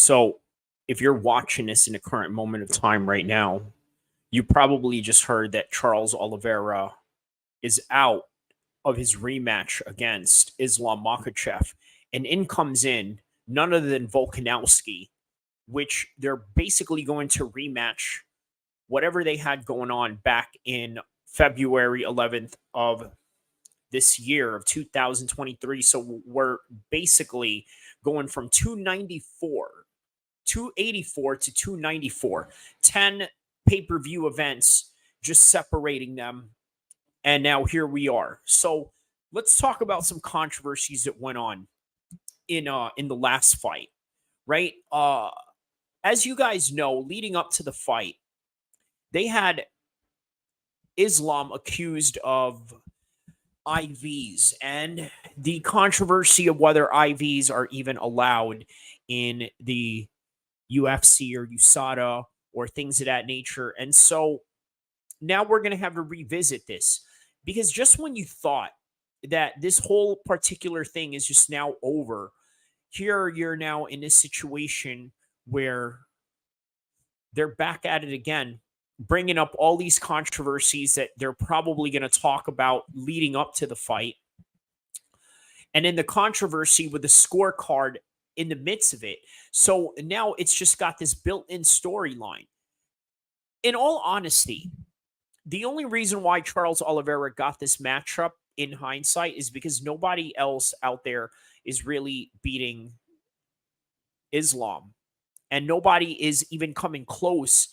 So, if you're watching this in the current moment of time right now, you probably just heard that Charles Oliveira is out of his rematch against Islam Makhachev. And in comes in none other than Volkanovski, which they're basically going to rematch whatever they had going on back in February 11th of this year of 2023. So we're basically going from 284 to 294, 10 pay-per-view events just separating them, and now here we are. So let's talk about some controversies that went on in the last fight, right? As you guys know, leading up to the fight, they had Islam accused of IVs and the controversy of whether IVs are even allowed in the UFC or USADA or things of that nature. And so now we're going to have to revisit this, because just when you thought that this whole particular thing is just now over, here you're now in this situation where they're back at it again, bringing up all these controversies that they're probably going to talk about leading up to the fight. And then the controversy with the scorecard in the midst of it. So now it's just got this built-in storyline. In all honesty, the only reason why Charles Oliveira got this matchup in hindsight is because nobody else out there is really beating Islam. And nobody is even coming close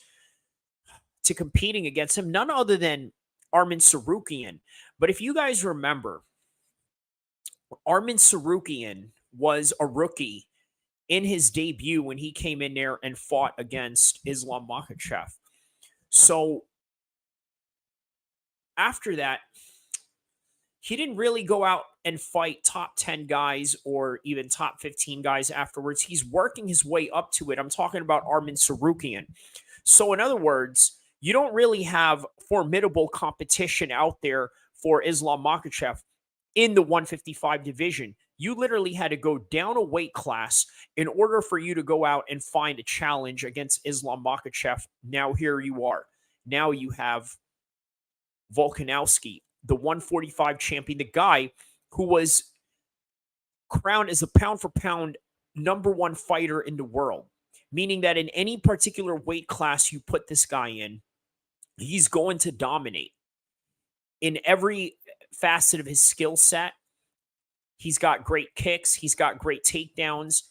to competing against him, none other than Arman Tsarukyan. But if you guys remember, Arman Tsarukyan was a rookie in his debut when he came in there and fought against Islam Makhachev. So after that, he didn't really go out and fight top 10 guys or even top 15 guys afterwards. He's working his way up to it. I'm talking about Arman Tsarukyan. So in other words, you don't really have formidable competition out there for Islam Makhachev in the 155 division. You literally had to go down a weight class in order for you to go out and find a challenge against Islam Makhachev. Now here you are. Now you have Volkanovski, the 145 champion, the guy who was crowned as a pound for pound number one fighter in the world, meaning that in any particular weight class you put this guy in, he's going to dominate in every facet of his skill set. He's got great kicks. He's got great takedowns.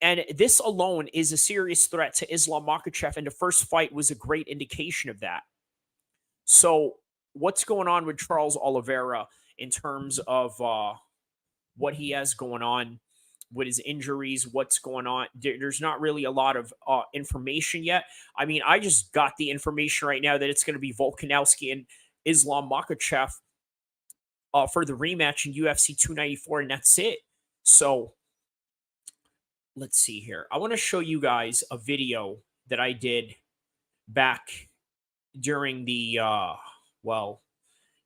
And this alone is a serious threat to Islam Makhachev. And the first fight was a great indication of that. So what's going on with Charles Oliveira in terms of what he has going on with his injuries, what's going on? There's not really a lot of information yet. I mean, I just got the information right now that it's going to be Volkanovski and Islam Makhachev for the rematch in UFC 294, and that's it. So let's see here. I want to show you guys a video that I did back during the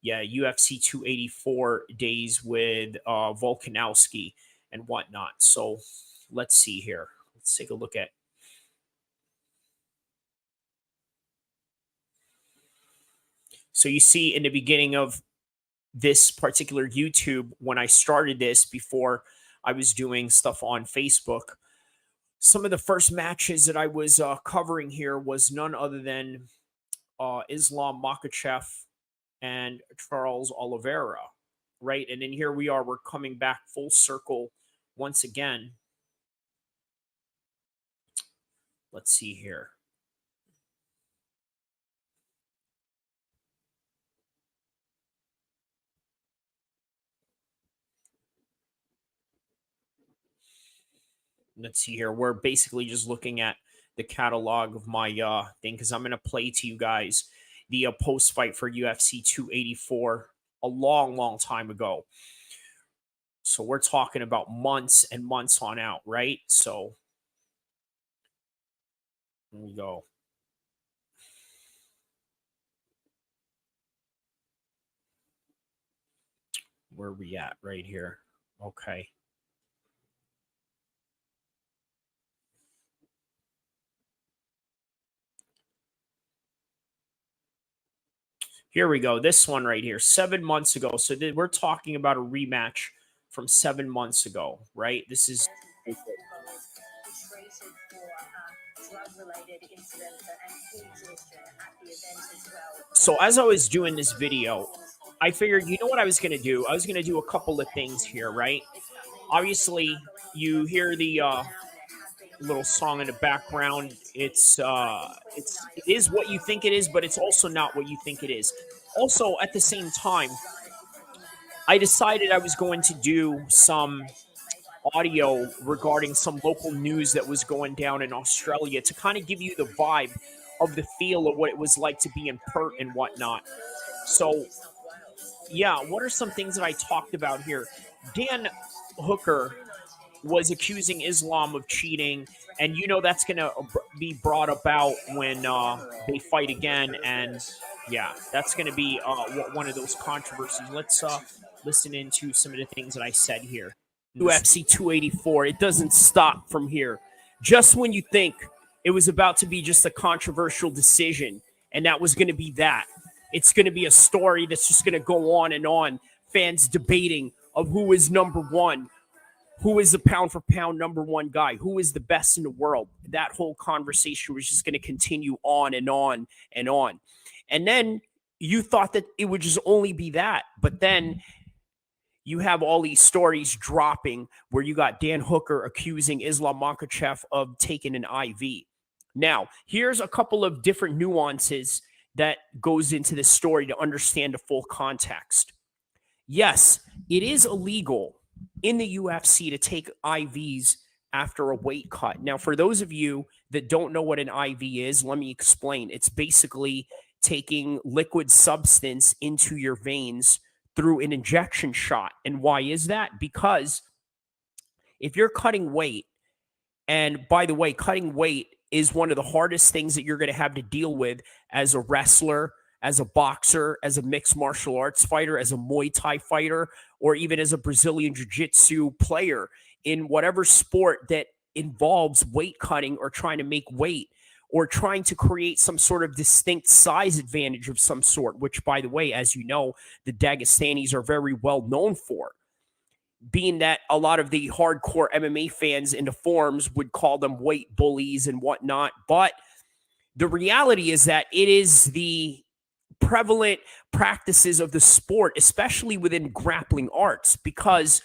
UFC 284 days with Volkanovski and whatnot. So let's see here. Let's take a look at. So you see in the beginning of this particular YouTube, when I started this before I was doing stuff on Facebook, some of the first matches that I was covering here was none other than Islam Makhachev and Charles Oliveira, right? And then here we are, we're coming back full circle once again. Let's see here. Let's see here. We're basically just looking at the catalog of my thing, because I'm going to play to you guys the post fight for UFC 284 a long, long time ago. So we're talking about months and months on out, right? So here we go. Where are we at right here? Okay. Here we go. This one right here, 7 months ago. So we're talking about a rematch from 7 months ago, right? This is so as I was doing this video, I figured, you know what I was going to do? I was going to do a couple of things here, right? Obviously, you hear the little song in the background. It is what you think it is, but it's also not what you think it is. Also, at the same time, I decided I was going to do some audio regarding some local news that was going down in Australia to kind of give you the vibe of the feel of what it was like to be in Perth and whatnot. So, yeah, what are some things that I talked about here? Dan Hooker was accusing Islam of cheating, and you know that's going to be brought about when they fight again. And yeah, that's going to be one of those controversies. Let's listen into some of the things that I said here. UFC 284. It doesn't stop from here. Just when you think it was about to be just a controversial decision, and that was going to be that, it's going to be a story that's just going to go on and on. Fans debating of who is number one, who is the pound for pound number one guy, who is the best in the world. That whole conversation was just going to continue on and on and on. And then you thought that it would just only be that, but then you have all these stories dropping where you got Dan Hooker accusing Islam Makhachev of taking an IV. Now, here's a couple of different nuances that goes into this story to understand the full context. Yes, it is illegal in the UFC to take IVs after a weight cut. Now, for those of you that don't know what an IV is, let me explain. It's basically taking liquid substance into your veins through an injection shot. And why is that? Because if you're cutting weight, and by the way, cutting weight is one of the hardest things that you're going to have to deal with as a wrestler, as a boxer, as a mixed martial arts fighter, as a Muay Thai fighter, or even as a Brazilian Jiu-Jitsu player in whatever sport that involves weight cutting or trying to make weight or trying to create some sort of distinct size advantage of some sort, which, by the way, as you know, the Dagestanis are very well known for, being that a lot of the hardcore MMA fans in the forums would call them weight bullies and whatnot. But the reality is that it is the prevalent practices of the sport, especially within grappling arts, because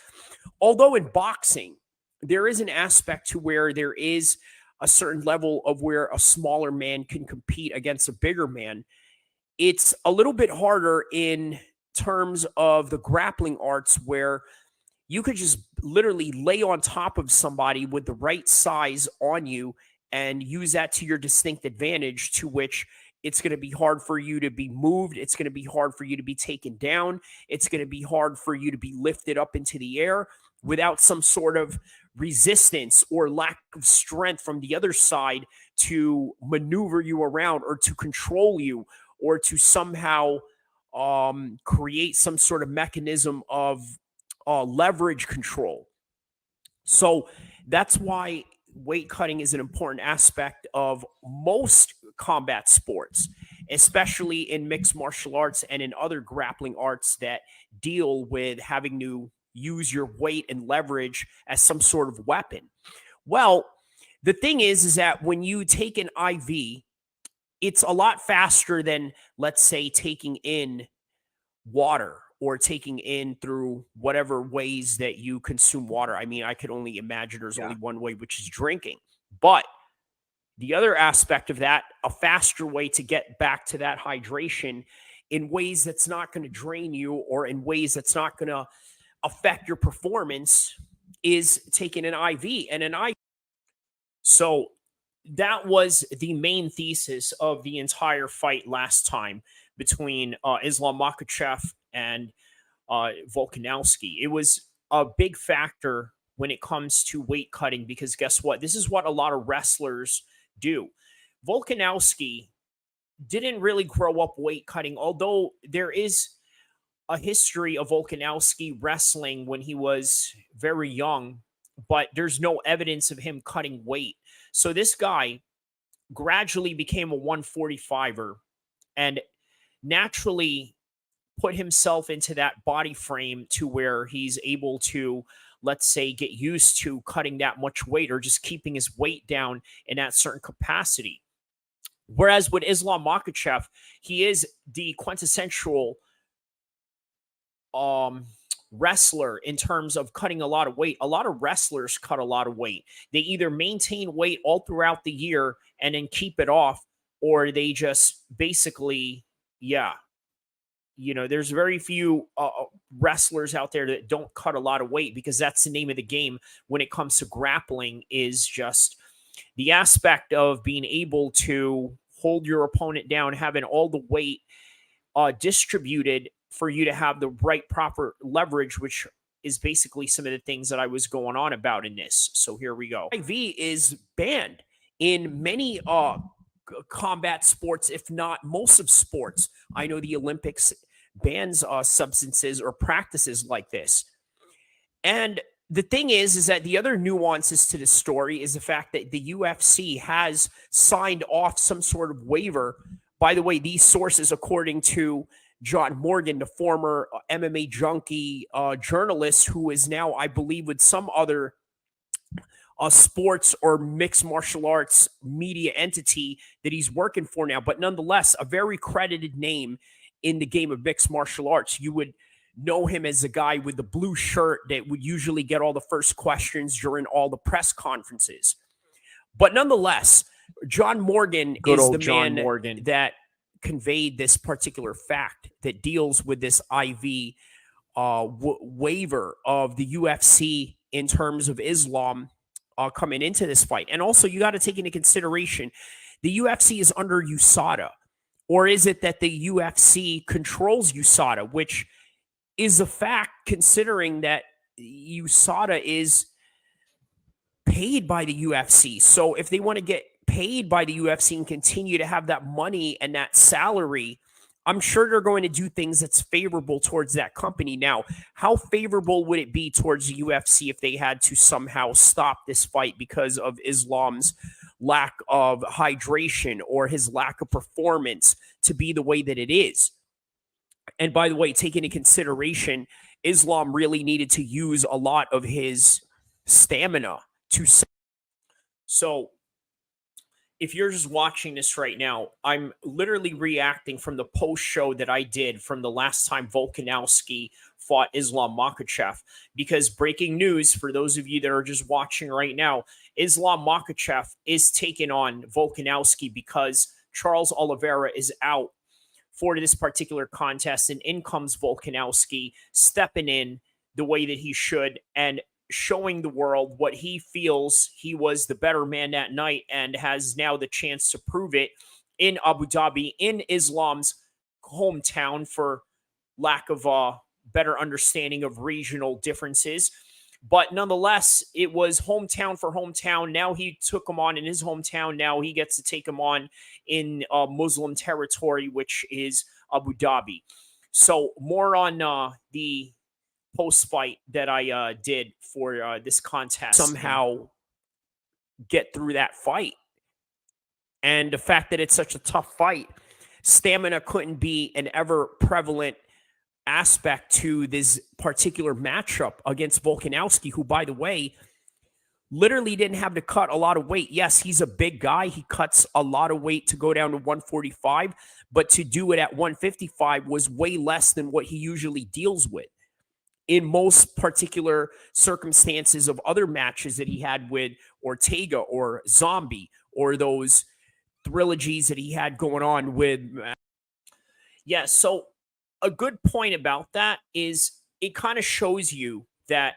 although in boxing, there is an aspect to where there is a certain level of where a smaller man can compete against a bigger man, it's a little bit harder in terms of the grappling arts where you could just literally lay on top of somebody with the right size on you and use that to your distinct advantage, to which it's going to be hard for you to be moved. It's going to be hard for you to be taken down. It's going to be hard for you to be lifted up into the air without some sort of resistance or lack of strength from the other side to maneuver you around or to control you or to somehow create some sort of mechanism of leverage control. So that's why weight cutting is an important aspect of most combat sports, especially in mixed martial arts and in other grappling arts that deal with having to use your weight and leverage as some sort of weapon. Well, the thing is that when you take an IV, it's a lot faster than, let's say, taking in water or taking in through whatever ways that you consume water. I mean, I could only imagine there's only one way, which is drinking. But the other aspect of that, a faster way to get back to that hydration in ways that's not going to drain you or in ways that's not going to affect your performance, is taking an IV. And an IV. So that was the main thesis of the entire fight last time between Islam Makhachev and Volkanovski. It was a big factor when it comes to weight cutting because guess what? This is what a lot of wrestlers do. Volkanovski didn't really grow up weight cutting, although there is a history of Volkanovski wrestling when he was very young, but there's no evidence of him cutting weight. So this guy gradually became a 145er. And naturally put himself into that body frame to where he's able to, let's say, get used to cutting that much weight or just keeping his weight down in that certain capacity. Whereas with Islam Makhachev, he is the quintessential wrestler in terms of cutting a lot of weight. A lot of wrestlers cut a lot of weight. They either maintain weight all throughout the year and then keep it off, or they just basically, there's very few wrestlers out there that don't cut a lot of weight, because that's the name of the game when it comes to grappling, is just the aspect of being able to hold your opponent down, having all the weight distributed for you to have the right proper leverage, which is basically some of the things that I was going on about in this. So here we go. IV is banned in many combat sports, if not most of sports. I know the Olympics bans substances or practices like this. And the thing is that the other nuances to this story is the fact that the UFC has signed off some sort of waiver. By the way, these sources, according to John Morgan, the former MMA junkie journalist, who is now, I believe, with some other sports or mixed martial arts media entity that he's working for now, but nonetheless, a very credited name in the game of mixed martial arts. You would know him as a guy with the blue shirt that would usually get all the first questions during all the press conferences. But nonetheless, John Morgan is the man that conveyed this particular fact that deals with this IV waiver of the UFC in terms of Islam coming into this fight. And also, you got to take into consideration the UFC is under USADA. Or is it that the UFC controls USADA, which is a fact, considering that USADA is paid by the UFC. So if they want to get paid by the UFC and continue to have that money and that salary, I'm sure they're going to do things that's favorable towards that company. Now, how favorable would it be towards the UFC if they had to somehow stop this fight because of Islam's lack of hydration or his lack of performance to be the way that it is? And by the way, take into consideration, Islam really needed to use a lot of his stamina to. So if you're just watching this right now, I'm literally reacting from the post show that I did from the last time Volkanovski fought Islam Makhachev, because breaking news for those of you that are just watching right now, Islam Makhachev is taking on Volkanovski because Charles Oliveira is out for this particular contest, and in comes Volkanovski stepping in the way that he should and showing the world what he feels he was the better man that night, and has now the chance to prove it in Abu Dhabi, in Islam's hometown, for lack of a better understanding of regional differences. But nonetheless, it was hometown for hometown. Now he took him on in his hometown. Now he gets to take him on in Muslim territory, which is Abu Dhabi. So more on the post-fight that I did for this contest. Somehow get through that fight. And the fact that it's such a tough fight, stamina couldn't be an ever-prevalent aspect to this particular matchup against Volkanovski, who, by the way, literally didn't have to cut a lot of weight. Yes, he's a big guy. He cuts a lot of weight to go down to 145, but to do it at 155 was way less than what he usually deals with in most particular circumstances of other matches that he had with Ortega or Zombie, or those trilogies that he had going on with. Yeah, so a good point about that is it kind of shows you that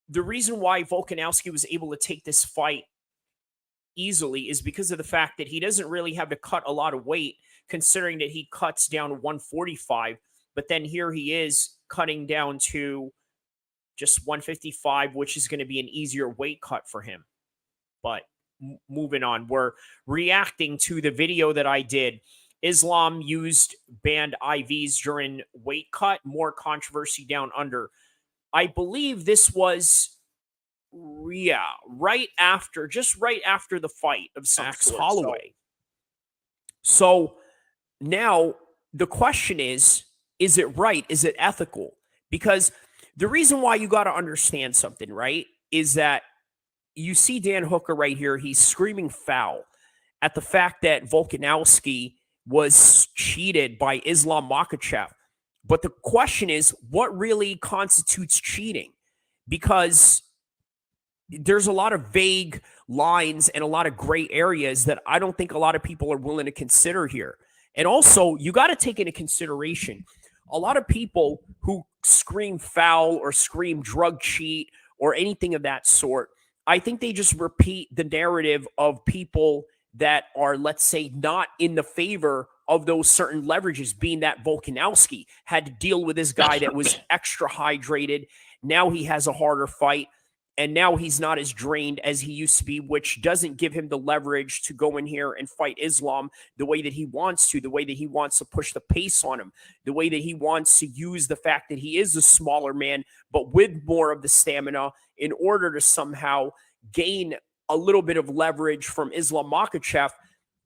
the reason why Volkanovski was able to take this fight easily is because of the fact that he doesn't really have to cut a lot of weight, considering that he cuts down to 145, but then here he is cutting down to just 155, which is going to be an easier weight cut for him. But moving on, we're reacting to the video that I did. Islam used banned IVs during weight cut, more controversy down under. I believe this was, right after the fight of Max Holloway. So now the question is it right? Is it ethical? Because the reason why you got to understand something, right, is that you see Dan Hooker right here. He's screaming foul at the fact that Volkanovski was cheated by Islam Makhachev. But the question is, what really constitutes cheating? Because there's a lot of vague lines and a lot of gray areas that I don't think a lot of people are willing to consider here. And also, you got to take into consideration a lot of people who scream foul or scream drug cheat or anything of that sort. I think they just repeat the narrative of people that are, let's say, not in the favor of those certain leverages, being that Volkanovski had to deal with this guy that was extra hydrated. Now he has a harder fight. And now he's not as drained as he used to be, which doesn't give him the leverage to go in here and fight Islam the way that he wants to, the way that he wants to push the pace on him, the way that he wants to use the fact that he is a smaller man, but with more of the stamina in order to somehow gain a little bit of leverage from Islam Makhachev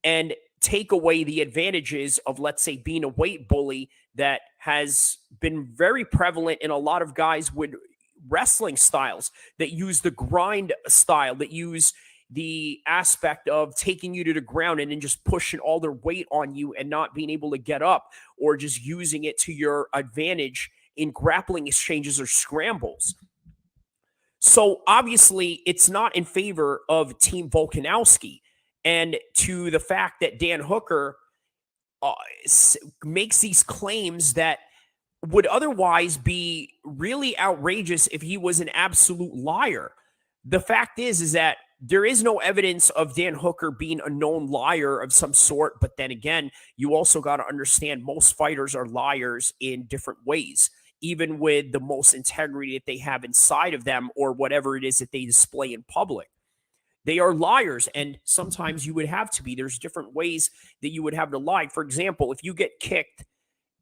and take away the advantages of, let's say, being a weight bully that has been very prevalent in a lot of guys with wrestling styles that use the grind style, that use the aspect of taking you to the ground and then just pushing all their weight on you and not being able to get up, or just using it to your advantage in grappling exchanges or scrambles. So obviously it's not in favor of Team Volkanovski. And to the fact that Dan Hooker makes these claims that would otherwise be really outrageous if he was an absolute liar. The fact is that there is no evidence of Dan Hooker being a known liar of some sort. But then again, you also got to understand most fighters are liars in different ways, even with the most integrity that they have inside of them or whatever it is that they display in public. They are liars, and sometimes you would have to be. There's different ways that you would have to lie. For example, if you get kicked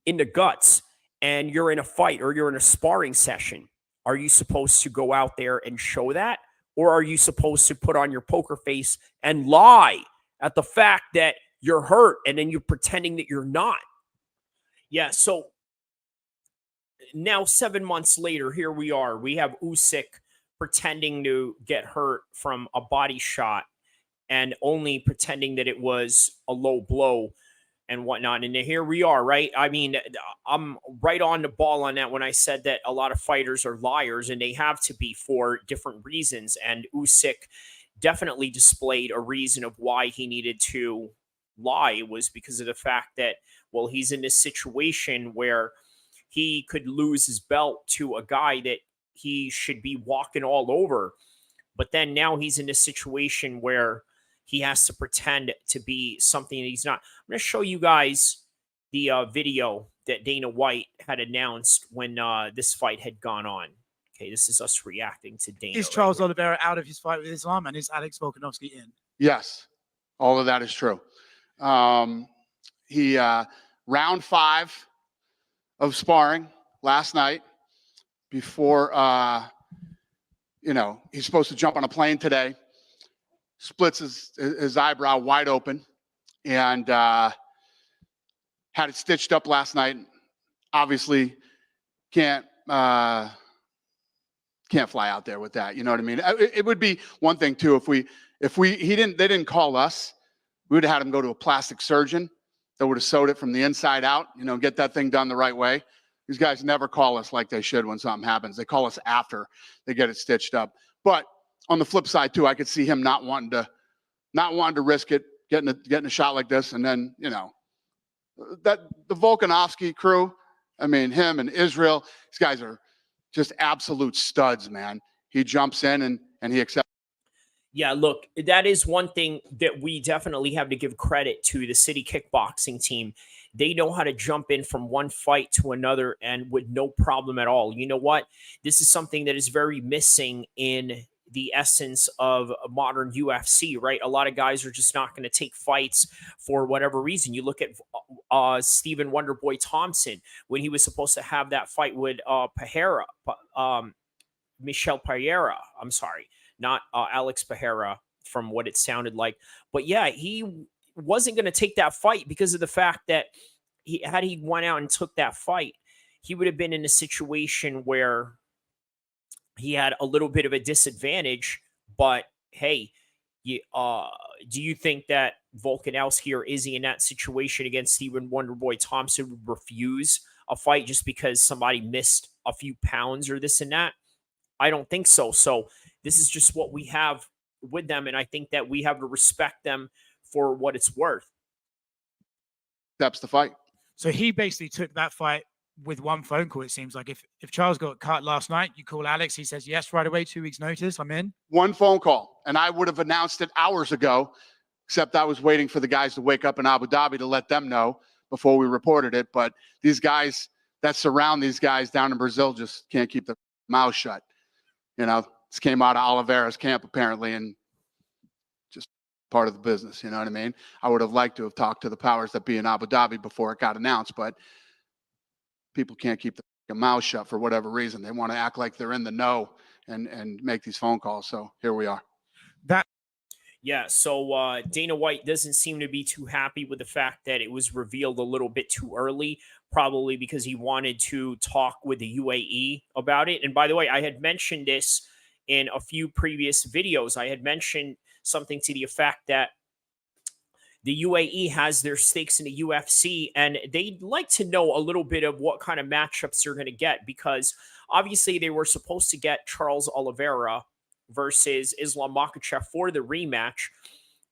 in the guts and you're in a fight or you're in a sparring session, are you supposed to go out there and show that? Or are you supposed to put on your poker face and lie at the fact that you're hurt and then you're pretending that you're not? Yeah, so now 7 months later, here we are. We have Usyk pretending to get hurt from a body shot and only pretending that it was a low blow and whatnot. And here we are, right? I mean, I'm right on the ball on that when I said that a lot of fighters are liars, and they have to be for different reasons. And Usyk definitely displayed a reason of why he needed to lie. It was because of the fact that, well, he's in this situation where he could lose his belt to a guy that he should be walking all over. But then now he's in this situation where he has to pretend to be something that he's not. I'm going to show you guys the video that Dana White had announced when this fight had gone on. Okay, this is us reacting to Dana. Is Charles Oliveira out of his fight with Islam, and is Alex Volkanovski in? Yes, all of that is true. He round 5 of sparring last night before, he's supposed to jump on a plane today. Splits his eyebrow wide open and had it stitched up last night. Obviously can't fly out there with that. You know what I mean? It would be one thing too if they didn't call us. We would have had him go to a plastic surgeon that would have sewed it from the inside out, get that thing done the right way. These guys never call us like they should when something happens. They call us after they get it stitched up. But on the flip side too, I could see him not wanting to risk it, getting a shot like this, and then that the Volkanovski crew. I mean, him and Israel. These guys are just absolute studs, man. He jumps in and he accepts. Yeah, look, that is one thing that we definitely have to give credit to the City Kickboxing team. They know how to jump in from one fight to another and with no problem at all. You know what? This is something that is very missing in the essence of modern UFC, right? A lot of guys are just not going to take fights for whatever reason. You look at Stephen Wonderboy Thompson when he was supposed to have that fight with Michel Pereira. I'm sorry, not Alex Pereira from what it sounded like. But yeah, he wasn't going to take that fight because of the fact that had he went out and took that fight, he would have been in a situation where he had a little bit of a disadvantage. But hey, do you think that Volkanovski or Izzy in that situation against Stephen Wonderboy Thompson would refuse a fight just because somebody missed a few pounds or this and that? I don't think so. So this is just what we have with them, and I think that we have to respect them for what it's worth. That's the fight. So he basically took that fight with one phone call. It seems like if Charles got cut last night, you call Alex, he says yes right away, 2 weeks notice, I'm in. One phone call, and I would have announced it hours ago, except I was waiting for the guys to wake up in Abu Dhabi to let them know before we reported it. But these guys that surround these guys down in Brazil just can't keep their mouth shut. You know, this came out of Oliveira's camp apparently, and just part of the business. You know what I mean? I would have liked to have talked to the powers that be in Abu Dhabi before it got announced, but people can't keep their mouth shut for whatever reason. They want to act like they're in the know and make these phone calls. So here we are. Yeah, so Dana White doesn't seem to be too happy with the fact that it was revealed a little bit too early, probably because he wanted to talk with the UAE about it. And by the way, I had mentioned this in a few previous videos. I had mentioned something to the effect that the UAE has their stakes in the UFC, and they'd like to know a little bit of what kind of matchups they're going to get, because obviously they were supposed to get Charles Oliveira versus Islam Makhachev for the rematch,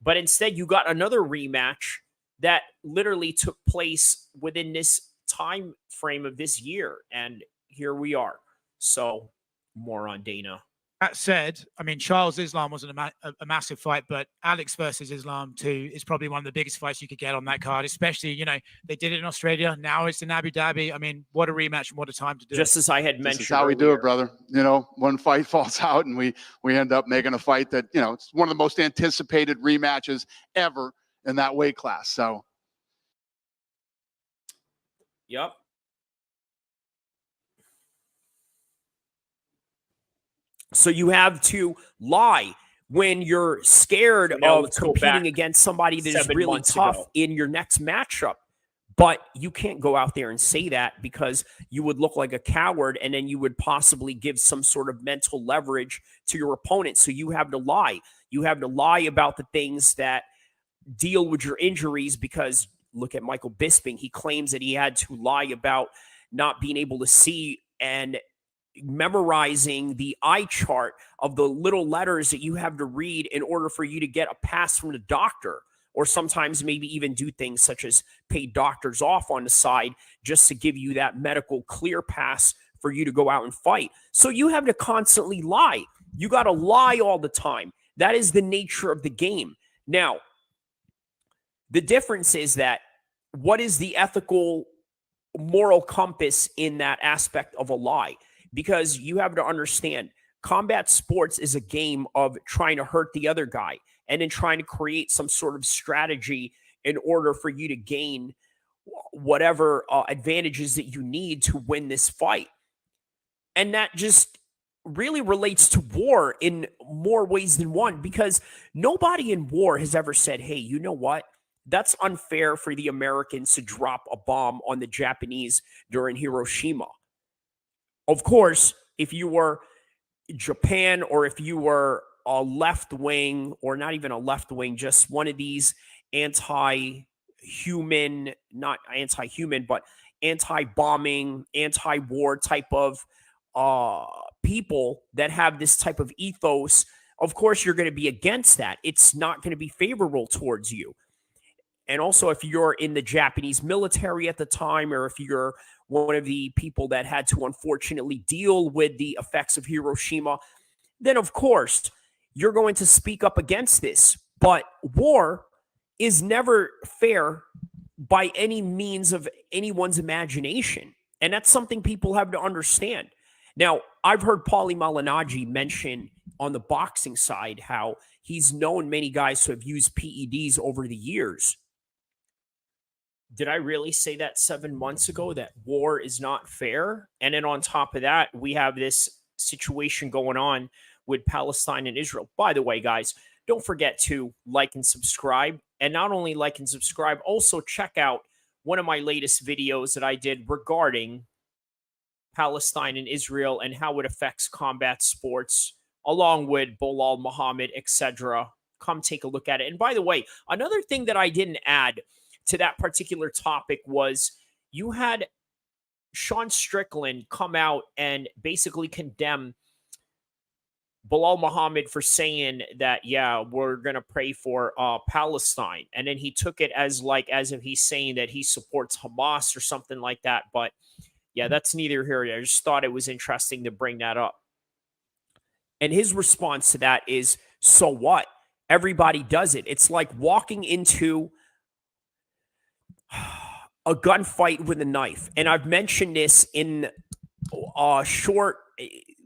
but instead you got another rematch that literally took place within this time frame of this year, and here we are. So more on Dana. That said, I mean, Charles Islam wasn't a massive fight, but Alex versus Islam too is probably one of the biggest fights you could get on that card, especially, you know, they did it in Australia. Now it's in Abu Dhabi. I mean, what a rematch and what a time to do Just it. as I had mentioned This is how we do it, brother. You know, one fight falls out and we end up making a fight that, you know, it's one of the most anticipated rematches ever in that weight class. So. Yep. So you have to lie when you're scared of competing against somebody that is really tough in your next matchup. But you can't go out there and say that, because you would look like a coward, and then you would possibly give some sort of mental leverage to your opponent. So you have to lie. You have to lie about the things that deal with your injuries, because look at Michael Bisping. He claims that he had to lie about not being able to see and memorizing the eye chart of the little letters that you have to read in order for you to get a pass from the doctor, or sometimes maybe even do things such as pay doctors off on the side just to give you that medical clear pass for you to go out and fight. So you have to constantly lie. You got to lie all the time. That is the nature of the game. Now, the difference is that what is the ethical, moral compass in that aspect of a lie? Because you have to understand, combat sports is a game of trying to hurt the other guy and then trying to create some sort of strategy in order for you to gain whatever advantages that you need to win this fight. And that just really relates to war in more ways than one, because nobody in war has ever said, hey, you know what? That's unfair for the Americans to drop a bomb on the Japanese during Hiroshima. Of course, if you were Japan, or if you were a left wing, or not even a left wing, just one of these anti-human, not anti-human, but anti-bombing, anti-war type of people that have this type of ethos, of course, you're going to be against that. It's not going to be favorable towards you. And also, if you're in the Japanese military at the time, or if you're one of the people that had to unfortunately deal with the effects of Hiroshima, then of course you're going to speak up against this. But war is never fair by any means of anyone's imagination. And that's something people have to understand. Now, I've heard Paulie Malignaggi mention on the boxing side how he's known many guys who have used PEDs over the years. Did I really say that 7 months ago, that war is not fair? And then on top of that, we have this situation going on with Palestine and Israel. By the way, guys, don't forget to like and subscribe. And not only like and subscribe, also check out one of my latest videos that I did regarding Palestine and Israel and how it affects combat sports, along with Bilal Muhammad, etc. Come take a look at it. And by the way, another thing that I didn't add to that particular topic was you had Sean Strickland come out and basically condemn Bilal Muhammad for saying that, yeah, we're going to pray for Palestine. And then he took it as if he's saying that he supports Hamas or something like that. But yeah, that's neither here nor there. I just thought it was interesting to bring that up. And his response to that is, so what? Everybody does it. It's like walking into a gunfight with a knife. And I've mentioned this in a short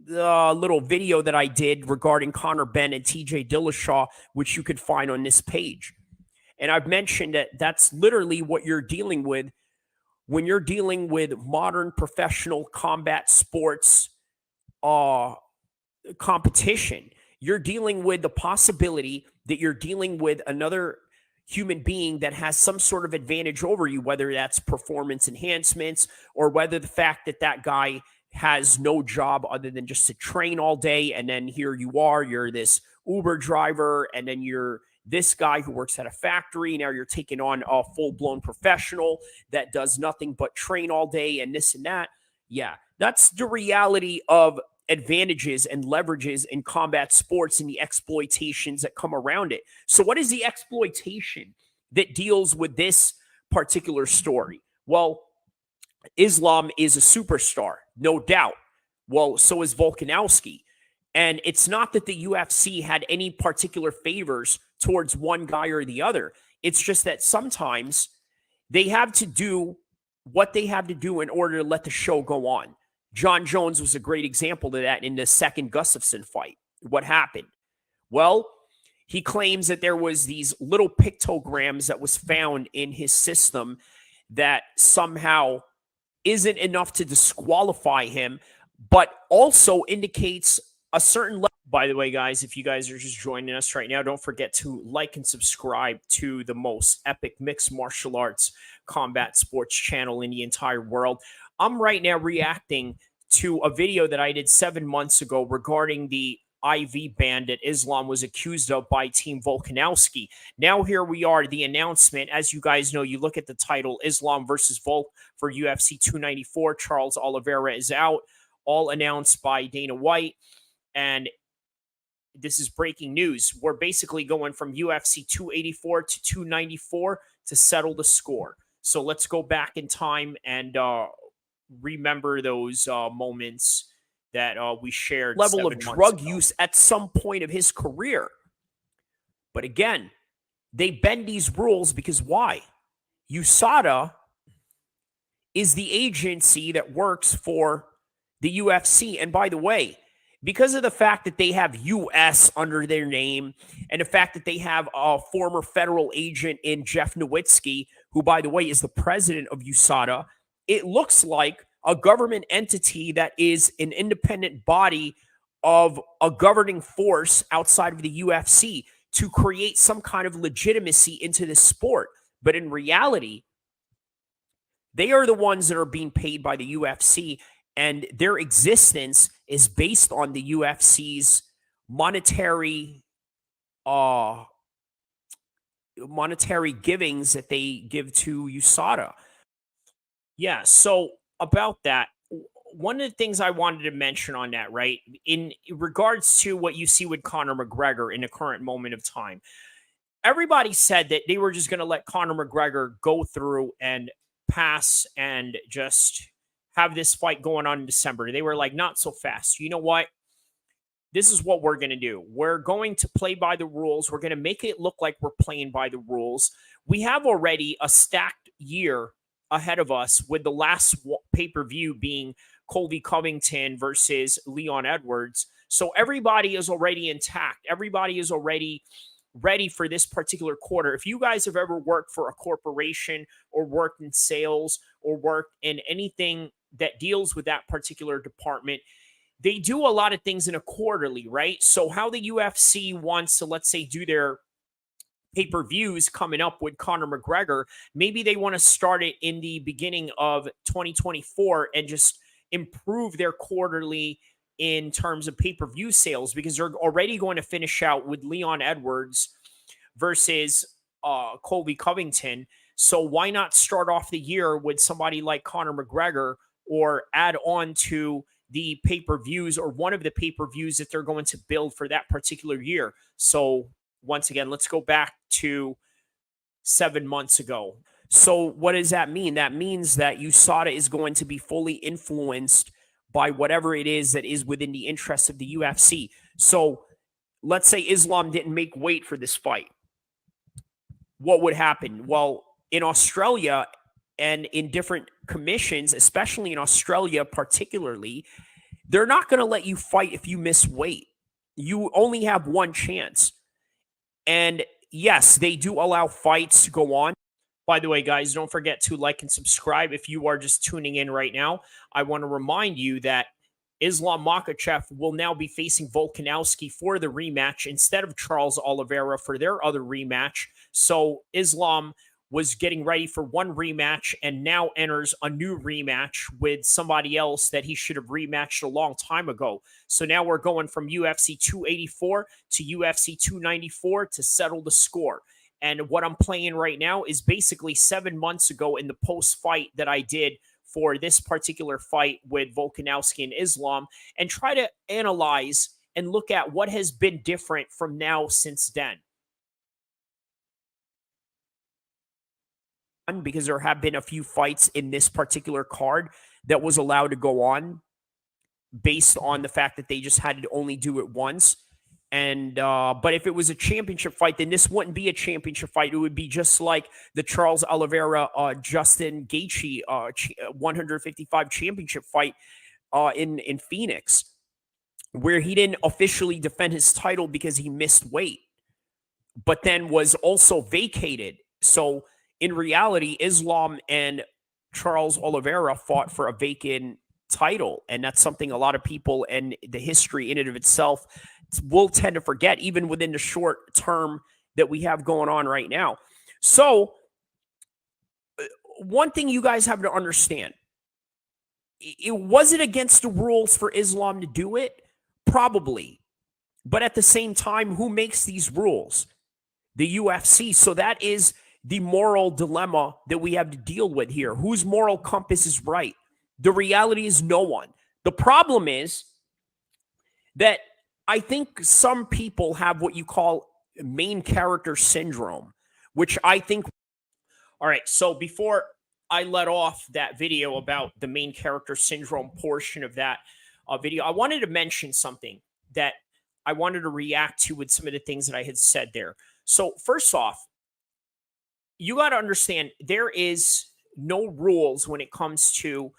little video that I did regarding Conor Benn and TJ Dillashaw, which you could find on this page. And I've mentioned that that's literally what you're dealing with when you're dealing with modern professional combat sports competition. You're dealing with the possibility that you're dealing with another human being that has some sort of advantage over you, whether that's performance enhancements or whether the fact that that guy has no job other than just to train all day. And then here you are, you're this Uber driver, and then you're this guy who works at a factory. Now you're taking on a full-blown professional that does nothing but train all day and this and that. Yeah, that's the reality of advantages and leverages in combat sports and the exploitations that come around it. So what is the exploitation that deals with this particular story? Well, Islam is a superstar, no doubt. Well, so is Volkanovski. And it's not that the UFC had any particular favors towards one guy or the other. It's just that sometimes they have to do what they have to do in order to let the show go on. John Jones was a great example of that in the second Gustafsson fight. What happened? Well, he claims that there was these little pictograms that was found in his system that somehow isn't enough to disqualify him, but also indicates a certain level. By the way, guys, if you guys are just joining us right now, don't forget to like and subscribe to the most epic mixed martial arts combat sports channel in the entire world. I'm right now reacting to a video that I did 7 months ago regarding the IV ban that Islam was accused of by Team Volkanovski. Now here we are, the announcement. As you guys know, you look at the title, Islam versus Volk for UFC 294. Charles Oliveira is out, all announced by Dana White. And this is breaking news. We're basically going from UFC 284 to 294 to settle the score. So let's go back in time and remember those moments that we shared. Level of drug use at some point of his career. But again, they bend these rules because why? USADA is the agency that works for the UFC. And by the way, because of the fact that they have US under their name and the fact that they have a former federal agent in Jeff Nowitzki, who, by the way, is the president of USADA, it looks like a government entity that is an independent body of a governing force outside of the UFC to create some kind of legitimacy into this sport. But in reality, they are the ones that are being paid by the UFC, and their existence is based on the UFC's monetary givings that they give to USADA. Yeah, so about that, one of the things I wanted to mention on that, right, in regards to what you see with Conor McGregor in the current moment of time, everybody said that they were just going to let Conor McGregor go through and pass and just have this fight going on in December. They were like, not so fast. You know what? This is what we're going to do. We're going to play by the rules. We're going to make it look like we're playing by the rules. We have already a stacked year ahead of us, with the last pay-per-view being Colby Covington versus Leon Edwards. So everybody is already intact. Everybody is already ready for this particular quarter. If you guys have ever worked for a corporation or worked in sales or worked in anything that deals with that particular department, they do a lot of things in a quarterly, right? So how the UFC wants to, let's say, do their pay-per-views coming up with Conor McGregor, maybe they want to start it in the beginning of 2024 and just improve their quarterly in terms of pay-per-view sales, because they're already going to finish out with Leon Edwards versus Colby Covington. So why not start off the year with somebody like Conor McGregor, or add on to the pay-per-views, or one of the pay-per-views that they're going to build for that particular year. So once again, let's go back to 7 months ago. So what does that mean? That means that USADA is going to be fully influenced by whatever it is that is within the interest of the UFC. So let's say Islam didn't make weight for this fight. What would happen? Well, in Australia and in different commissions, especially in Australia particularly, they're not going to let you fight if you miss weight. You only have one chance. And yes, they do allow fights to go on. By the way, guys, don't forget to like and subscribe. If you are just tuning in right now, I want to remind you that Islam Makhachev will now be facing Volkanovski for the rematch instead of Charles Oliveira for their other rematch. So Islam was getting ready for one rematch and now enters a new rematch with somebody else that he should have rematched a long time ago. So now we're going from UFC 284 to UFC 294 to settle the score. And what I'm playing right now is basically 7 months ago in the post-fight that I did for this particular fight with Volkanovski and Islam, and try to analyze and look at what has been different from now since then. Because there have been a few fights in this particular card that was allowed to go on based on the fact that they just had to only do it once. And but if it was a championship fight, then this wouldn't be a championship fight. It would be just like the Charles Oliveira, Justin Gaethje 155 championship fight in Phoenix, where he didn't officially defend his title because he missed weight, but then was also vacated. So in reality, Islam and Charles Oliveira fought for a vacant title, and that's something a lot of people and the history in and of itself will tend to forget, even within the short term that we have going on right now. So one thing you guys have to understand, it wasn't against the rules for Islam to do it, probably, but at the same time, who makes these rules? The UFC. So that is the moral dilemma that we have to deal with here. Whose moral compass is right? The reality is no one. The problem is that I think some people have what you call main character syndrome, which I think. All right. So before I let off that video about the main character syndrome portion of that video, I wanted to mention something that I wanted to react to with some of the things that I had said there. So first off, you got to understand there is no rules when it comes to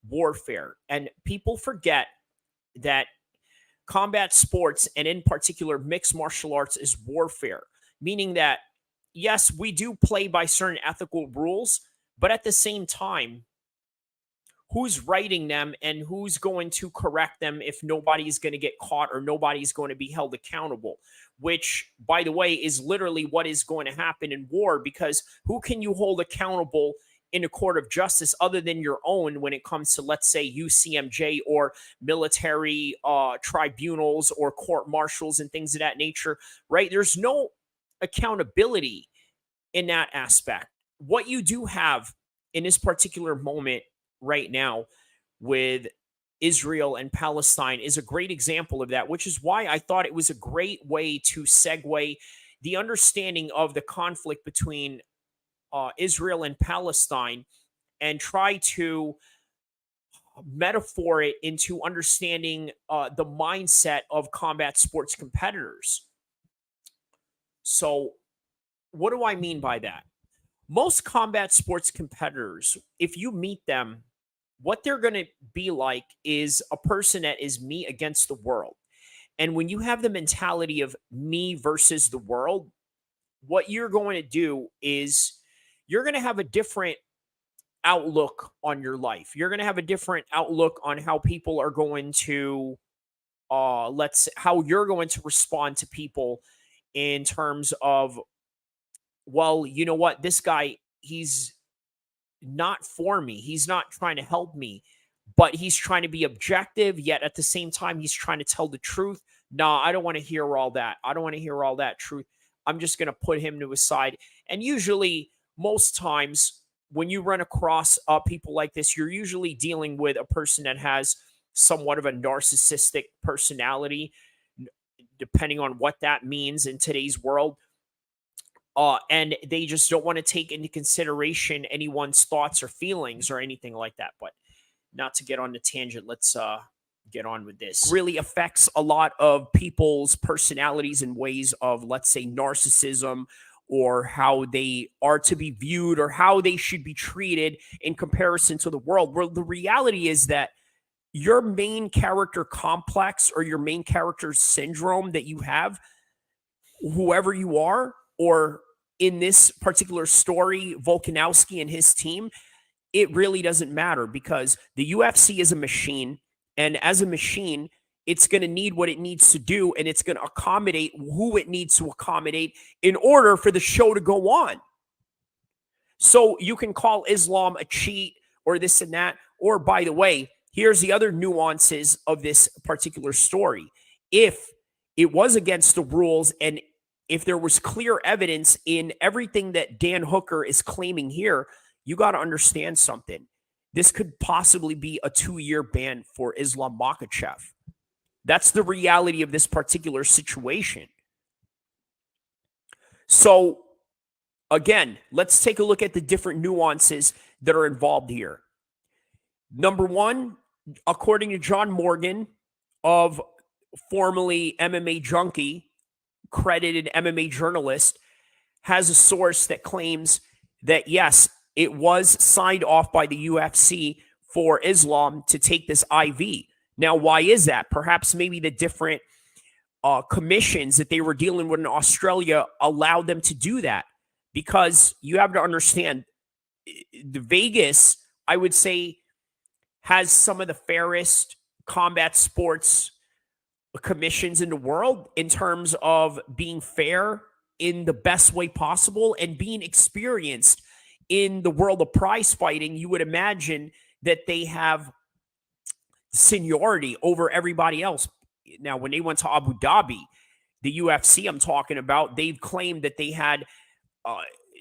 warfare. And people forget that combat sports, and in particular mixed martial arts, is warfare, meaning that, yes, we do play by certain ethical rules, but at the same time, who's writing them and who's going to correct them if nobody's going to get caught or nobody's going to be held accountable, which, by the way, is literally what is going to happen in war, because who can you hold accountable in a court of justice other than your own when it comes to, let's say, UCMJ or military tribunals or court martials and things of that nature, right? There's no accountability in that aspect. What you do have in this particular moment right now with Israel and Palestine is a great example of that, which is why I thought it was a great way to segue the understanding of the conflict between Israel and Palestine and try to metaphor it into understanding the mindset of combat sports competitors. So what do I mean by that? Most combat sports competitors, if you meet them, what they're going to be like is a person that is me against the world. And when you have the mentality of me versus the world, what you're going to do is you're going to have a different outlook on your life. You're going to have a different outlook on how people are going to, how you're going to respond to people in terms of well, you know what? This guy, he's not for me. He's not trying to help me, but he's trying to be objective, yet at the same time, he's trying to tell the truth. No, I don't want to hear all that. I don't want to hear all that truth. I'm just going to put him to a side. And usually, most times, when you run across people like this, you're usually dealing with a person that has somewhat of a narcissistic personality, depending on what that means in today's world. And they just don't want to take into consideration anyone's thoughts or feelings or anything like that. But not to get on the tangent, let's get on with this. Really affects a lot of people's personalities in ways of, let's say, narcissism, or how they are to be viewed or how they should be treated in comparison to the world. Well, the reality is that your main character complex or your main character syndrome that you have, whoever you are, or in this particular story, Volkanovski and his team, it really doesn't matter, because the UFC is a machine. And as a machine, it's going to need what it needs to do, and it's going to accommodate who it needs to accommodate in order for the show to go on. So you can call Islam a cheat or this and that. Or, by the way, here's the other nuances of this particular story. If it was against the rules, and if there was clear evidence in everything that Dan Hooker is claiming here, you got to understand something. This could possibly be a 2-year ban for Islam Makhachev. That's the reality of this particular situation. So, again, let's take a look at the different nuances that are involved here. Number one, according to John Morgan, of formerly MMA Junkie, credited MMA journalist, has a source that claims that, yes, it was signed off by the UFC for Islam to take this IV. Now, why is that? Perhaps maybe the different commissions that they were dealing with in Australia allowed them to do that. Because you have to understand, the Vegas, I would say, has some of the fairest combat sports commissions in the world in terms of being fair in the best way possible and being experienced in the world of prize fighting. You would imagine that they have seniority over everybody else. Now, when they went to Abu Dhabi, the UFC I'm talking about, they've claimed that they had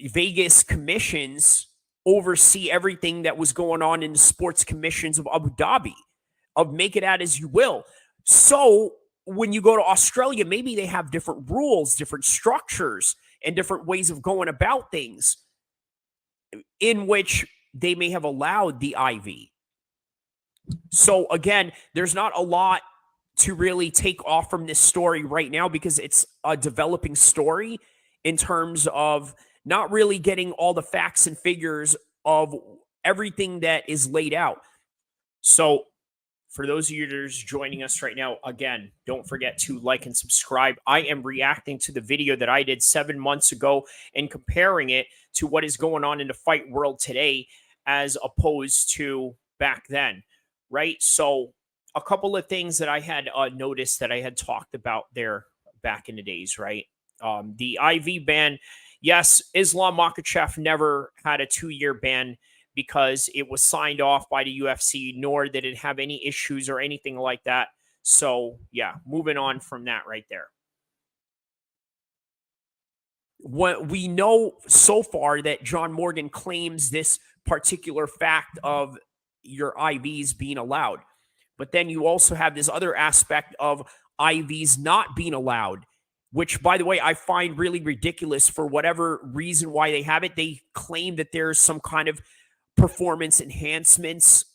Vegas commissions oversee everything that was going on in the sports commissions of Abu Dhabi, of make it out as you will. So when you go to Australia, maybe they have different rules, different structures, and different ways of going about things in which they may have allowed the IV. So again, there's not a lot to really take off from this story right now, because it's a developing story in terms of not really getting all the facts and figures of everything that is laid out. So for those of you that are joining us right now, again, don't forget to like and subscribe. I am reacting to the video that I did 7 months ago and comparing it to what is going on in the fight world today as opposed to back then, right? So a couple of things that I had noticed that I had talked about there back in the days, right? The IV ban, yes, Islam Makhachev never had a 2-year ban because it was signed off by the UFC, nor did it have any issues or anything like that. So, yeah, moving on from that right there. What we know so far that John Morgan claims this particular fact of your IVs being allowed. But then you also have this other aspect of IVs not being allowed, which, by the way, I find really ridiculous for whatever reason why they have it. They claim that there's some kind of performance enhancements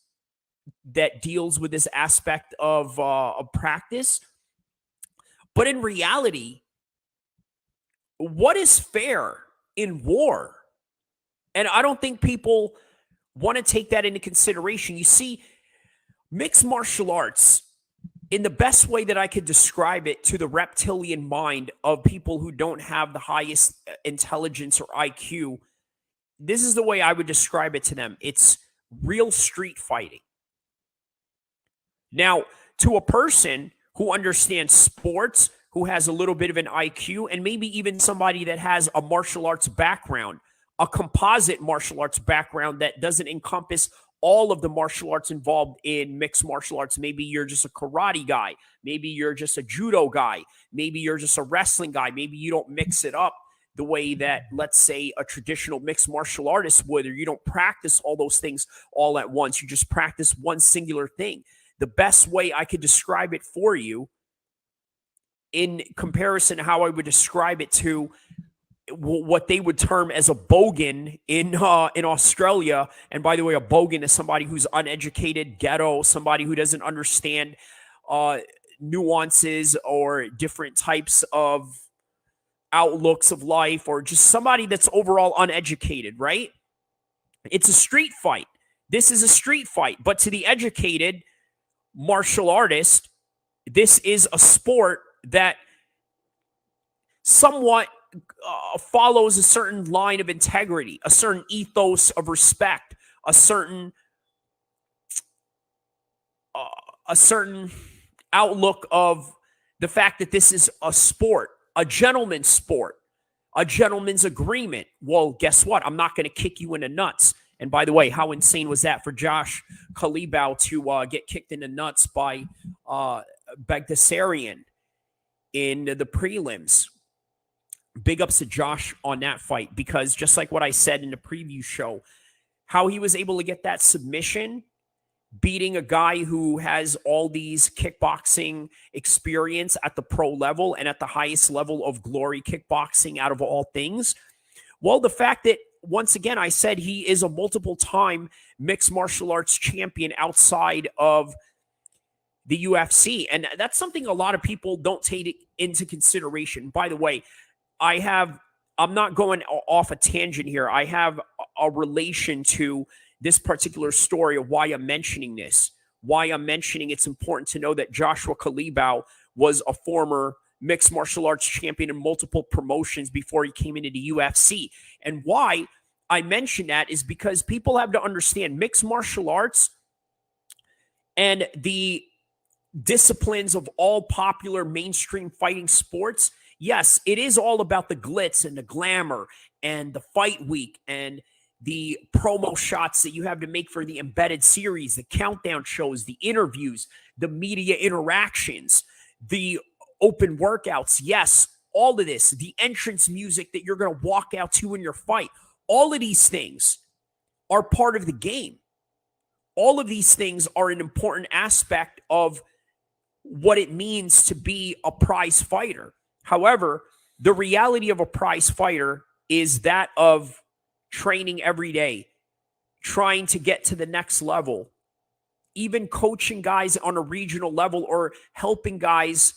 that deals with this aspect of practice. But in reality, what is fair in war? And I don't think people want to take that into consideration. You see, mixed martial arts, in the best way that I could describe it to the reptilian mind of people who don't have the highest intelligence or IQ, this is the way I would describe it to them. It's real street fighting. Now, to a person who understands sports, who has a little bit of an IQ, and maybe even somebody that has a martial arts background, a composite martial arts background that doesn't encompass all of the martial arts involved in mixed martial arts. Maybe you're just a karate guy. Maybe you're just a judo guy. Maybe you're just a wrestling guy. Maybe you don't mix it up the way that, let's say, a traditional mixed martial artist would, or you don't practice all those things all at once. You just practice one singular thing. The best way I could describe it for you, in comparison to how I would describe it to what they would term as a bogan in Australia. And by the way, a bogan is somebody who's uneducated, ghetto, somebody who doesn't understand nuances or different types of outlooks of life, or just somebody that's overall uneducated, right? It's a street fight. This is a street fight. But to the educated martial artist, this is a sport that somewhat follows a certain line of integrity, a certain ethos of respect, a certain outlook of the fact that this is a sport, a gentleman's sport, a gentleman's agreement. Well, guess what? I'm not going to kick you in the nuts. And by the way, how insane was that for Josh Kalibau to get kicked in the nuts by Bagdasarian in the prelims? Big ups to Josh on that fight, because just like what I said in the preview show, how he was able to get that submission, beating a guy who has all these kickboxing experience at the pro level and at the highest level of glory kickboxing out of all things. Well, the fact that, once again, I said he is a multiple-time mixed martial arts champion outside of the UFC. And that's something a lot of people don't take into consideration. By the way, I'm not going off a tangent here. I have a relation to this particular story of why I'm mentioning this, why I'm mentioning it's important to know that Joshua Kalibau was a former mixed martial arts champion in multiple promotions before he came into the UFC. And why I mention that is because people have to understand mixed martial arts and the disciplines of all popular mainstream fighting sports. Yes, it is all about the glitz and the glamour and the fight week and the promo shots that you have to make for the embedded series, the countdown shows, the interviews, the media interactions, the open workouts. Yes, all of this, the entrance music that you're going to walk out to in your fight. All of these things are part of the game. All of these things are an important aspect of what it means to be a prize fighter. However, the reality of a prize fighter is that of training every day, trying to get to the next level, even coaching guys on a regional level or helping guys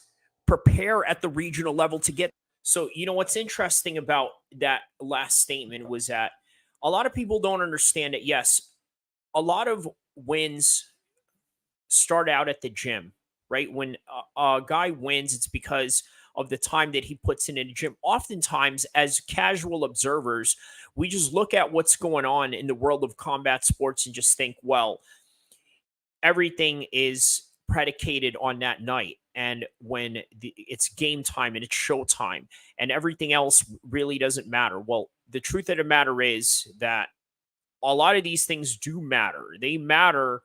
prepare at the regional level to get. So, you know, what's interesting about that last statement was that a lot of people don't understand it. Yes, a lot of wins start out at the gym, right? When a guy wins, it's because of the time that he puts in the gym. Oftentimes, as casual observers, we just look at what's going on in the world of combat sports and just think, well, everything is predicated on that night. And when it's game time and it's show time and everything else really doesn't matter. Well, the truth of the matter is that a lot of these things do matter. They matter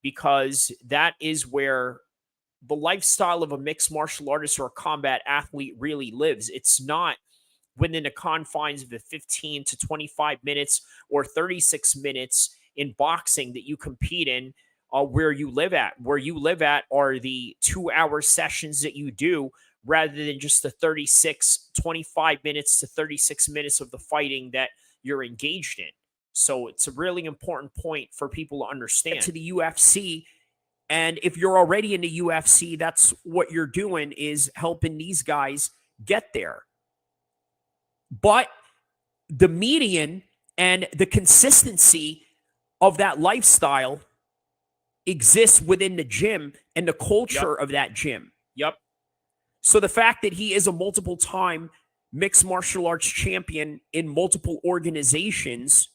because that is where the lifestyle of a mixed martial artist or a combat athlete really lives. It's not within the confines of the 15 to 25 minutes or 36 minutes in boxing that you compete in where you live at. Where you live at are the 2-hour sessions that you do rather than just the 25 minutes to 36 minutes of the fighting that you're engaged in. So it's a really important point for people to understand. To the UFC, and if you're already in the UFC, that's what you're doing, is helping these guys get there. But the median and the consistency of that lifestyle exists within the gym and the culture of that gym. Yep. So the fact that he is a multiple-time mixed martial arts champion in multiple organizations,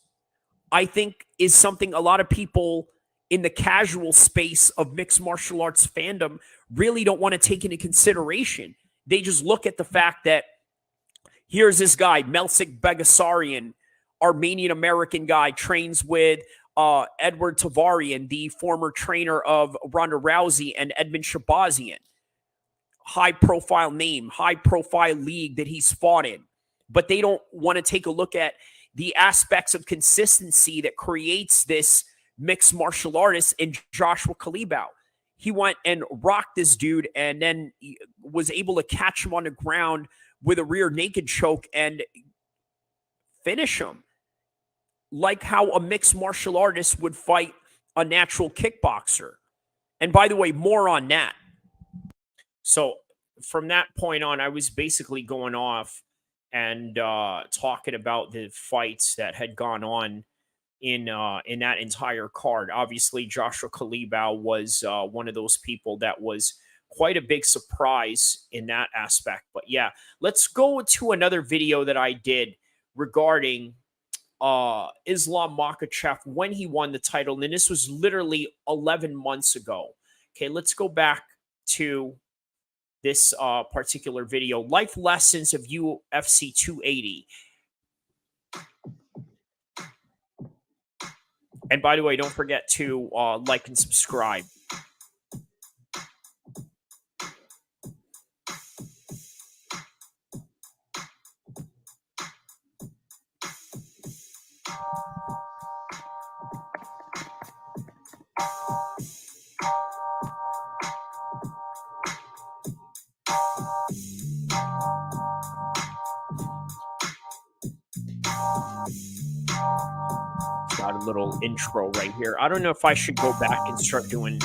I think is something a lot of people in the casual space of mixed martial arts fandom really don't want to take into consideration. They just look at the fact that here's this guy, Melsik Begassarian, Armenian-American guy, trains with Edward Tavarian, the former trainer of Ronda Rousey, and Edmund Shabazian. High-profile name, high-profile league that he's fought in. But they don't want to take a look at the aspects of consistency that creates this mixed martial artist in Joshua Kalibau. He went and rocked this dude and then was able to catch him on the ground with a rear naked choke and finish him. Like how a mixed martial artist would fight a natural kickboxer. And by the way, more on that. So from that point on, I was basically going off and talking about the fights that had gone on in that entire card. Obviously, Joshua Kalibau was one of those people that was quite a big surprise in that aspect. But yeah, let's go to another video that I did regarding Islam Makhachev when he won the title. And this was literally 11 months ago. Okay, let's go back to this particular video. Life Lessons of UFC 280. And by the way, don't forget to like and subscribe. Got a little intro right here. I don't know if I should go back and start doing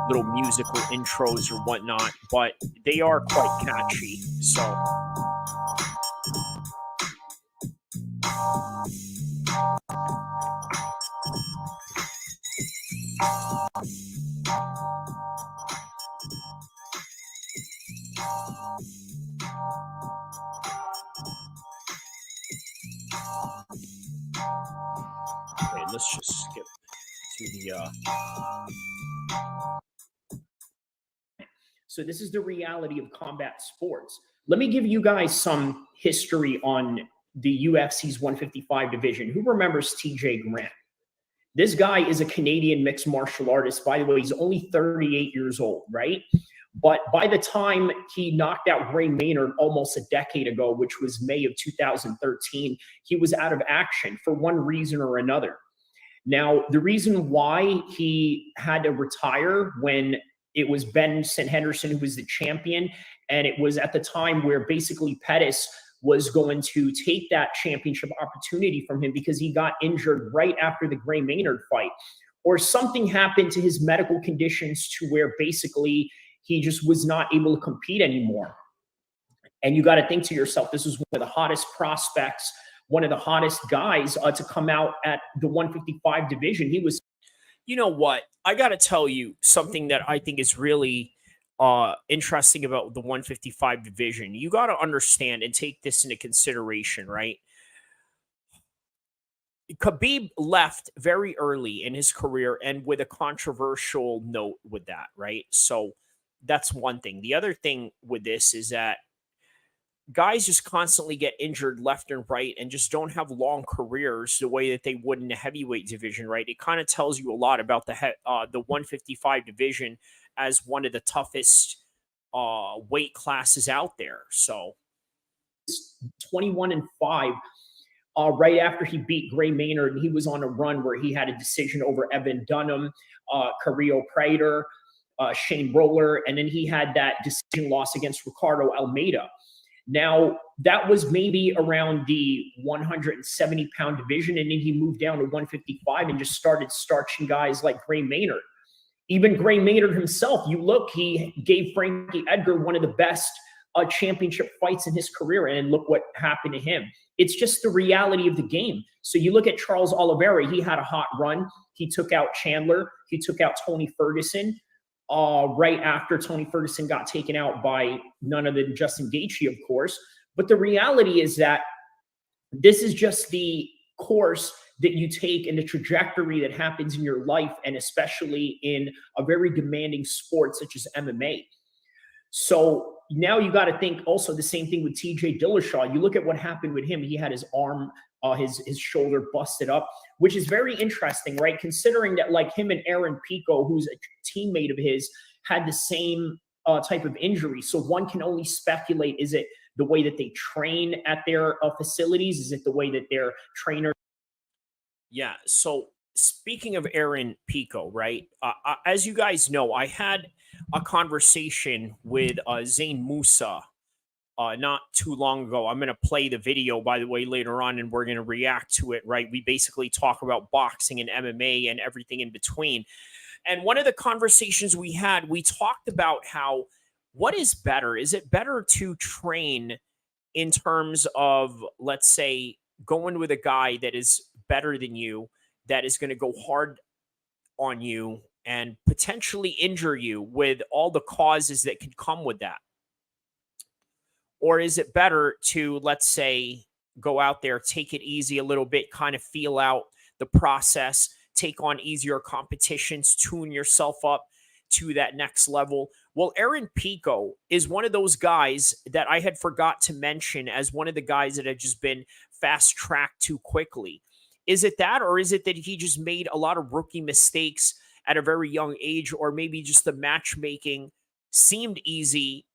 little musical intros or whatnot, but they are quite catchy. So okay, let's just skip to the So this is the reality of combat sports. Let me give you guys some history on the UFC's 155 division. Who remembers TJ Grant? This guy is a Canadian mixed martial artist. By the way, he's only 38 years old, right? But by the time he knocked out Gray Maynard almost a decade ago, which was May of 2013, he was out of action for one reason or another. Now, the reason why he had to retire when it was Ben St. Henderson who was the champion, and it was at the time where basically Pettis was going to take that championship opportunity from him because he got injured right after the Gray Maynard fight, or something happened to his medical conditions to where basically he just was not able to compete anymore. And you got to think to yourself, this was one of the hottest prospects, one of the hottest guys to come out at the 155 division. He was, you know what? I got to tell you something that I think is really interesting about the 155 division. You got to understand and take this into consideration, right? Khabib left very early in his career and with a controversial note with that, right? So that's one thing. The other thing with this is that guys just constantly get injured left and right and just don't have long careers the way that they would in the heavyweight division, right? It kind of tells you a lot about the 155 division as one of the toughest weight classes out there. So 21-5 right after he beat Gray Maynard, and he was on a run where he had a decision over Evan Dunham, Carrillo Prater, Shane Roller, and then he had that decision loss against Ricardo Almeida. Now, that was maybe around the 170-pound division, and then he moved down to 155 and just started starching guys like Gray Maynard. Even Gray Maynard himself, you look, he gave Frankie Edgar one of the best championship fights in his career, and look what happened to him. It's just the reality of the game. So you look at Charles Oliveira, he had a hot run. He took out Chandler. He took out Tony Ferguson. Right after Tony Ferguson got taken out by none other than Justin Gaethje, of course. But the reality is that this is just the course that you take and the trajectory that happens in your life, and especially in a very demanding sport such as MMA. So now you got to think also the same thing with TJ Dillashaw. You look at what happened with him. He had his arm, his shoulder busted up, which is very interesting, right? Considering that like him and Aaron Pico, who's a teammate of his, had the same type of injury. So one can only speculate, is it the way that they train at their facilities? Is it the way that their trainer? Yeah. So speaking of Aaron Pico, right? As you guys know, I had a conversation with Zain Musa not too long ago. I'm going to play the video, by the way, later on, and we're going to react to it, right? We basically talk about boxing and MMA and everything in between. And one of the conversations we had, we talked about how, what is better? Is it better to train in terms of, let's say, going with a guy that is better than you, that is going to go hard on you and potentially injure you with all the causes that can come with that? Or is it better to, let's say, go out there, take it easy a little bit, kind of feel out the process, take on easier competitions, tune yourself up to that next level? Well, Aaron Pico is one of those guys that I had forgot to mention as one of the guys that had just been fast-tracked too quickly. Is it that, or is it that he just made a lot of rookie mistakes at a very young age, or maybe just the matchmaking seemed easy,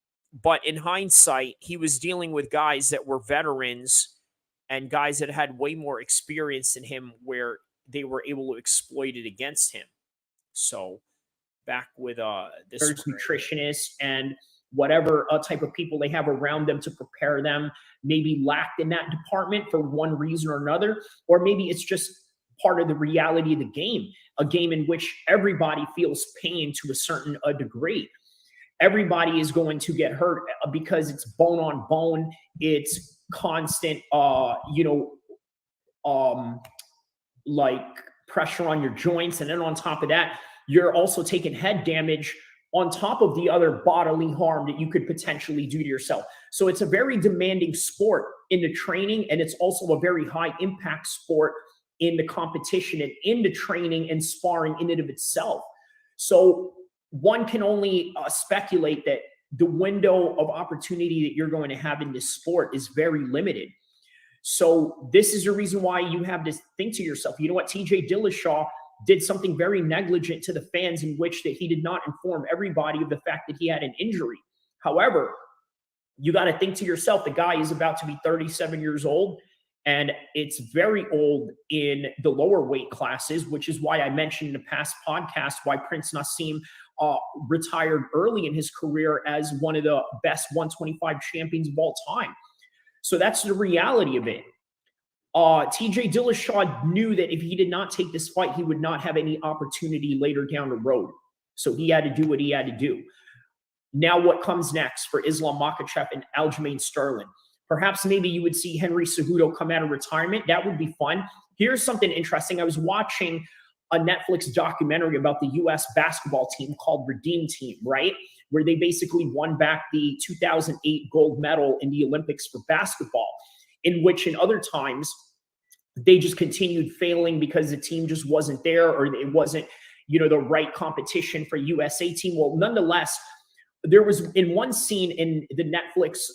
but in hindsight, he was dealing with guys that were veterans and guys that had way more experience than him, where they were able to exploit it against him. So back with this nutritionist and whatever type of people they have around them to prepare them, maybe lacked in that department for one reason or another, or maybe it's just part of the reality of the game, a game in which everybody feels pain to a certain degree. Everybody is going to get hurt because it's bone on bone. It's constant, like pressure on your joints. And then on top of that, you're also taking head damage on top of the other bodily harm that you could potentially do to yourself. So it's a very demanding sport in the training, and it's also a very high impact sport in the competition and in the training and sparring in and of itself. So one can only speculate that the window of opportunity that you're going to have in this sport is very limited. So this is the reason why you have to think to yourself, you know what, TJ Dillashaw did something very negligent to the fans, in which that he did not inform everybody of the fact that he had an injury. However, you got to think to yourself, the guy is about to be 37 years old, and it's very old in the lower weight classes, which is why I mentioned in the past podcast why Prince Nassim retired early in his career as one of the best 125 champions of all time. So that's the reality of it. TJ Dillashaw knew that if he did not take this fight, he would not have any opportunity later down the road. So he had to do what he had to do. Now what comes next for Islam Makhachev and Aljamain Sterling? Perhaps maybe you would see Henry Cejudo come out of retirement. That would be fun. Here's something interesting. I was watching a Netflix documentary about the U.S. basketball team called Redeem Team, right? Where they basically won back the 2008 gold medal in the Olympics for basketball, in which in other times they just continued failing because the team just wasn't there, or it wasn't, the right competition for USA team. Well, nonetheless, there was in one scene in the Netflix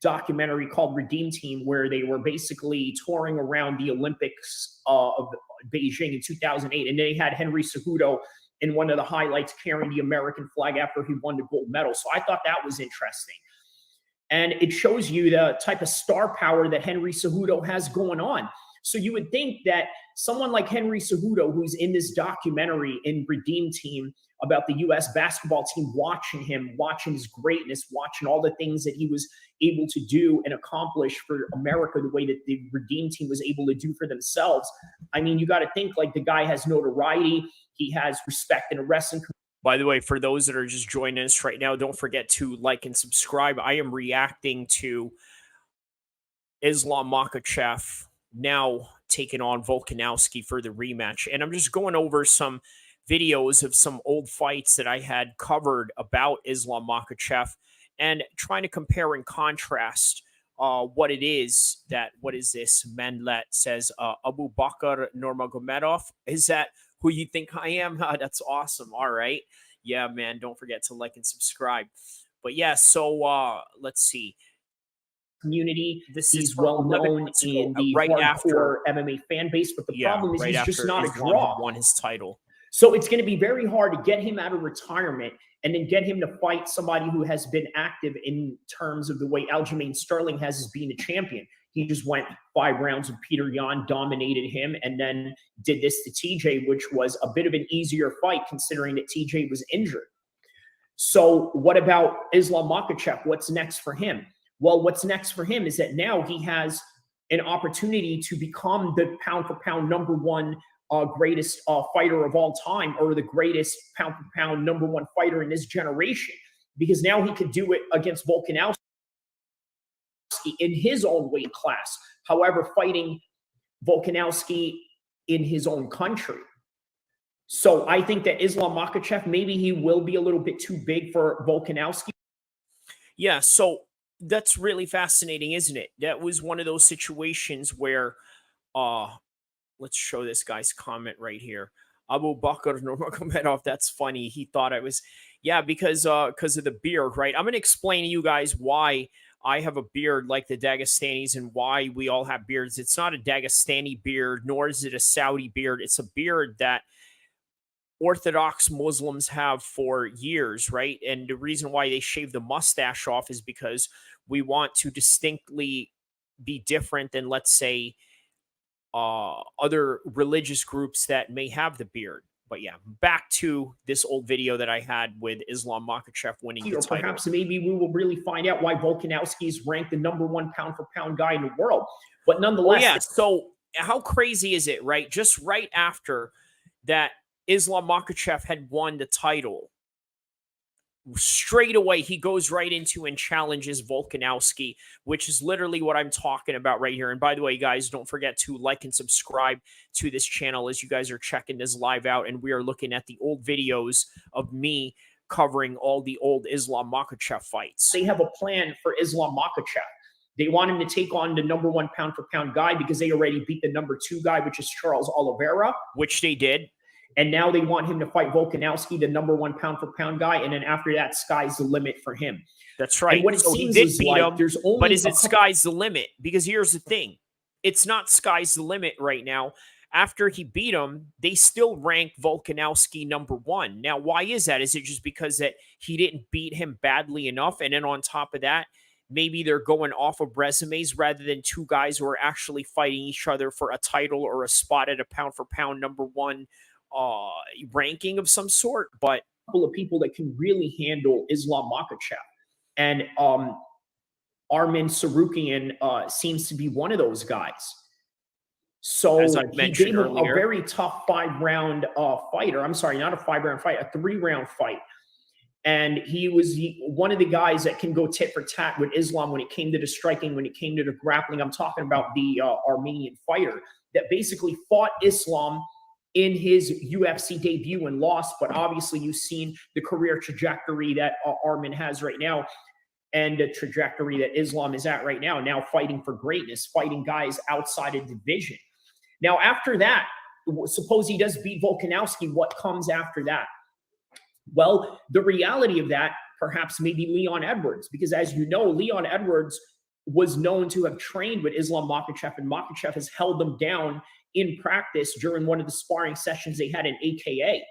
documentary called Redeem Team, where they were basically touring around the Olympics of Beijing in 2008, and they had Henry Cejudo in one of the highlights carrying the American flag after he won the gold medal. So I thought that was interesting. And it shows you the type of star power that Henry Cejudo has going on. So you would think that someone like Henry Cejudo, who's in this documentary in Redeem Team about the U.S. basketball team, watching him, watching his greatness, watching all the things that he was able to do and accomplish for America, the way that the Redeem Team was able to do for themselves. I mean, you got to think, like, the guy has notoriety. He has respect in a wrestling career. By the way, for those that are just joining us right now, don't forget to like and subscribe. I am reacting to Islam Makhachev now taking on Volkanovski for the rematch. And I'm just going over some videos of some old fights that I had covered about Islam Makhachev and trying to compare and contrast what it is that, what is this? Manlet says, Abu Bakr Nurmagomedov. Is that who you think I am? That's awesome. All right. Yeah, man. Don't forget to like and subscribe. But yeah, so let's see. Community. This is He's from well 11 known months ago, in the right hardcore after MMA fan base, but the yeah, problem is right he's after just not a Islam draw. had won his title. So it's going to be very hard to get him out of retirement and then get him to fight somebody who has been active in terms of the way Aljamain Sterling has as being a champion. He just went 5 rounds with Peter Yan, dominated him, and then did this to TJ, which was a bit of an easier fight considering that TJ was injured. So what about Islam Makhachev? What's next for him? Well, what's next for him is that now he has an opportunity to become the pound-for-pound #1 greatest fighter of all time, or the greatest pound-for-pound #1 fighter in this generation, because now he could do it against Volkanovski in his own weight class. However, fighting Volkanovski in his own country. So I think that Islam Makhachev, maybe he will be a little bit too big for Volkanovski. Yeah, so that's really fascinating, isn't it? That was one of those situations where let's show this guy's comment right here. Abu Bakr Nurmagomedov, that's funny. He thought I was, yeah, because of the beard, right? I'm going to explain to you guys why I have a beard like the Dagestanis and why we all have beards. It's not a Dagestani beard, nor is it a Saudi beard. It's a beard that Orthodox Muslims have for years, right? And the reason why they shave the mustache off is because we want to distinctly be different than, let's say, other religious groups that may have the beard. But yeah, back to this old video that I had with Islam Makhachev winning the title. Perhaps maybe we will really find out why Volkanovski is ranked the #1 pound-for-pound guy in the world. But nonetheless, yeah. So how crazy is it, right? Just right after that, Islam Makhachev had won the title. Straight away, he goes right into and challenges Volkanovski, which is literally what I'm talking about right here. And by the way, guys, don't forget to like and subscribe to this channel as you guys are checking this live out. And we are looking at the old videos of me covering all the old Islam Makhachev fights. They have a plan for Islam Makhachev. They want him to take on the #1 pound-for-pound guy because they already beat the #2 guy, which is Charles Oliveira. Which they did. And now they want him to fight Volkanovski, the #1 pound-for-pound guy. And then after that, sky's the limit for him. That's right. And what it so seems he did is beat like him, there's only but is it sky's the limit? Because here's the thing. It's not sky's the limit right now. After he beat him, they still rank Volkanovski #1. Now, why is that? Is it just because that he didn't beat him badly enough? And then on top of that, maybe they're going off of resumes rather than two guys who are actually fighting each other for a title or a spot at a pound-for-pound #1 ranking of some sort. But a couple of people that can really handle Islam Makhachev. And Arman Sarukian seems to be one of those guys. So as I he mentioned gave him a earlier, very tough 5-round fight, or I'm sorry, not a 5-round fight, a 3-round fight. And he was one of the guys that can go tit for tat with Islam when it came to the striking, when it came to the grappling. I'm talking about the Armenian fighter that basically fought Islam in his UFC debut and lost. But obviously you've seen the career trajectory that Arman has right now and the trajectory that Islam is at right now fighting for greatness, fighting guys outside of division. Now, after that, suppose he does beat Volkanovski, what comes after that? Well, the reality of that, perhaps maybe Leon Edwards, because as you know, Leon Edwards was known to have trained with Islam Makhachev, and Makhachev has held them down in practice during one of the sparring sessions they had in AKA.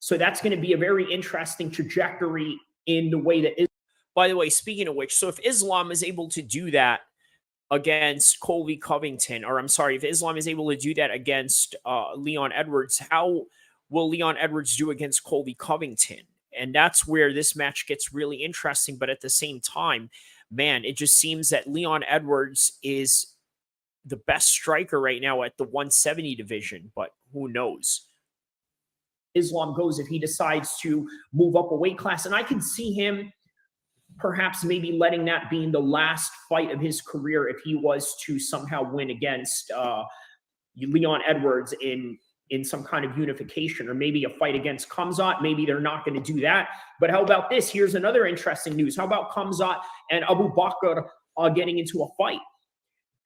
So that's going to be a very interesting trajectory in the way that. By the way, speaking of which, so if Islam is able to do that against Colby Covington, or I'm sorry, if Islam is able to do that against Leon Edwards, how will Leon Edwards do against Colby Covington? And that's where this match gets really interesting. But at the same time, man, it just seems that Leon Edwards is the best striker right now at the 170 division, but who knows? Islam goes if he decides to move up a weight class. And I can see him perhaps maybe letting that being the last fight of his career if he was to somehow win against Leon Edwards in some kind of unification, or maybe a fight against Khamzat. Maybe they're not going to do that. But how about this? Here's another interesting news. How about Khamzat and Abu Bakr getting into a fight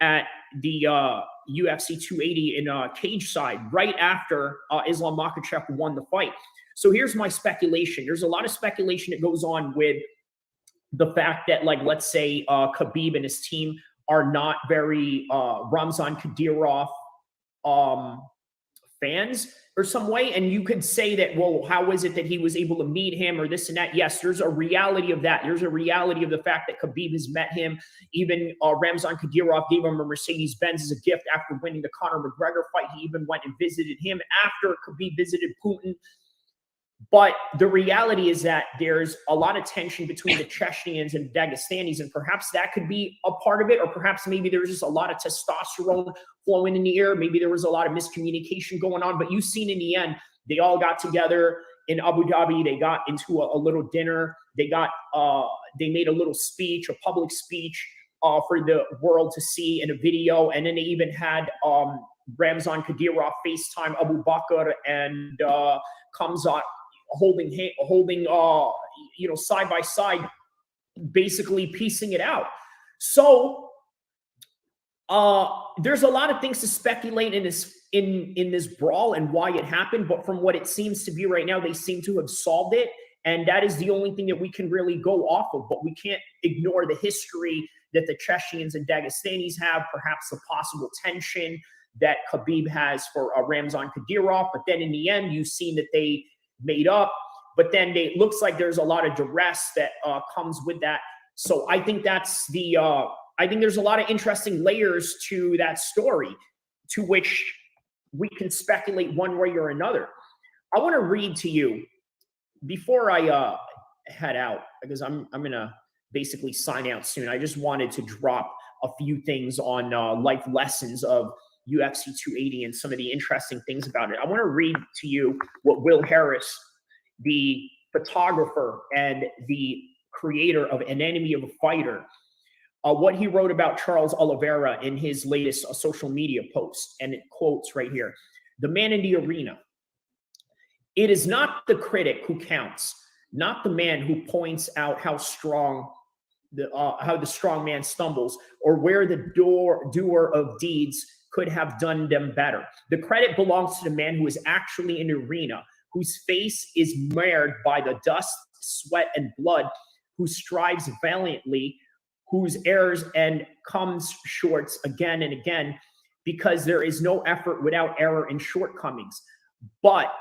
at the UFC 280 in cage side right after Islam Makhachev won the fight? So here's my speculation. There's a lot of speculation that goes on with the fact that, like, let's say Khabib and his team are not very Ramzan Kadyrov fans or some way. And you could say that, well, how is it that he was able to meet him or this and that? Yes, there's a reality of that. There's a reality of the fact that Khabib has met him. Even Ramzan Kadyrov gave him a Mercedes-Benz as a gift after winning the Conor McGregor fight. He even went and visited him after Khabib visited Putin. But the reality is that there's a lot of tension between the Chechens and Dagestanis, and perhaps that could be a part of it, or perhaps maybe there was just a lot of testosterone flowing in the air. Maybe there was a lot of miscommunication going on, but you've seen in the end, they all got together in Abu Dhabi. They got into a little dinner. They made a little speech, a public speech for the world to see in a video. And then they even had Ramzan Kadyrov FaceTime Abu Bakr and Kamzat holding side by side, basically piecing it out. So there's a lot of things to speculate in this brawl and why it happened, but from what it seems to be right now, they seem to have solved it, and that is the only thing that we can really go off of. But we can't ignore the history that the Chechens and Dagestanis have, perhaps the possible tension that Khabib has for Ramzan Kadyrov. But then in the end, you've seen that they made up, but then it looks like there's a lot of duress that comes with that. So I think that's I think there's a lot of interesting layers to that story, to which we can speculate one way or another. I want to read to you before I head out, because I'm gonna basically sign out soon. I just wanted to drop a few things on life lessons of UFC 280 and some of the interesting things about it. I want to read to you what Will Harris, the photographer and the creator of An Enemy of a Fighter, what he wrote about Charles Oliveira in his latest social media post. And it quotes right here: "The man in the arena. It is not the critic who counts, not the man who points out how the strong man stumbles, or where the doer of deeds could have done them better. The credit belongs to the man who is actually in the arena, whose face is marred by the dust, sweat, and blood, who strives valiantly, whose errors and comes shorts again and again, because there is no effort without error and shortcomings, but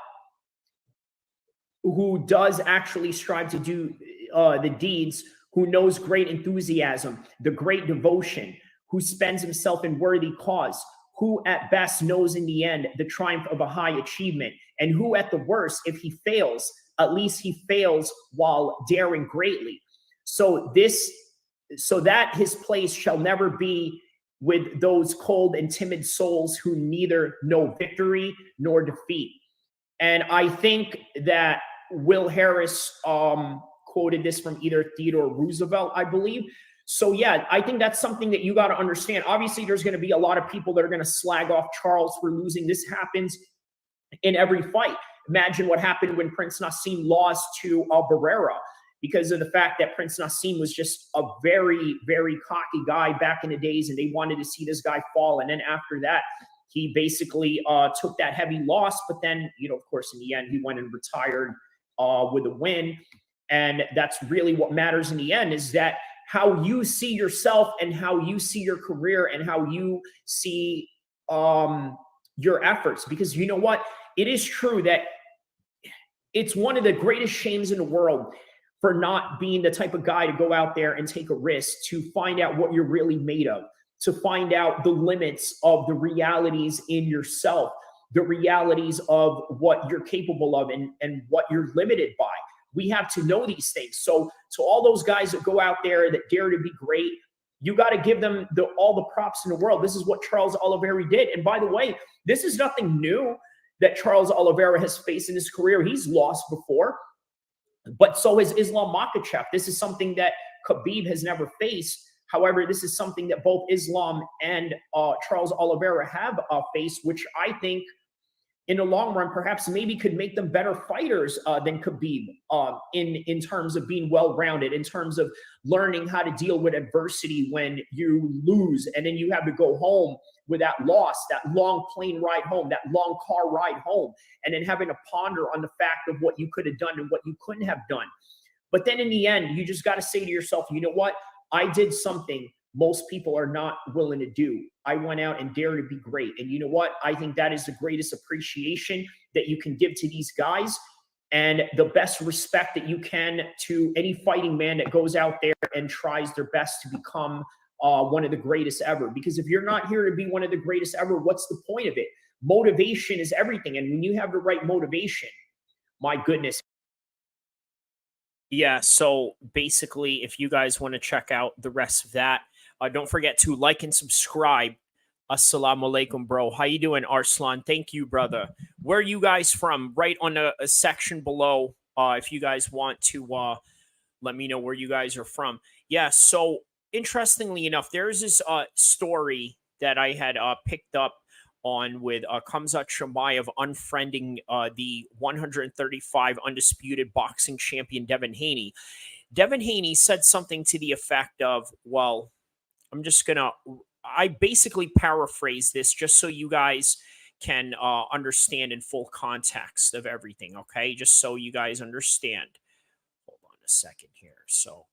who does actually strive to do the deeds, who knows great enthusiasm, the great devotion, who spends himself in worthy cause, who at best knows in the end the triumph of a high achievement, and who at the worst, if he fails, at least he fails while daring greatly. So that his place shall never be with those cold and timid souls who neither know victory nor defeat." And I think that Will Harris quoted this from either Theodore Roosevelt, I believe. So yeah, I think that's something that you got to understand. Obviously, there's going to be a lot of people that are going to slag off Charles for losing. This happens in every fight. Imagine what happened when Prince Nassim lost to Barrera, because of the fact that Prince Nassim was just a very, very cocky guy back in the days, and they wanted to see this guy fall. And then after that, he basically took that heavy loss. But then, of course, in the end, he went and retired with a win. And that's really what matters in the end, is that how you see yourself and how you see your career and how you see your efforts. Because you know what? It is true that it's one of the greatest shames in the world for not being the type of guy to go out there and take a risk, to find out what you're really made of, to find out the limits of the realities in yourself, the realities of what you're capable of and what you're limited by. We have to know these things. So to all those guys that go out there that dare to be great, you got to give them all the props in the world. This is what Charles Oliveira did. And by the way, this is nothing new that Charles Oliveira has faced in his career. He's lost before, but so has Islam Makhachev. This is something that Khabib has never faced. However, this is something that both Islam and Charles Oliveira have faced, which I think in the long run, perhaps maybe could make them better fighters than Khabib in terms of being well-rounded, in terms of learning how to deal with adversity when you lose, and then you have to go home with that loss, that long plane ride home, that long car ride home, and then having to ponder on the fact of what you could have done and what you couldn't have done. But then in the end, you just got to say to yourself, you know what? I did something most people are not willing to do. I went out and dared to be great. And you know what? I think that is the greatest appreciation that you can give to these guys, and the best respect that you can to any fighting man that goes out there and tries their best to become one of the greatest ever. Because if you're not here to be one of the greatest ever, what's the point of it? Motivation is everything. And when you have the right motivation, my goodness. Yeah, so basically, if you guys want to check out the rest of that, don't forget to like and subscribe. Assalamu alaikum, bro. How you doing, Arslan? Thank you, brother. Where are you guys from? Right on a section below, if you guys want to let me know where you guys are from. Yeah, so interestingly enough, there's this story that I had picked up on with Khamzat Chimaev unfriending the 135 undisputed boxing champion Devin Haney. Devin Haney said something to the effect of, well, I basically paraphrase this just so you guys can understand in full context of everything, okay? Just so you guys understand. Hold on a second here. So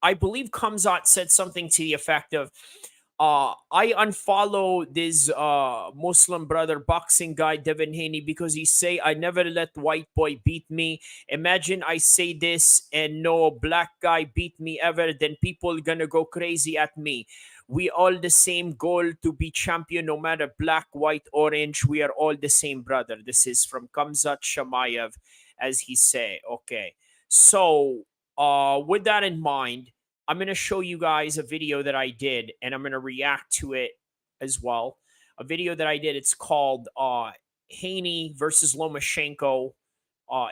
I believe Khamzat said something to the effect of, I unfollow this Muslim brother boxing guy Devin Haney because he say I never let white boy beat me. Imagine I say this and no black guy beat me ever, then people gonna go crazy at me. We all the same goal to be champion, no matter black, white, orange. We are all the same brother. This is from Khamzat Chimaev, as he say. Okay, so with that in mind, I'm going to show you guys a video that I did, and I'm going to react to it as well. A video that I did. It's called Haney versus Lomachenko.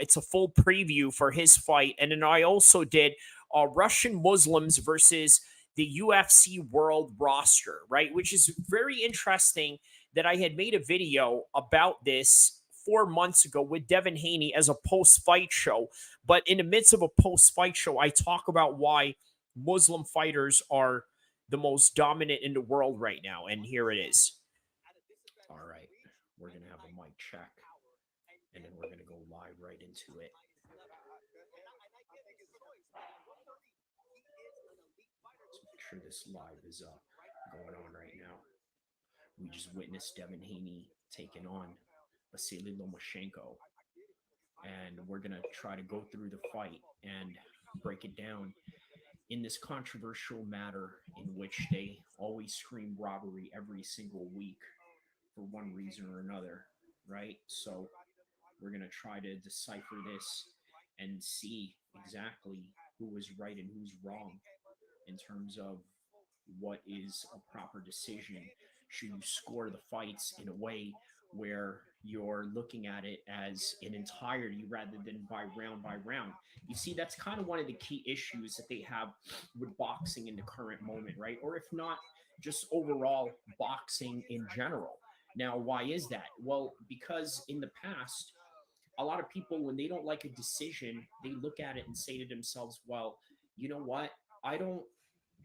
It's a full preview for his fight. And then I also did Russian Muslims versus the UFC world roster, right? Which is very interesting that I had made a video about this 4 months ago with Devin Haney as a post-fight show. But in the midst of a post-fight show, I talk about why Muslim fighters are the most dominant in the world right now. And here it is. All right. We're going to have a mic check. And then we're going to go live right into it. So make sure this live is going on right now. We just witnessed Devin Haney taking on Vasily Lomachenko. And we're going to try to go through the fight and break it down in this controversial matter in which they always scream robbery every single week for one reason or another, right? So we're going to try to decipher this and see exactly who is right and who's wrong in terms of what is a proper decision. Should you score the fights in a way where you're looking at it as an entirety rather than by round? You see, that's kind of one of the key issues that they have with boxing in the current moment, right? Or if not, just overall boxing in general. Now, why is that? Well, because in the past, a lot of people, when they don't like a decision, they look at it and say to themselves, well, you know what? I don't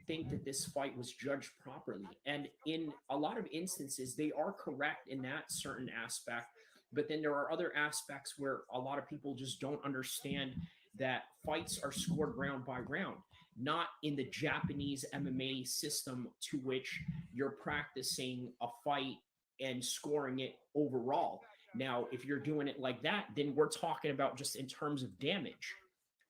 think that this fight was judged properly. And in a lot of instances, they are correct in that certain aspect. But then there are other aspects where a lot of people just don't understand that fights are scored round by round, not in the Japanese MMA system to which you're practicing a fight and scoring it overall. Now, if you're doing it like that, then we're talking about just in terms of damage.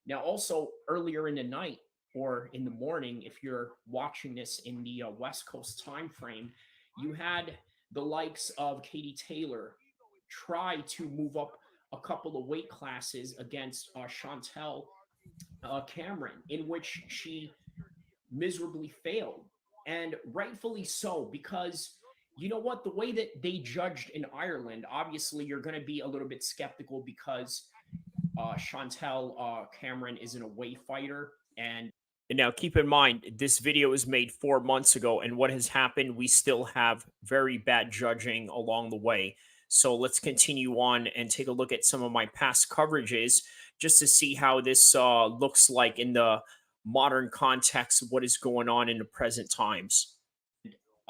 Now, also earlier in the night, or in the morning, if you're watching this in the West Coast time frame, you had the likes of Katie Taylor try to move up a couple of weight classes against Chantel Cameron, in which she miserably failed. And rightfully so, because you know what? The way that they judged in Ireland, obviously you're going to be a little bit skeptical because Chantel Cameron is an away fighter. And now keep in mind, this video was made 4 months ago, and what has happened, we still have very bad judging along the way. So let's continue on and take a look at some of my past coverages just to see how this looks like in the modern context of what is going on in the present times.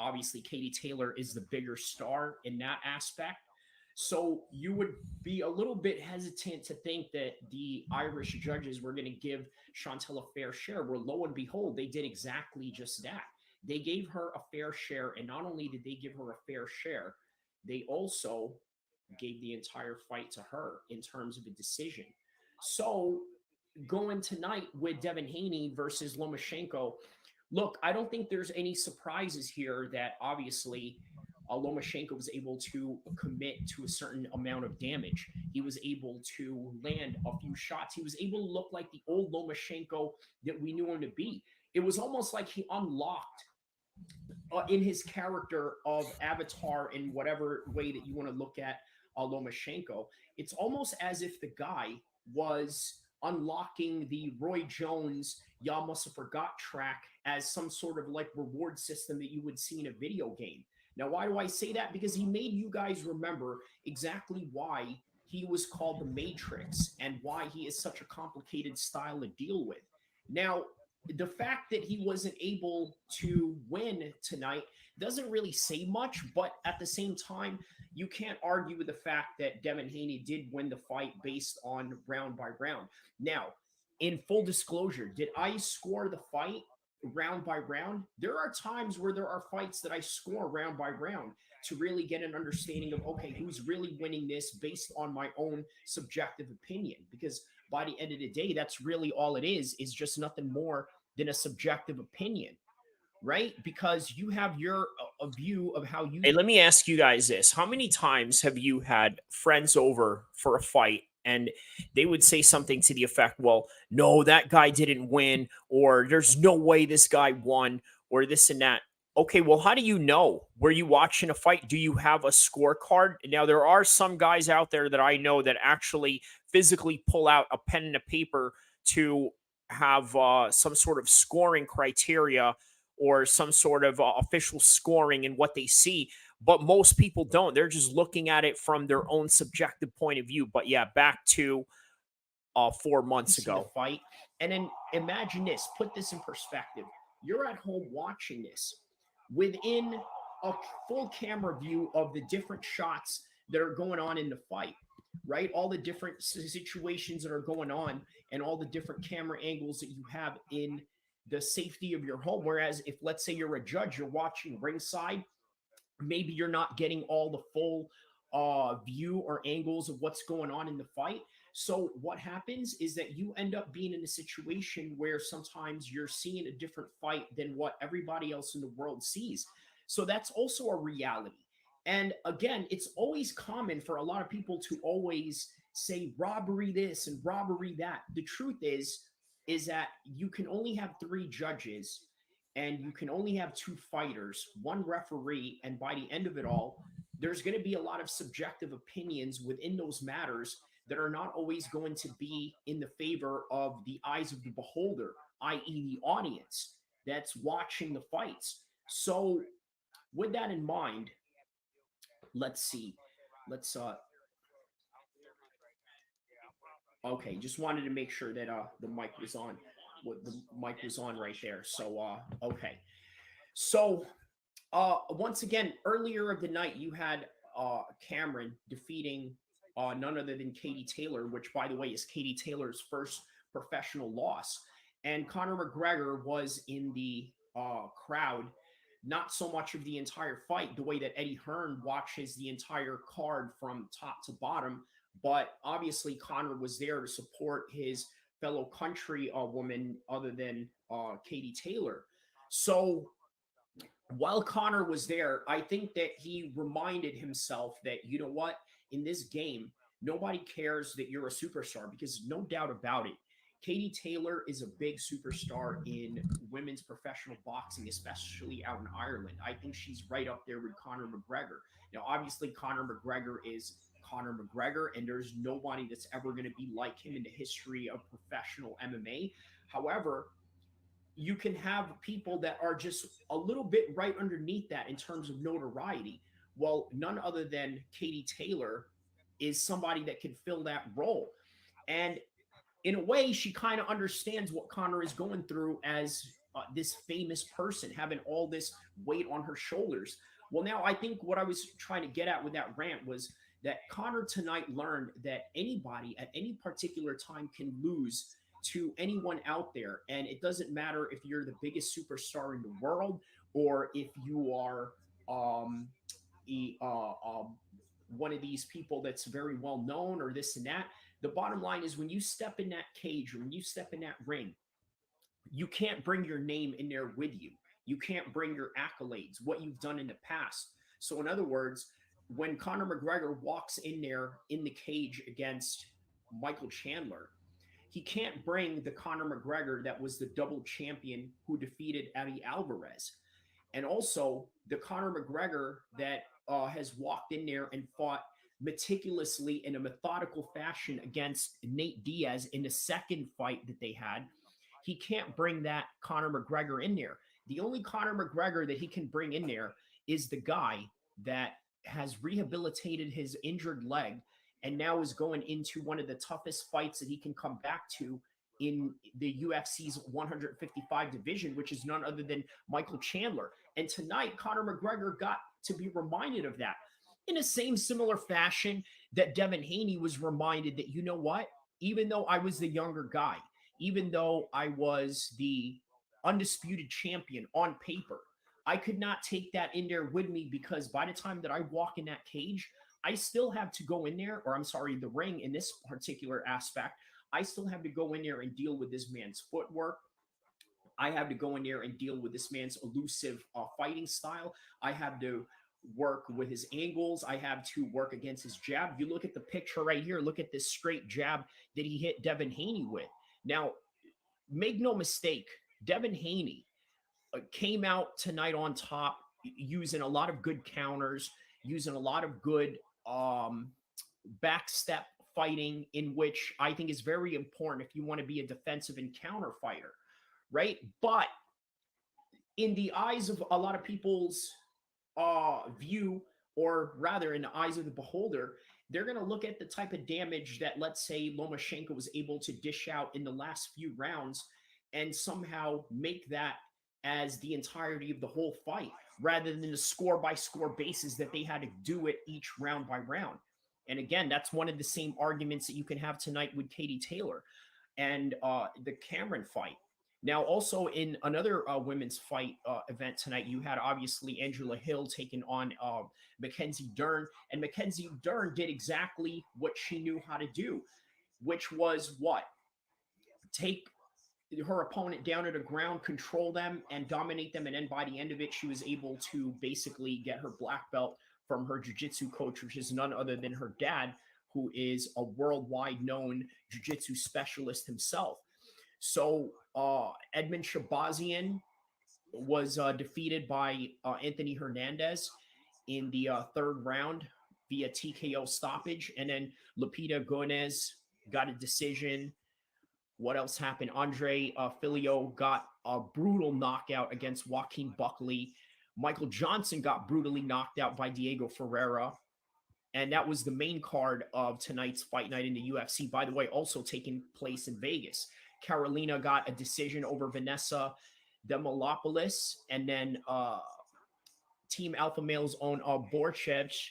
obviously Katie Taylor is the bigger star in that aspect. So you would be a little bit hesitant to think that the Irish judges were going to give Chantel a fair share, where lo and behold, they did exactly just that. They gave her a fair share, and not only did they give her a fair share, they also gave the entire fight to her in terms of a decision. So going tonight with Devin Haney versus Lomachenko, look, I don't think there's any surprises here that obviously Lomachenko was able to commit to a certain amount of damage. He was able to land a few shots. He was able to look like the old Lomachenko that we knew him to be. It was almost like he unlocked in his character of Avatar in whatever way that you want to look at Lomachenko. It's almost as if the guy was unlocking the Roy Jones Y'all Must Have Forgot track as some sort of like reward system that you would see in a video game. Now, why do I say that? Because he made you guys remember exactly why he was called the Matrix and why he is such a complicated style to deal with. Now, the fact that he wasn't able to win tonight doesn't really say much, but at the same time, you can't argue with the fact that Devin Haney did win the fight based on round by round. Now, in full disclosure, did I score the fight round by round? There are times where there are fights that I score round by round to really get an understanding of, okay, who's really winning this based on my own subjective opinion. Because by the end of the day, that's really all it is just nothing more than a subjective opinion, right? Because you have your a view of how you. Hey, let me ask you guys this. How many times have you had friends over for a fight and they would say something to the effect, well, no, that guy didn't win, or there's no way this guy won, or this and that? Okay, well, how do you know? Were you watching a fight? Do you have a scorecard? Now, there are some guys out there that I know that actually physically pull out a pen and a paper to have some sort of scoring criteria or some sort of official scoring in what they see. But most people don't. They're just looking at it from their own subjective point of view. But yeah, back to 4 months see the ago. fight. And then imagine this, put this in perspective. You're at home watching this within a full camera view of the different shots that are going on in the fight, right? All the different situations that are going on and all the different camera angles that you have in the safety of your home. Whereas if, let's say, you're a judge, you're watching ringside, maybe you're not getting all the full view or angles of what's going on in the fight. So what happens is that you end up being in a situation where sometimes you're seeing a different fight than what everybody else in the world sees. So that's also a reality. And again, it's always common for a lot of people to always say robbery this and robbery that. The truth is that you can only have 3 judges and you can only have 2 fighters, 1 referee, and by the end of it all, there's going to be a lot of subjective opinions within those matters that are not always going to be in the favor of the eyes of the beholder, i.e. the audience that's watching the fights. So with that in mind, let's see. Okay, just wanted to make sure that the mic was on. What the mic was on right there. So okay. So once again, earlier of the night, you had Cameron defeating none other than Katie Taylor, which, by the way, is Katie Taylor's first professional loss. And Conor McGregor was in the crowd, not so much of the entire fight, the way that Eddie Hearn watches the entire card from top to bottom. But obviously, Conor was there to support his fellow country woman other than Katie Taylor. So while Conor was there, I think that he reminded himself that, you know what, in this game, nobody cares that you're a superstar, because no doubt about it, Katie Taylor is a big superstar in women's professional boxing, especially out in Ireland. I think she's right up there with Conor McGregor. Now, obviously, Conor McGregor is Conor McGregor, and there's nobody that's ever going to be like him in the history of professional MMA. However, you can have people that are just a little bit right underneath that in terms of notoriety. Well, none other than Katie Taylor is somebody that can fill that role. And in a way, she kind of understands what Conor is going through as this famous person having all this weight on her shoulders. Well, now I think what I was trying to get at with that rant was that Conor tonight learned that anybody at any particular time can lose to anyone out there. And it doesn't matter if you're the biggest superstar in the world or if you are a, one of these people that's very well known or this and that. The bottom line is when you step in that cage or when you step in that ring, you can't bring your name in there with you. You can't bring your accolades, what you've done in the past. So, in other words, when Conor McGregor walks in there in the cage against Michael Chandler, he can't bring the Conor McGregor that was the double champion who defeated Eddie Alvarez. And also the Conor McGregor that has walked in there and fought meticulously in a methodical fashion against Nate Diaz in the second fight that they had. He can't bring that Conor McGregor in there. The only Conor McGregor that he can bring in there is the guy that has rehabilitated his injured leg and now is going into one of the toughest fights that he can come back to in the UFC's 155 division, which is none other than Michael Chandler. And tonight, Conor McGregor got to be reminded of that in the same similar fashion that Devin Haney was reminded that, you know what, even though I was the younger guy, even though I was the undisputed champion on paper, I could not take that in there with me because by the time that I walk in that cage, I still have to go in there, or I'm sorry, the ring in this particular aspect, I still have to go in there and deal with this man's footwork. I have to go in there and deal with this man's elusive fighting style. I have to work with his angles. I have to work against his jab. You look at the picture right here. Look at this straight jab that he hit Devin Haney with. Now, make no mistake, Devin Haney came out tonight on top using a lot of good counters, using a lot of good backstep fighting, in which I think is very important if you want to be a defensive and counter fighter, right? But in the eyes of a lot of people's view, or rather in the eyes of the beholder, they're going to look at the type of damage that, let's say, Lomachenko was able to dish out in the last few rounds and somehow make that as the entirety of the whole fight, rather than the score-by-score basis that they had to do it each round by round. And again, that's one of the same arguments that you can have tonight with Katie Taylor and the Cameron fight. Now, also in another women's fight event tonight, you had obviously Angela Hill taking on Mackenzie Dern. And Mackenzie Dern did exactly what she knew how to do, which was what? Take her opponent down to the ground, control them, and dominate them. And then by the end of it, she was able to basically get her black belt from her jiu-jitsu coach, which is none other than her dad, who is a worldwide known jiu-jitsu specialist himself. So Edmund Shabazian was defeated by Anthony Hernandez in the third round via TKO stoppage. And then Lupita Gomez got a decision. What else happened? Andre Filio got a brutal knockout against Joaquin Buckley. Michael Johnson got brutally knocked out by Diego Ferreira. And that was the main card of tonight's fight night in the UFC. By the way, also taking place in Vegas. Carolina got a decision over Vanessa Demolopoulos. And then Team Alpha Male's own Borchevich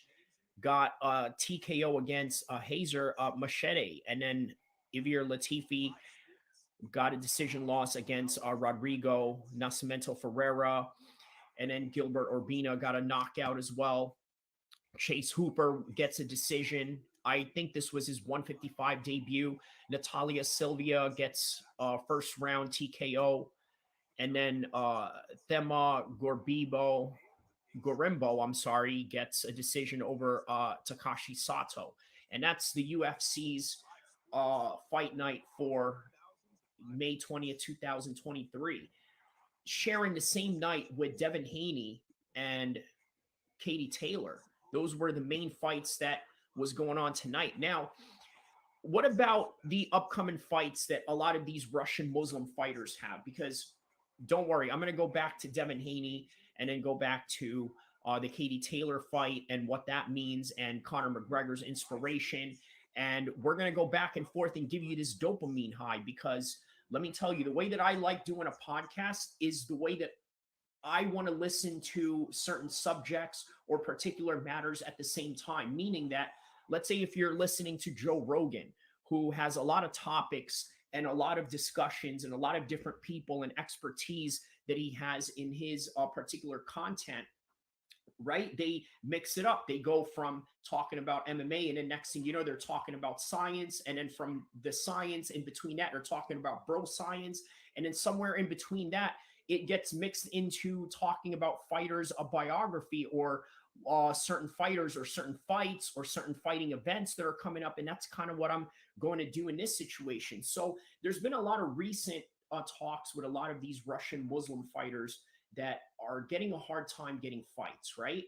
got TKO against Hazer Machete. And then Ilir Latifi got a decision loss against Rodrigo Nascimento Ferreira. And then Gilbert Urbina got a knockout as well. Chase Hooper gets a decision. I think this was his 155 debut. Natalia Silvia gets first round TKO. And then Thema Gorimbo, gets a decision over Takashi Sato. And that's the UFC's fight night for May 20th, 2023. Sharing the same night with Devin Haney and Katie Taylor. Those were the main fights that was going on tonight. Now, what about the upcoming fights that a lot of these Russian Muslim fighters have? Because don't worry, I'm going to go back to Devin Haney and then go back to the Katie Taylor fight and what that means and Conor McGregor's inspiration. And we're going to go back and forth and give you this dopamine high because let me tell you, the way that I like doing a podcast is the way that I want to listen to certain subjects or particular matters at the same time. Meaning that, let's say if you're listening to Joe Rogan, who has a lot of topics and a lot of discussions and a lot of different people and expertise that he has in his particular content, right? They mix it up. They go from talking about MMA, and then next thing you know, they're talking about science. And then from the science in between that, they're talking about bro science. And then somewhere in between that, it gets mixed into talking about fighters, a biography, or certain fighters or certain fights or certain fighting events that are coming up. And that's kind of what I'm going to do in this situation. So there's been a lot of recent talks with a lot of these Russian Muslim fighters that are getting a hard time getting fights, right?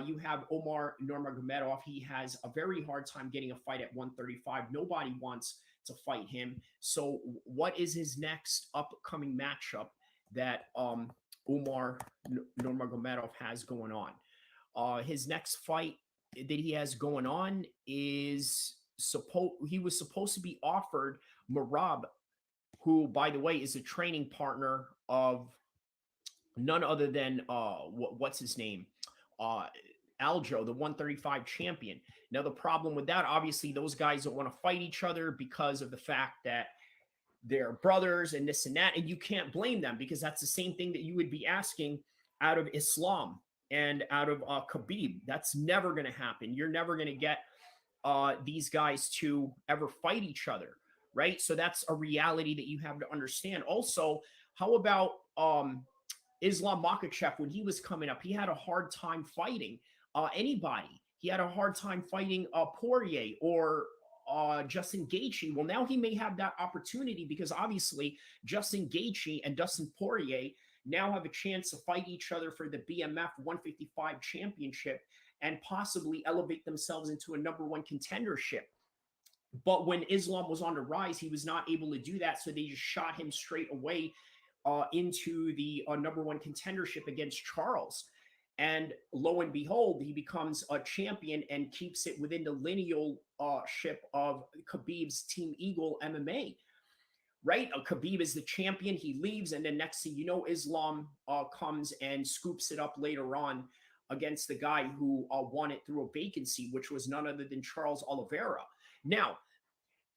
You have Omar Nurmagomedov. He has a very hard time getting a fight at 135. Nobody wants to fight him. So what is his next upcoming matchup that Omar Nurmagomedov has going on? His next fight that he has going on is he was supposed to be offered Marab, who, by the way, is a training partner of none other than what's his name? Aljo, the 135 champion. Now, the problem with that, obviously, those guys don't want to fight each other because of the fact that they're brothers and this and that. And you can't blame them, because that's the same thing that you would be asking out of Islam and out of Khabib. That's never going to happen. You're never going to get these guys to ever fight each other, right? So that's a reality that you have to understand. Also, how about Islam Makhachev? When he was coming up, he had a hard time fighting anybody. He had a hard time fighting Poirier or Justin Gaethje. Well, now he may have that opportunity, because obviously Justin Gaethje and Dustin Poirier now have a chance to fight each other for the BMF 155 championship and possibly elevate themselves into a number one contendership. But when Islam was on the rise, he was not able to do that. So they just shot him straight away into the number one contendership against Charles. And lo and behold, he becomes a champion and keeps it within the linealship of Khabib's Team Eagle MMA. Right? Khabib is the champion. He leaves, and then next thing you know, Islam comes and scoops it up later on against the guy who won it through a vacancy, which was none other than Charles Oliveira. Now,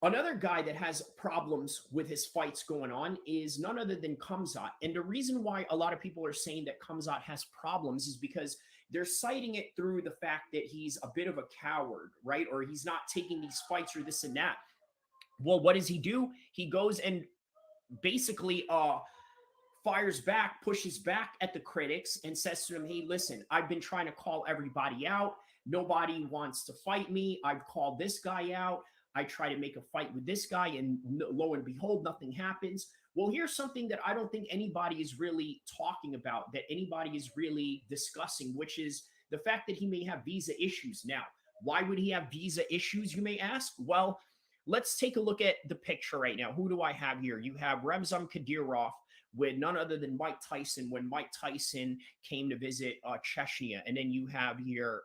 another guy that has problems with his fights going on is none other than Khamzat. And the reason why a lot of people are saying that Khamzat has problems is because they're citing it through the fact that he's a bit of a coward, right? Or he's not taking these fights or this and that. Well, what does he do? He goes and basically fires back, pushes back at the critics and says to them, hey, listen, I've been trying to call everybody out. Nobody wants to fight me. I've called this guy out. I try to make a fight with this guy, and lo and behold, nothing happens. Well, here's something that I don't think anybody is really talking about, that anybody is really discussing, which is the fact that he may have visa issues. Now, why would he have visa issues, you may ask? Well, let's take a look at the picture right now. Who do I have here? You have Ramzan Kadyrov with none other than Mike Tyson when Mike Tyson came to visit Chechnya. And then you have here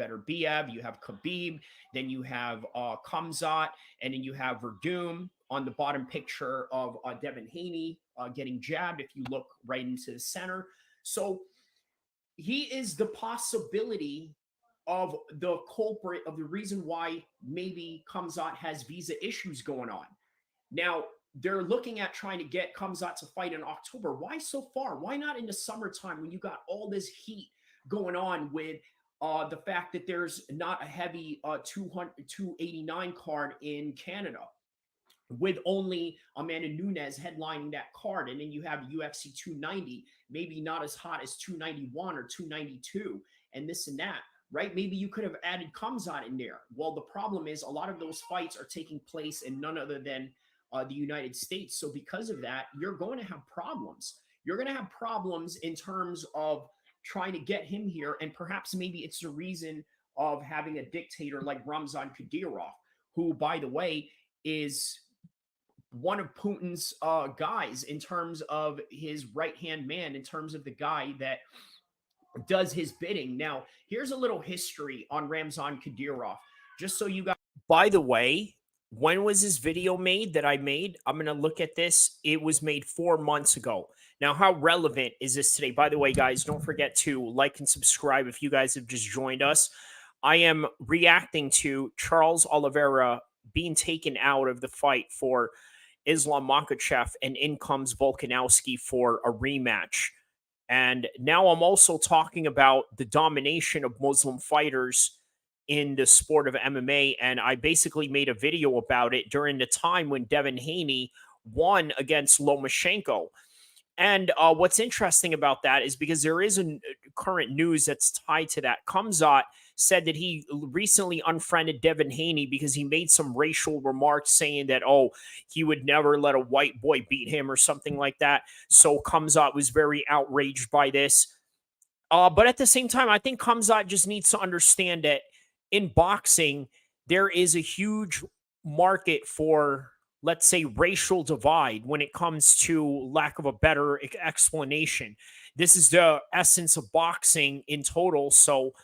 Beterbiev, you have Khabib, then you have Khamzat, and then you have Verdum on the bottom picture of Devin Haney getting jabbed if you look right into the center. So he is the possibility of the culprit of the reason why maybe Khamzat has visa issues going on. Now, they're looking at trying to get Khamzat to fight in October. Why so far? Why not in the summertime when you got all this heat going on with the fact that there's not a heavy 289 card in Canada, with only Amanda Nunes headlining that card? And then you have UFC 290, maybe not as hot as 291 or 292 and this and that, right? Maybe you could have added Khamzat in there. Well, the problem is a lot of those fights are taking place in none other than the United States. So because of that, you're going to have problems. You're going to have problems in terms of trying to get him here. And perhaps maybe it's the reason of having a dictator like Ramzan Kadyrov, who, by the way, is one of Putin's guys in terms of his right-hand man, in terms of the guy that does his bidding. Now, here's a little history on Ramzan Kadyrov, just so you guys. By the way, When was this video made that I made? I'm going to look at this. It was made 4 months ago. Now, how relevant is this today? By the way, guys, don't forget to like and subscribe if you guys have just joined us. I am reacting to Charles Oliveira being taken out of the fight for Islam Makhachev, and in comes Volkanovski for a rematch. And now I'm also talking about the domination of Muslim fighters in the sport of MMA. And I basically made a video about it during the time when Devin Haney won against Lomachenko. And what's interesting about that is because there is a current news that's tied to that. Kamzat said that he recently unfriended Devin Haney because he made some racial remarks saying that, oh, he would never let a white boy beat him or something like that. So Kamzat was very outraged by this. But at the same time, I think Kamzat just needs to understand that in boxing, there is a huge market for, let's say, racial divide when it comes to lack of a better explanation. This is the essence of boxing in total. So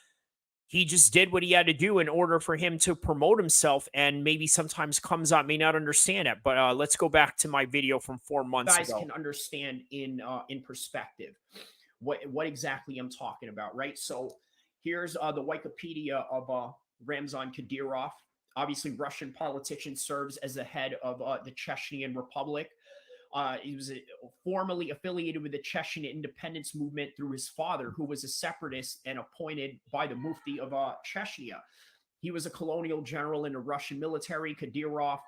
he just did what he had to do in order for him to promote himself. And maybe sometimes Kamzat may not understand it. But let's go back to my video from 4 months Guys ago. can understand in perspective what exactly I'm talking about, right? So here's the Wikipedia of Ramzan Kadyrov. Obviously, Russian politician, serves as the head of the Chechnyan Republic. He was formerly affiliated with the Chechen independence movement through his father, who was a separatist and appointed by the Mufti of Chechnya. He was a colonial general in the Russian military. Kadyrov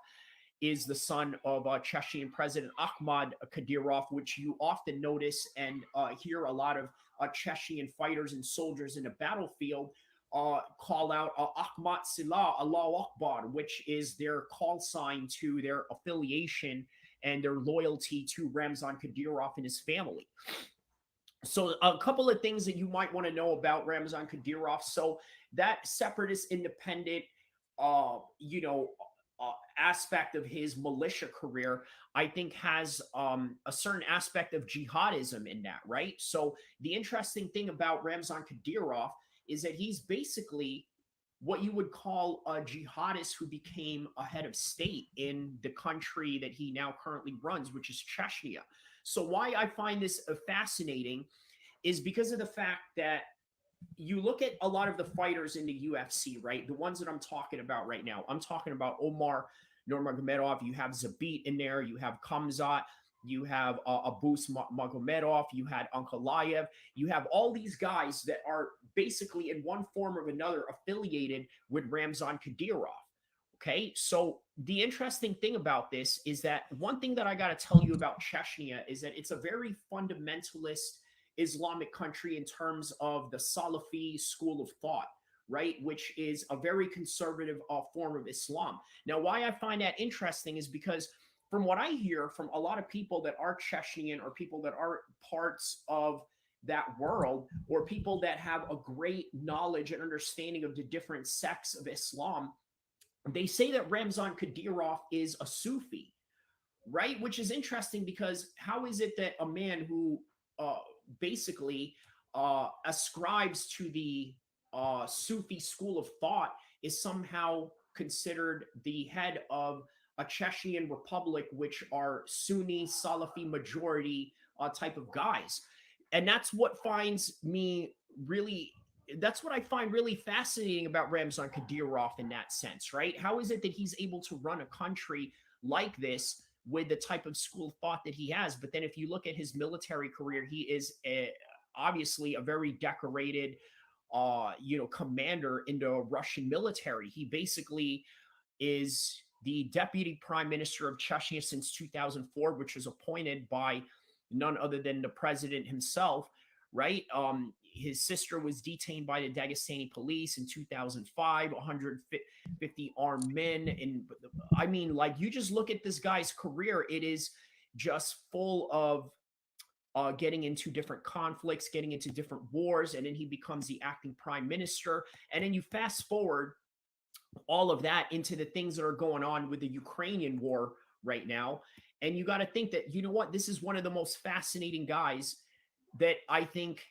is the son of Chechen President Ahmad Kadyrov, which you often notice and hear a lot of Chechen fighters and soldiers in the battlefield call out Ahmad Silah, Allahu Akbar, which is their call sign to their affiliation and their loyalty to Ramzan Kadyrov and his family. So a couple of things that you might want to know about Ramzan Kadyrov. So that separatist independent, aspect of his militia career, I think has a certain aspect of jihadism in that, right? So the interesting thing about Ramzan Kadyrov is that he's basically what you would call a jihadist who became a head of state in the country that he now currently runs, which is Chechnya. So why I find this fascinating is because of the fact that you look at a lot of the fighters in the UFC, right? The ones that I'm talking about right now. I'm talking about Omar Nurmagomedov. You have Zabit in there. You have Kamzat. You have Abus Magomedov. You had Ankalaev. You have all these guys that are basically in one form or another affiliated with Ramzan Kadyrov. Okay, so the interesting thing about this is that one thing that I got to tell you about Chechnya is that it's a very fundamentalist Islamic country in terms of the Salafi school of thought, right? Which is a very conservative form of Islam. Now, why I find that interesting is because from what I hear from a lot of people that are Chechnyan or people that are parts of that world or people that have a great knowledge and understanding of the different sects of Islam, they say that Ramzan Kadyrov is a Sufi, right? Which is interesting because how is it that a man who basically ascribes to the Sufi school of thought is somehow considered the head of a Chechen republic, which are Sunni Salafi majority type of guys? And that's what finds me really. That's what I find really fascinating about Ramzan Kadyrov in that sense, right? How is it that he's able to run a country like this with the type of school of thought that he has? But then if you look at his military career, he is obviously a very decorated, commander in the Russian military. He basically is the deputy prime minister of Chechnya since 2004, which was appointed by none other than the president himself, right? His sister was detained by the Dagestani police in 2005, 150 armed men. And I mean, like, you just look at this guy's career, it is just full of getting into different conflicts, getting into different wars, and then he becomes the acting prime minister. And then you fast forward all of that into the things that are going on with the Ukrainian war right now. And you got to think that, you know what, this is one of the most fascinating guys that I think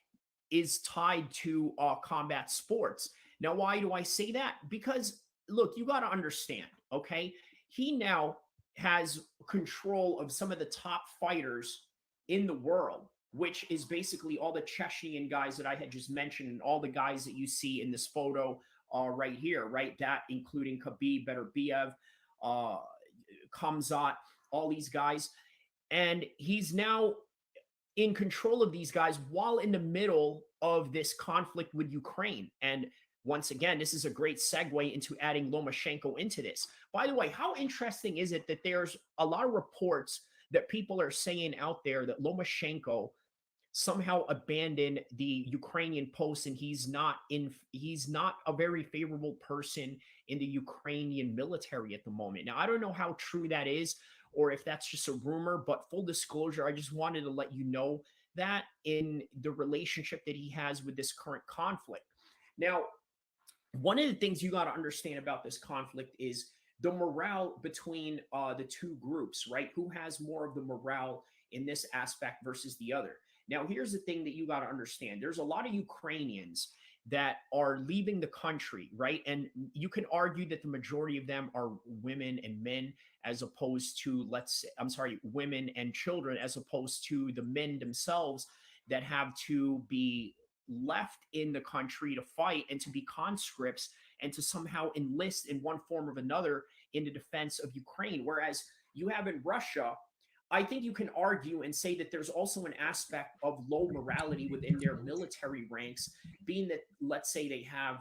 is tied to combat sports. Now, why do I say that? Because look, you got to understand, okay? he now has control of some of the top fighters in the world, which is basically all the Chechnyan guys that I had just mentioned and all the guys that you see in this photo right here, right? That including Khabib, Beterbiev, uh, Khamzat, all these guys. And he's now in control of these guys while in the middle of this conflict with Ukraine. And once again, this is a great segue into adding Lomachenko into this. By the way, how interesting is it that there's a lot of reports that people are saying out there that Lomachenko somehow abandoned the Ukrainian post and he's not a very favorable person in the Ukrainian military at the moment. Now, I don't know how true that is or if that's just a rumor, but full disclosure, I just wanted to let you know that in the relationship that he has with this current conflict. Now, one of the things you got to understand about this conflict is the morale between the two groups, right? Who has more of the morale in this aspect versus the other? Now, here's the thing that you got to understand. There's a lot of Ukrainians that are leaving the country, right? And you can argue that the majority of them are women and men as opposed to, women and children as opposed to the men themselves that have to be left in the country to fight and to be conscripts and to somehow enlist in one form or another in the defense of Ukraine. Whereas you have in Russia, I think you can argue and say that there's also an aspect of low morality within their military ranks, being that, let's say, they have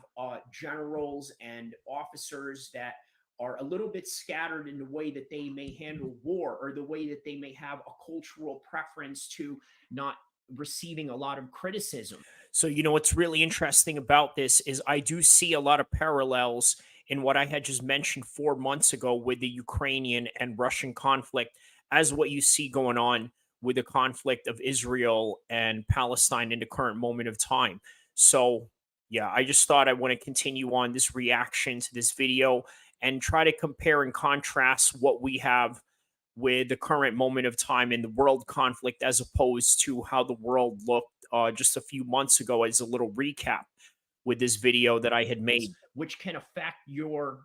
generals and officers that are a little bit scattered in the way that they may handle war or the way that they may have a cultural preference to not receiving a lot of criticism. So, what's really interesting about this is I do see a lot of parallels in what I had just mentioned 4 months ago with the Ukrainian and Russian conflict as what you see going on with the conflict of Israel and Palestine in the current moment of time. So, yeah, I just thought I want to continue on this reaction to this video and try to compare and contrast what we have with the current moment of time in the world conflict as opposed to how the world looked just a few months ago as a little recap with this video that I had made. Which can affect your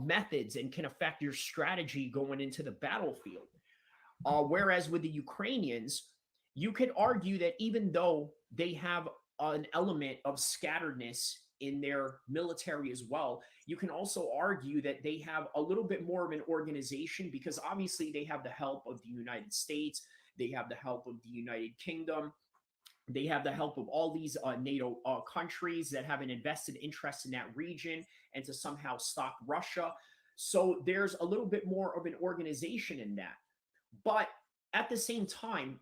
methods and can affect your strategy going into the battlefield. Whereas with the Ukrainians, you could argue that even though they have an element of scatteredness in their military as well, you can also argue that they have a little bit more of an organization because obviously they have the help of the United States, they have the help of the United Kingdom, they have the help of all these NATO countries that have an invested interest in that region and to somehow stop Russia. So there's a little bit more of an organization in that. But at the same time,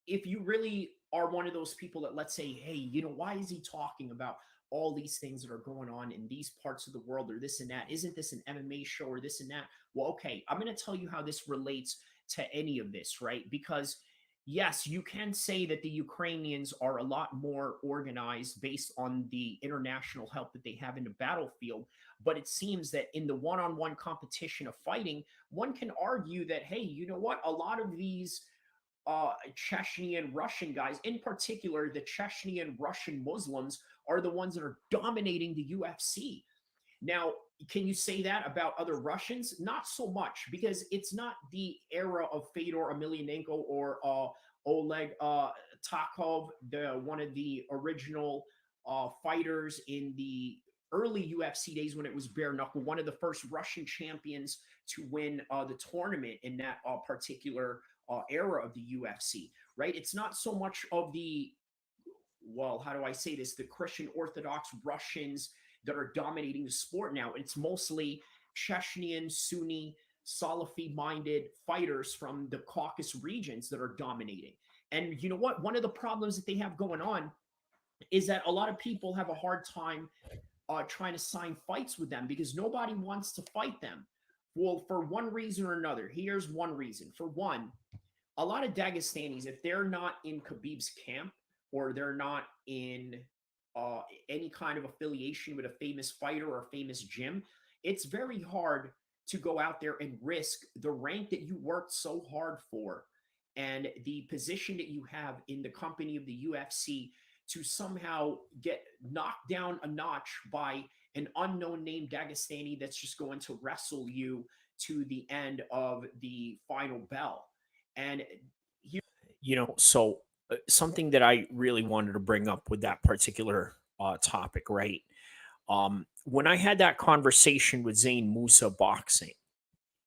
if you really are one of those people that, let's say, hey, why is he talking about all these things that are going on in these parts of the world or this and that? Isn't this an MMA show or this and that? Well, okay, I'm going to tell you how this relates to any of this, right? Because yes, you can say that the Ukrainians are a lot more organized based on the international help that they have in the battlefield. But it seems that in the one-on-one competition of fighting, one can argue that, hey, you know what? A lot of these Chechnyan Russian guys, in particular, the Chechnyan Russian Muslims, are the ones that are dominating the UFC. Now, can you say that about other Russians? Not so much, because it's not the era of Fedor Emelianenko or Oleg Takov, one of the original fighters in the early UFC days when it was bare knuckle, one of the first Russian champions to win the tournament in that particular era of the UFC, right? It's not so much of the, well, how do I say this? The Christian Orthodox Russians that are dominating the sport now. It's mostly Chechnyan, Sunni, Salafi-minded fighters from the Caucasus regions that are dominating. And you know what? One of the problems that they have going on is that a lot of people have a hard time trying to sign fights with them because nobody wants to fight them. Well, for one reason or another. Here's one reason. For one, a lot of Dagestanis, if they're not in Khabib's camp or they're not in any kind of affiliation with a famous fighter or a famous gym, it's very hard to go out there and risk the rank that you worked so hard for and the position that you have in the company of the UFC to somehow get knocked down a notch by an unknown name Dagestani that's just going to wrestle you to the end of the final bell. And so something that I really wanted to bring up with that particular topic, right? When I had that conversation with Zayn Musa boxing,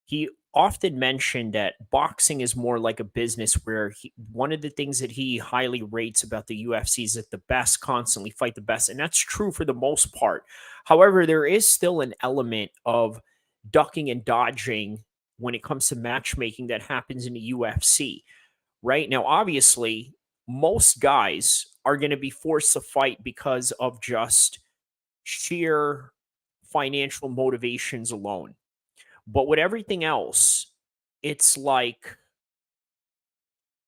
he often mentioned that boxing is more like a business where one of the things that he highly rates about the UFC is that the best constantly fight the best. And that's true for the most part. However, there is still an element of ducking and dodging when it comes to matchmaking that happens in the UFC. Right now, obviously, most guys are going to be forced to fight because of just sheer financial motivations alone. But with everything else, it's like,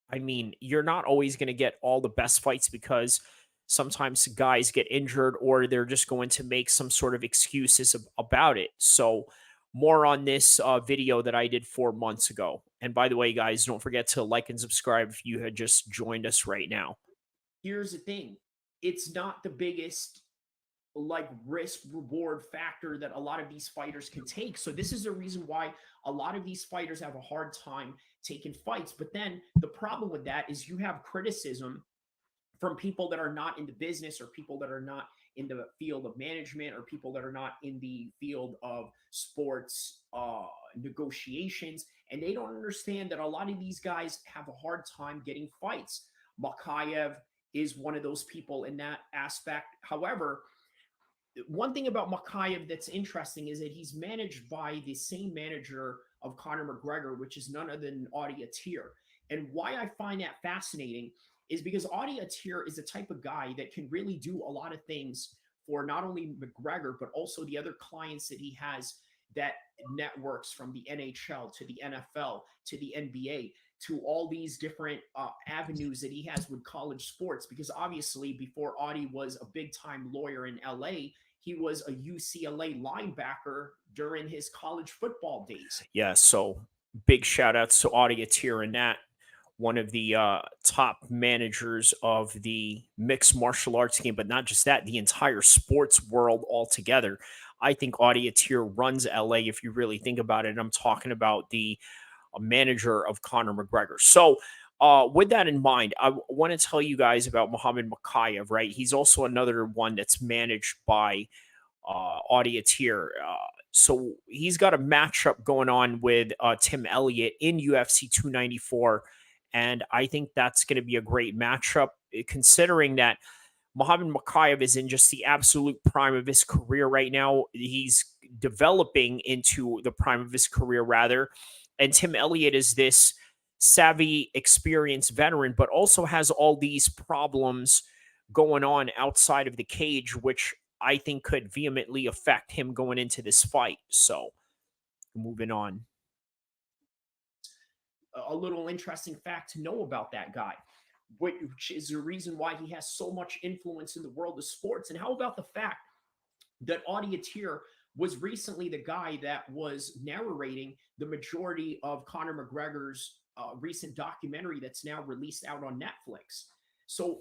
I mean, you're not always going to get all the best fights because sometimes guys get injured or they're just going to make some sort of excuses about it. So, more on this video that I did 4 months ago. And by the way, guys, don't forget to like and subscribe if you had just joined us right now. Here's the thing. It's not the biggest like risk reward factor that a lot of these fighters can take. So this is the reason why a lot of these fighters have a hard time taking fights. But then the problem with that is you have criticism from people that are not in the business or people that are not in the field of management or people that are not in the field of sports negotiations. And they don't understand that a lot of these guys have a hard time getting fights. Makhachev is one of those people in that aspect. However, one thing about Makhachev that's interesting is that he's managed by the same manager of Conor McGregor, which is none other than El-Kheer. And why I find that fascinating is because El-Kheer is the type of guy that can really do a lot of things for not only McGregor, but also the other clients that he has that networks from the NHL to the NFL to the NBA to all these different avenues that he has with college sports. Because obviously, before Audie was a big time lawyer in LA, he was a UCLA linebacker during his college football days. Yeah, so big shout outs to El-Kheer and that. One of the top managers of the mixed martial arts game, but not just that, the entire sports world altogether. I think El-Kheer runs LA if you really think about it. And I'm talking about the manager of Conor McGregor. So, with that in mind, I want to tell you guys about Muhammad Makhachev, right? He's also another one that's managed by El-Kheer. So he's got a matchup going on with Tim Elliott in UFC 294. And I think that's going to be a great matchup, considering that Muhammad Makhachev is in just the absolute prime of his career right now. He's developing into the prime of his career, rather. And Tim Elliott is this savvy, experienced veteran, but also has all these problems going on outside of the cage, which I think could vehemently affect him going into this fight. So, moving on. A little interesting fact to know about that guy, which is the reason why he has so much influence in the world of sports. And how about the fact that El-Kheer was recently the guy that was narrating the majority of Conor McGregor's recent documentary that's now released out on Netflix. So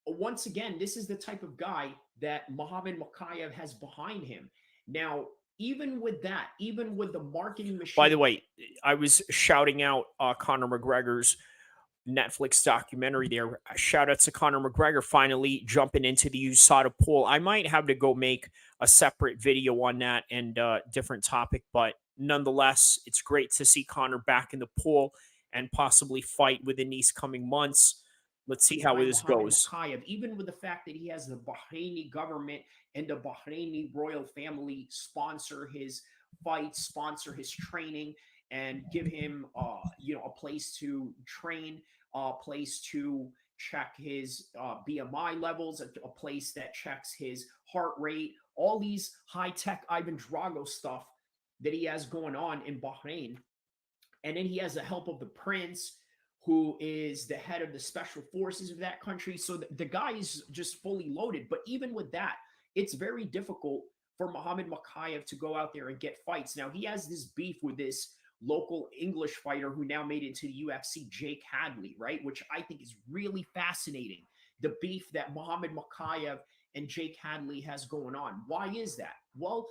once again, this is the type of guy that Muhammad Makhachev has behind him. Now, even with that, even with the marketing machine. By the way, I was shouting out Conor McGregor's Netflix documentary there. Shout out to Conor McGregor finally jumping into the USADA pool. I might have to go make a separate video on that and different topic, but nonetheless, it's great to see Conor back in the pool and possibly fight within these coming months. Let's see how this goes. Makhachev, even with the fact that he has the Bahraini government and the Bahraini royal family sponsor his fights, sponsor his training, and give him, a place to train, a place to check his BMI levels, a place that checks his heart rate, all these high-tech Ivan Drago stuff that he has going on in Bahrain. And then he has the help of the prince, who is the head of the special forces of that country. So the guy is just fully loaded. But even with that, it's very difficult for Muhammad Makhachev to go out there and get fights. Now, he has this beef with this local English fighter who now made it to the UFC, Jake Hadley, right? Which I think is really fascinating. The beef that Muhammad Makhachev and Jake Hadley has going on. Why is that? Well,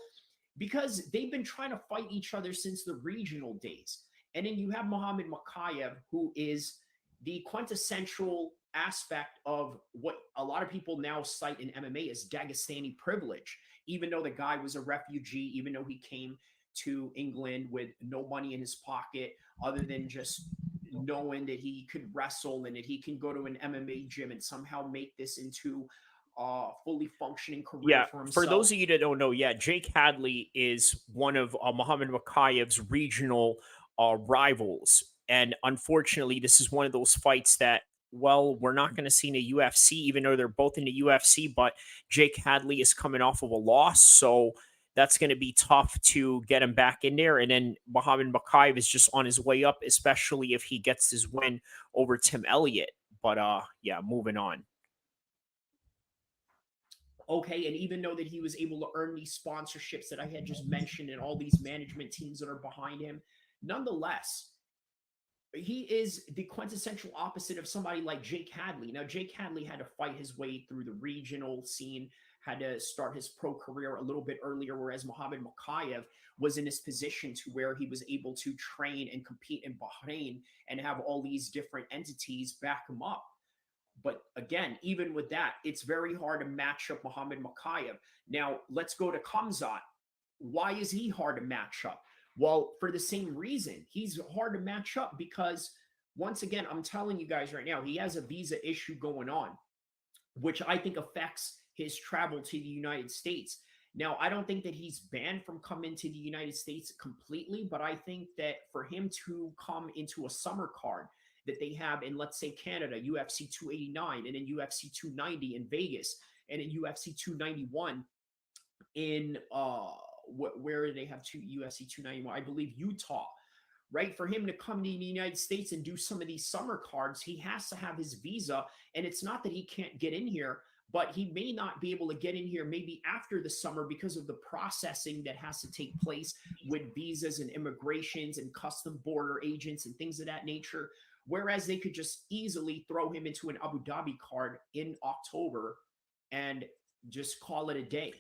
because they've been trying to fight each other since the regional days. And then you have Muhammad Mokaev, who is the quintessential aspect of what a lot of people now cite in MMA as Dagestani privilege. Even though the guy was a refugee, even though he came to England with no money in his pocket other than just knowing that he could wrestle and that he can go to an MMA gym and somehow make this into a fully functioning career Yeah, for himself. for those of you that don't know, yeah, Jake Hadley is one of Muhammad Mokaev's regional rivals. And unfortunately, this is one of those fights that, well, we're not going to see in the UFC, even though they're both in the UFC. But Jake Hadley is coming off of a loss. So that's going to be tough to get him back in there. And then Muhammad Mokaev is just on his way up, especially if he gets his win over Tim Elliott. But yeah, moving on. Okay, and even though that he was able to earn these sponsorships that I had just mentioned and all these management teams that are behind him, nonetheless, he is the quintessential opposite of somebody like Jake Hadley. Now, Jake Hadley had to fight his way through the regional scene, had to start his pro career a little bit earlier, whereas Muhammad Mokaev was in this position to where he was able to train and compete in Bahrain and have all these different entities back him up. But again, even with that, it's very hard to match up Muhammad Mokaev. Now, let's go to Khamzat. Why is he hard to match up? Well, for the same reason. He's hard to match up because, once again, I'm telling you guys right now, he has a visa issue going on, which I think affects his travel to the United States. Now, I don't think that he's banned from coming to the United States completely, but I think that for him to come into a summer card that they have in, let's say, Canada, UFC 289, and in UFC 290 in Vegas, and in UFC 291 in where they have UFC 291, I believe Utah, right? For him to come to the United States and do some of these summer cards, he has to have his visa. And it's not that he can't get in here, but he may not be able to get in here maybe after the summer because of the processing that has to take place with visas and immigrations and custom border agents and things of that nature. Whereas they could just easily throw him into an Abu Dhabi card in October and just call it a day.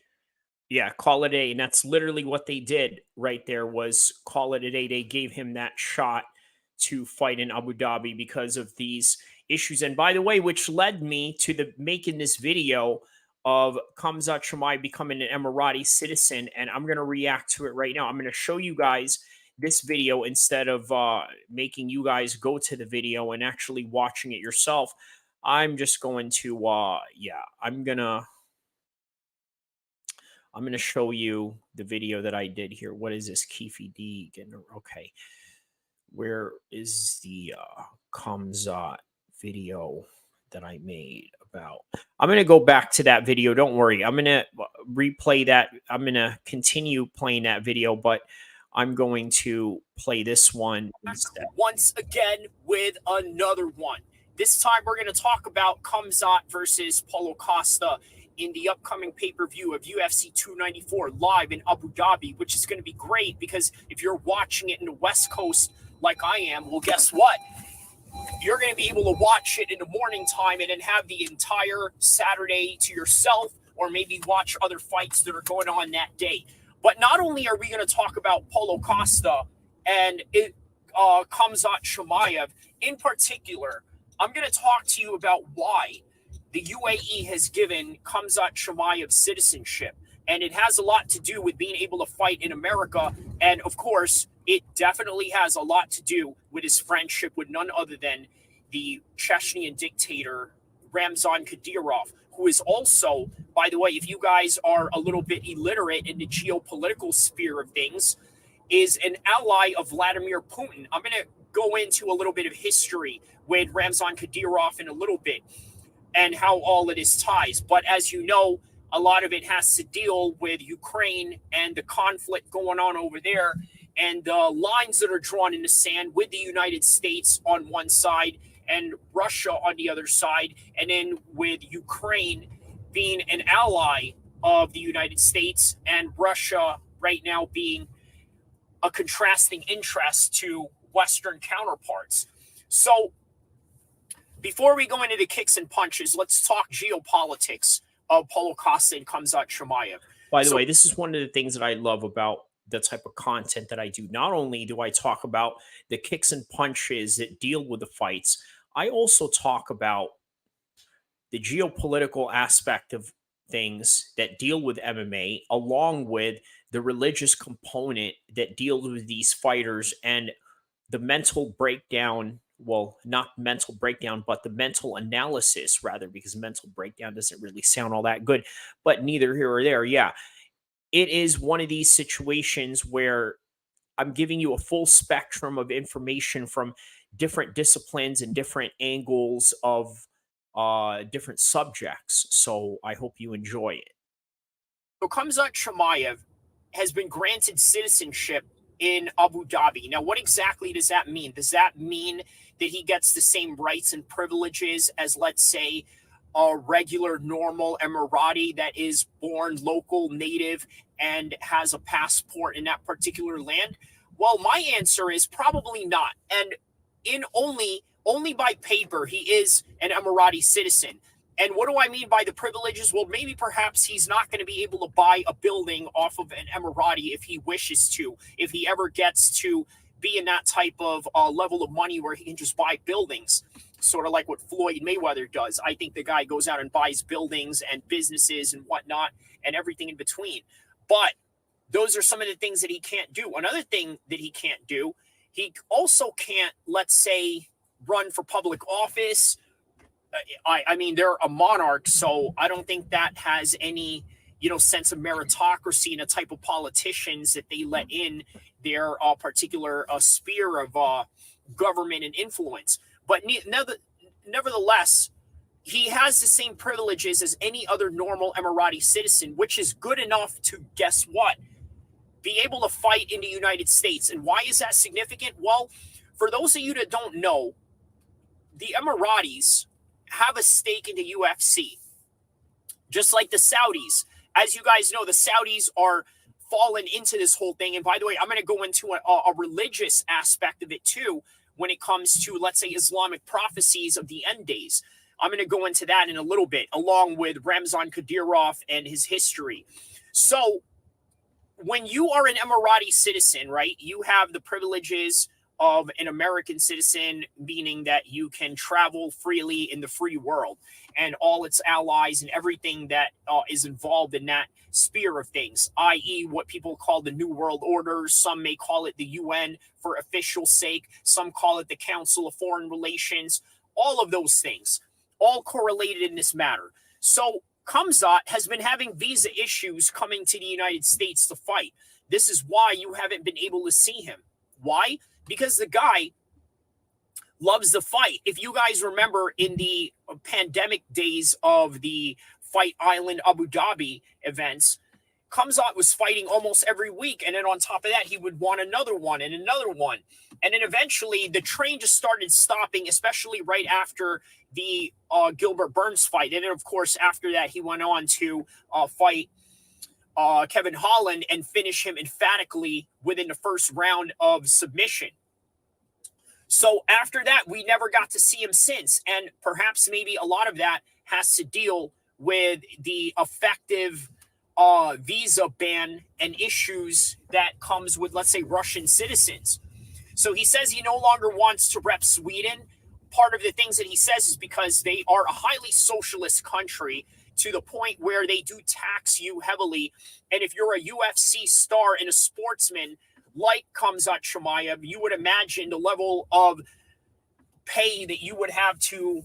Yeah, call it a day. And that's literally what they did right there, was call it a day. They gave him that shot to fight in Abu Dhabi because of these issues. And by the way, which led me to making this video of Khamzat Chimaev becoming an Emirati citizen. And I'm going to react to it right now. I'm going to show you guys this video instead of making you guys go to the video and actually watching it yourself. I'm just going to, yeah, I'm going to show you the video that I did here. What is this? Keefe Deegan. Okay. Where is the Khamzat video that I made about? I'm going to go back to that video. Don't worry. I'm going to replay that. I'm going to continue playing that video, but I'm going to play this one instead. Once again with another one. This time we're going to talk about Khamzat versus Paulo Costa in the upcoming pay-per-view of UFC 294 live in Abu Dhabi, which is going to be great because if you're watching it in the West Coast like I am, well, guess what? You're going to be able to watch it in the morning time and then have the entire Saturday to yourself, or maybe watch other fights that are going on that day. But not only are we going to talk about Paulo Costa and Khamzat Chimaev in particular, I'm going to talk to you about why the UAE has given Khamzat Chimaev citizenship. And it has a lot to do with being able to fight in America. And of course, it definitely has a lot to do with his friendship with none other than the Chechnyan dictator, Ramzan Kadyrov, who is also, by the way, if you guys are a little bit illiterate in the geopolitical sphere of things, is an ally of Vladimir Putin. I'm going to go into a little bit of history with Ramzan Kadyrov in a little bit and how all it is ties. But as you know, a lot of it has to deal with Ukraine and the conflict going on over there and the lines that are drawn in the sand with the United States on one side and Russia on the other side, and then with Ukraine being an ally of the United States and Russia right now being a contrasting interest to Western counterparts. So before we go into the kicks and punches, let's talk geopolitics of Paulo Costa and Khamzat Chimaev. By the way, this is one of the things that I love about the type of content that I do. Not only do I talk about the kicks and punches that deal with the fights, I also talk about the geopolitical aspect of things that deal with MMA, along with the religious component that deals with these fighters and the mental breakdown. Well, not mental breakdown, but the mental analysis, rather, because mental breakdown doesn't really sound all that good, but neither here or there. Yeah, it is one of these situations where I'm giving you a full spectrum of information from different disciplines and different angles of different subjects. So I hope you enjoy it. So Khamzat Chimaev has been granted citizenship in Abu Dhabi. Now, what exactly does that mean? Does that mean that he gets the same rights and privileges as, let's say, a regular, normal Emirati that is born local, native, and has a passport in that particular land? Well, my answer is probably not. And in only by paper, he is an Emirati citizen. And what do I mean by the privileges? Well, maybe perhaps he's not going to be able to buy a building off of an Emirati if he wishes to, if he ever gets to be in that type of level of money where he can just buy buildings, sort of like what Floyd Mayweather does. I think the guy goes out and buys buildings and businesses and whatnot and everything in between. But those are some of the things that he can't do. Another thing that he can't do, he also can't, let's say, run for public office. I mean, they're a monarch, so I don't think that has any, sense of meritocracy and a type of politicians that they let in their particular sphere of government and influence. But nevertheless, he has the same privileges as any other normal Emirati citizen, which is good enough to, guess what, be able to fight in the United States. And why is that significant? Well, for those of you that don't know, the Emiratis have a stake in the UFC, just like the Saudis. As you guys know, the Saudis are fallen into this whole thing. And by the way, I'm going to go into a religious aspect of it too when it comes to, let's say, Islamic prophecies of the end days. I'm going to go into that in a little bit, along with Ramzan Kadyrov and his history. So when you are an Emirati citizen, right, you have the privileges of an American citizen, meaning that you can travel freely in the free world and all its allies and everything that is involved in that sphere of things, i.e. what people call the New World Order. Some may call it the UN for official sake. Some call it the Council of Foreign Relations. All of those things, all correlated in this matter. So Khamzat has been having visa issues coming to the United States to fight. This is why you haven't been able to see him. Why? Because the guy loves the fight. If you guys remember in the pandemic days of the Fight Island Abu Dhabi events, Khamzat was fighting almost every week. And then on top of that, he would want another one and another one. And then eventually the train just started stopping, especially right after the Gilbert Burns fight. And then, of course, after that, he went on to fight Kevin Holland and finish him emphatically within the first round of submission. So after that, we never got to see him since. And perhaps maybe a lot of that has to deal with the effective visa ban and issues that comes with, let's say, Russian citizens. So he says he no longer wants to rep Sweden. Part of the things that he says is because they are a highly socialist country to the point where they do tax you heavily. And if you're a UFC star and a sportsman like Khamzat Chimaev, you would imagine the level of pay that you would have to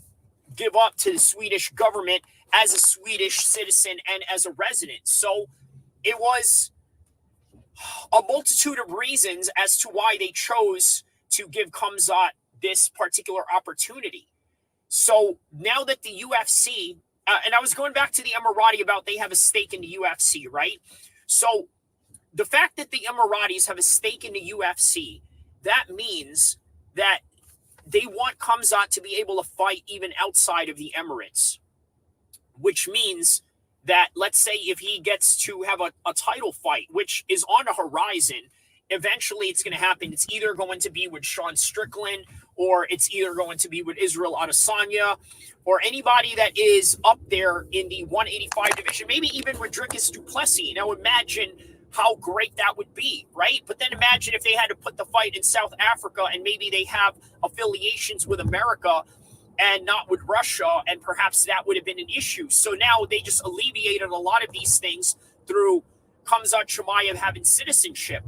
give up to the Swedish government as a Swedish citizen and as a resident. So it was a multitude of reasons as to why they chose to give Khamzat this particular opportunity. So now that the UFC, and I was going back to the Emirati about they have a stake in the UFC, right? So the fact that the Emiratis have a stake in the UFC, that means that they want Khamzat to be able to fight even outside of the Emirates, which means that, let's say, if he gets to have a title fight, which is on the horizon, eventually it's going to happen. It's either going to be with Sean Strickland, or it's either going to be with Israel Adesanya, or anybody that is up there in the 185 division, maybe even with Dricus du Plessis. Now imagine how great that would be, right? But then imagine if they had to put the fight in South Africa, and maybe they have affiliations with America and not with Russia, and perhaps that would have been an issue. So now they just alleviated a lot of these things through Khamzat Chimaev having citizenship.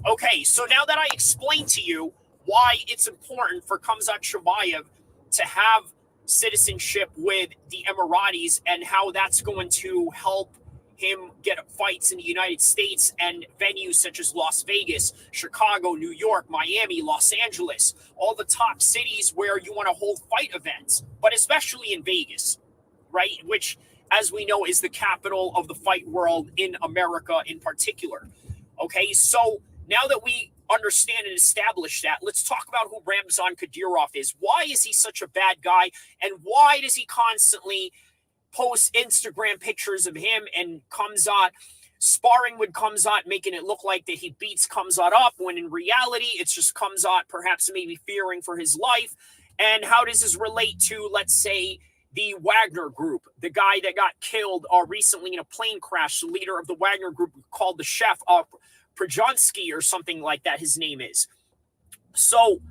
Okay, so now that I explained to you why it's important for Khamzat Chimaev to have citizenship with the Emiratis and how that's going to help him get fights in the United States and venues such as Las Vegas, Chicago, New York, Miami, Los Angeles, all the top cities where you want to hold fight events, but especially in Vegas, right? Which, as we know, is the capital of the fight world in America in particular. Okay, so now that we understand and establish that, let's talk about who Ramzan Kadyrov is. Why is he such a bad guy? And why does he constantly post Instagram pictures of him and Khamzat, sparring with Khamzat, making it look like that he beats Khamzat up, when in reality, it's just Khamzat perhaps maybe fearing for his life? And how does this relate to, let's say, the Wagner Group, the guy that got killed recently in a plane crash, the leader of the Wagner Group, called the chef Prajonsky or something like that, his name is. So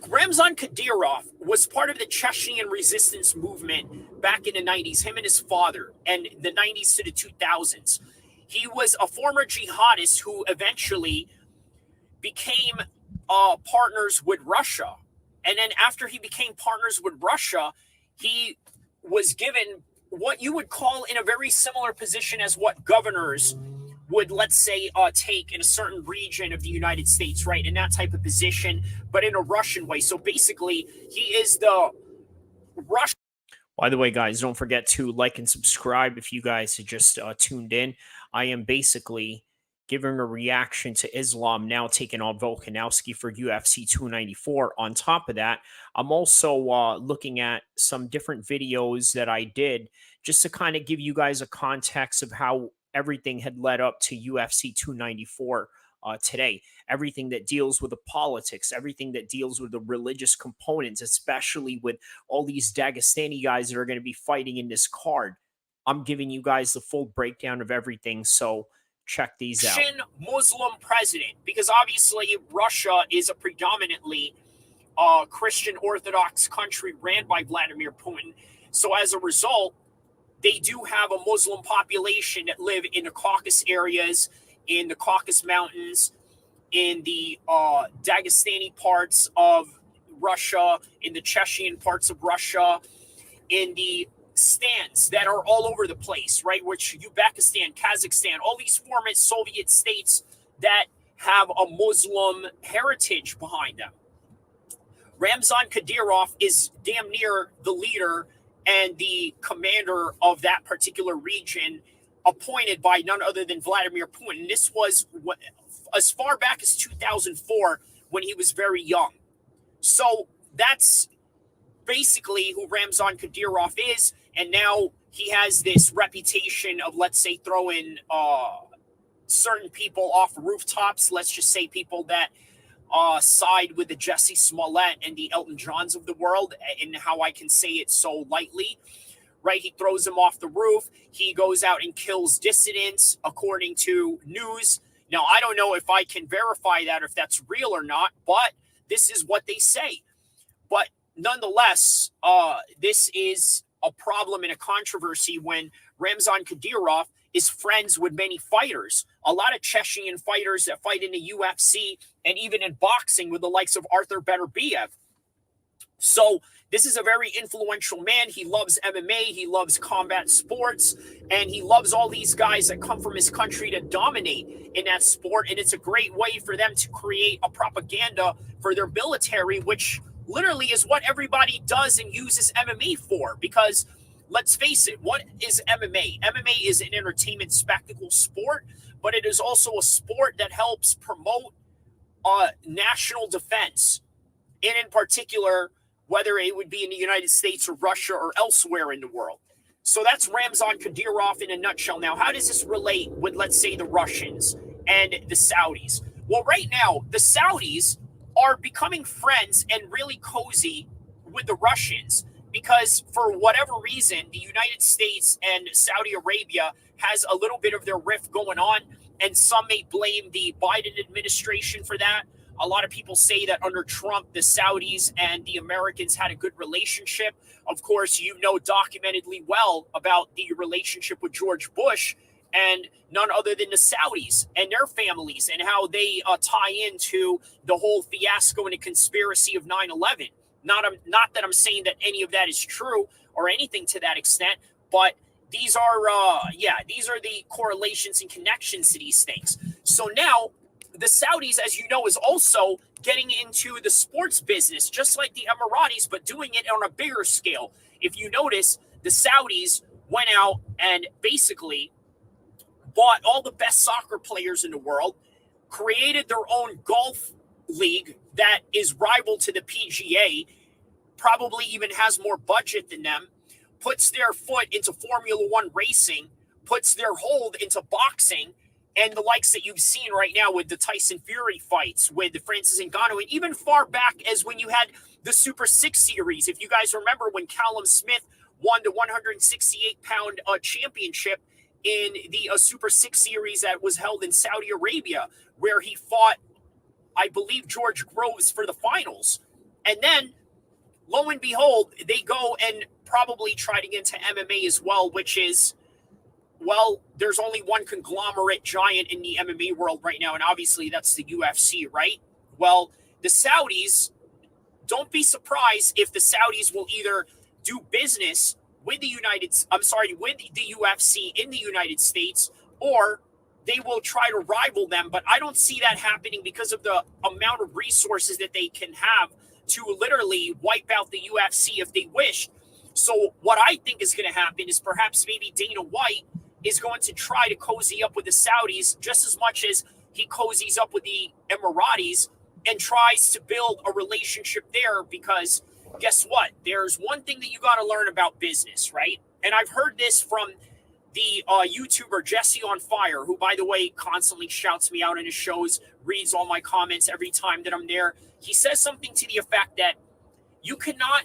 Ramzan Kadyrov was part of the Chechen resistance movement back in the 90s, him and his father, and the 90s to the 2000s. He was a former jihadist who eventually became partners with Russia. And then after he became partners with Russia, he was given what you would call in a very similar position as what governors would, let's say, take in a certain region of the United States, right? In that type of position, but in a Russian way. So basically, he is the Russian. By the way, guys, don't forget to like and subscribe if you guys had just tuned in. I am basically giving a reaction to Islam now taking on Volkanovski for UFC 294. On top of that, I'm also looking at some different videos that I did just to kind of give you guys a context of how everything had led up to UFC 294 today. Everything that deals with the politics, everything that deals with the religious components, especially with all these Dagestani guys that are going to be fighting in this card. I'm giving you guys the full breakdown of everything, so check these out. Muslim president, because obviously Russia is a predominantly Christian Orthodox country ran by Vladimir Putin. So as a result, they do have a Muslim population that live in the Caucasus areas, in the Caucasus Mountains, in the Dagestani parts of Russia, in the Chechen parts of Russia, in the stands that are all over the place, right? Which Uzbekistan, Kazakhstan, all these former Soviet states that have a Muslim heritage behind them. Ramzan Kadyrov is damn near the leader and the commander of that particular region, appointed by none other than Vladimir Putin. This was as far back as 2004 when he was very young. So that's basically who Ramzan Kadyrov is. And now he has this reputation of, let's say, throwing certain people off rooftops. Let's just say people that side with the Jussie Smollett and the Elton Johns of the world, and how I can say it so lightly, right? He throws them off the roof. He goes out and kills dissidents, according to news. Now, I don't know if I can verify that, or if that's real or not, but this is what they say. But nonetheless, this is a problem and a controversy when Ramzan Kadyrov is friends with many fighters. A lot of Chechen fighters that fight in the UFC and even in boxing with the likes of Arthur Beterbiev. So this is a very influential man. He loves MMA. He loves combat sports. And he loves all these guys that come from his country to dominate in that sport. And it's a great way for them to create a propaganda for their military, which literally is what everybody does and uses MMA for. Because let's face it, what is MMA? MMA is an entertainment spectacle sport, but it is also a sport that helps promote national defense. And in particular, whether it would be in the United States or Russia or elsewhere in the world. So that's Ramzan Kadyrov in a nutshell. Now, how does this relate with, let's say, the Russians and the Saudis. Well, right now, the Saudis are becoming friends and really cozy with the Russians because for whatever reason, the United States and Saudi Arabia has a little bit of their rift going on, and some may blame the Biden administration for that. A lot of people say that under Trump, the Saudis and the Americans had a good relationship. Of course, you know documentedly well about the relationship with George Bush and none other than the Saudis and their families and how they tie into the whole fiasco and a conspiracy of 9/11. Not that I'm saying that any of that is true or anything to that extent, but these are the correlations and connections to these things. So now the Saudis, as you know, is also getting into the sports business, just like the Emiratis, but doing it on a bigger scale. If you notice, the Saudis went out and basically bought all the best soccer players in the world, created their own golf league that is rival to the PGA, probably even has more budget than them, puts their foot into Formula One racing, puts their hold into boxing, and the likes that you've seen right now with the Tyson Fury fights, with the Francis Ngannou, and even far back as when you had the Super 6 series. If you guys remember when Callum Smith won the 168-pound championship in the Super 6 series that was held in Saudi Arabia, where he fought, I believe, George Groves for the finals. And then, lo and behold, they go and probably try to get into MMA as well, which is, well, there's only one conglomerate giant in the MMA world right now, and obviously that's the UFC, right? Well, the Saudis, don't be surprised if the Saudis will either do business with the with the UFC in the United States, or they will try to rival them. But I don't see that happening because of the amount of resources that they can have to literally wipe out the UFC if they wish. So what I think is going to happen is perhaps maybe Dana White is going to try to cozy up with the Saudis just as much as he cozies up with the Emiratis and tries to build a relationship there, because guess what? There's one thing that you got to learn about business, right? And I've heard this from the YouTuber Jesse on Fire, who, by the way, constantly shouts me out in his shows, reads all my comments every time that I'm there. He says something to the effect that you cannot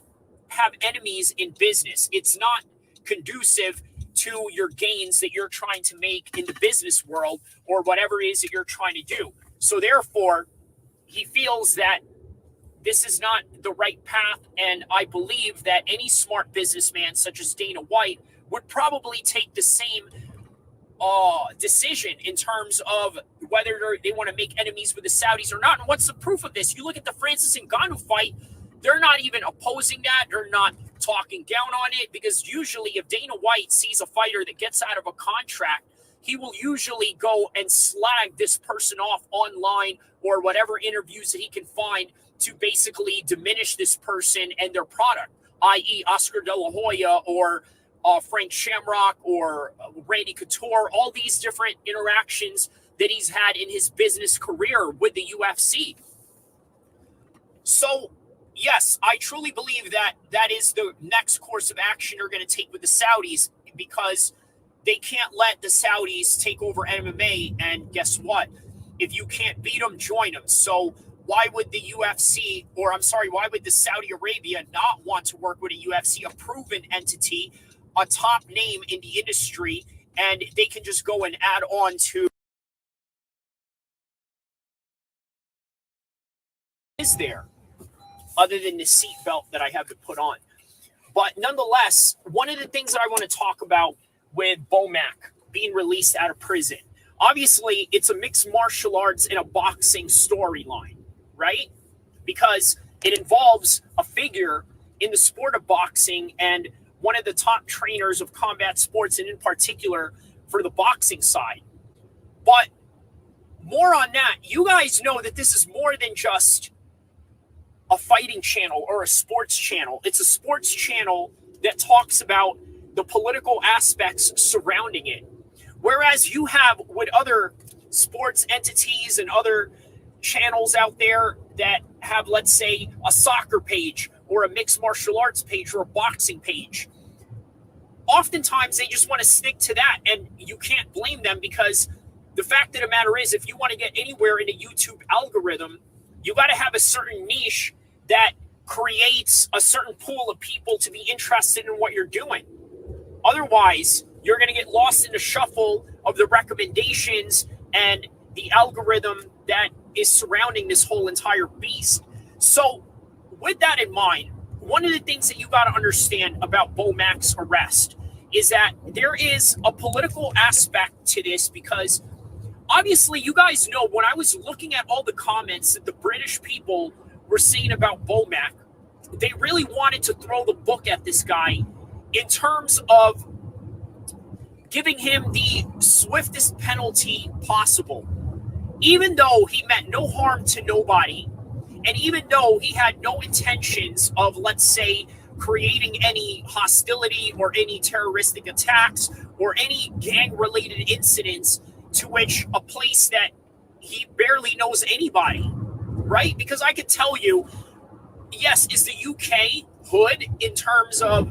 have enemies in business. It's not conducive to your gains that you're trying to make in the business world or whatever it is that you're trying to do. So therefore, he feels that this is not the right path. And I believe that any smart businessman such as Dana White would probably take the same decision in terms of whether they want to make enemies with the Saudis or not. And what's the proof of this? You look at the Francis Ngannou fight, they're not even opposing that. They're not talking down on it, because usually if Dana White sees a fighter that gets out of a contract, he will usually go and slag this person off online or whatever interviews that he can find to basically diminish this person and their product, i.e. Oscar De La Hoya or Frank Shamrock or Randy Couture, all these different interactions that he's had in his business career with the UFC. So, yes, I truly believe that that is the next course of action they're going to take with the Saudis, because they can't let the Saudis take over MMA. And guess what? If you can't beat them, join them. So why would the UFC, why would the Saudi Arabia not want to work with a UFC, a proven entity, a top name in the industry, and they can just go and add on to is there other than the seatbelt that I have to put on. But nonetheless, one of the things that I want to talk about with Bomac being released out of prison, obviously it's a mixed martial arts and a boxing storyline, right? Because it involves a figure in the sport of boxing and one of the top trainers of combat sports, and in particular for the boxing side. But more on that, you guys know that this is more than just a fighting channel or a sports channel. It's a sports channel that talks about the political aspects surrounding it. Whereas you have with other sports entities and other channels out there that have, let's say, a soccer page or a mixed martial arts page or a boxing page. Oftentimes they just want to stick to that, and you can't blame them, because the fact of the matter is, if you want to get anywhere in the YouTube algorithm, you got to have a certain niche that creates a certain pool of people to be interested in what you're doing. Otherwise, you're going to get lost in the shuffle of the recommendations and the algorithm that is surrounding this whole entire beast. So with that in mind, one of the things that you got to understand about Bo Mac's arrest is that there is a political aspect to this, because obviously you guys know when I was looking at all the comments that the British people were saying about Bo Mac, they really wanted to throw the book at this guy in terms of giving him the swiftest penalty possible. Even though he meant no harm to nobody, and even though he had no intentions of, let's say, creating any hostility or any terroristic attacks or any gang-related incidents to which a place that he barely knows anybody, right? Because I can tell you, yes, is the UK hood in terms of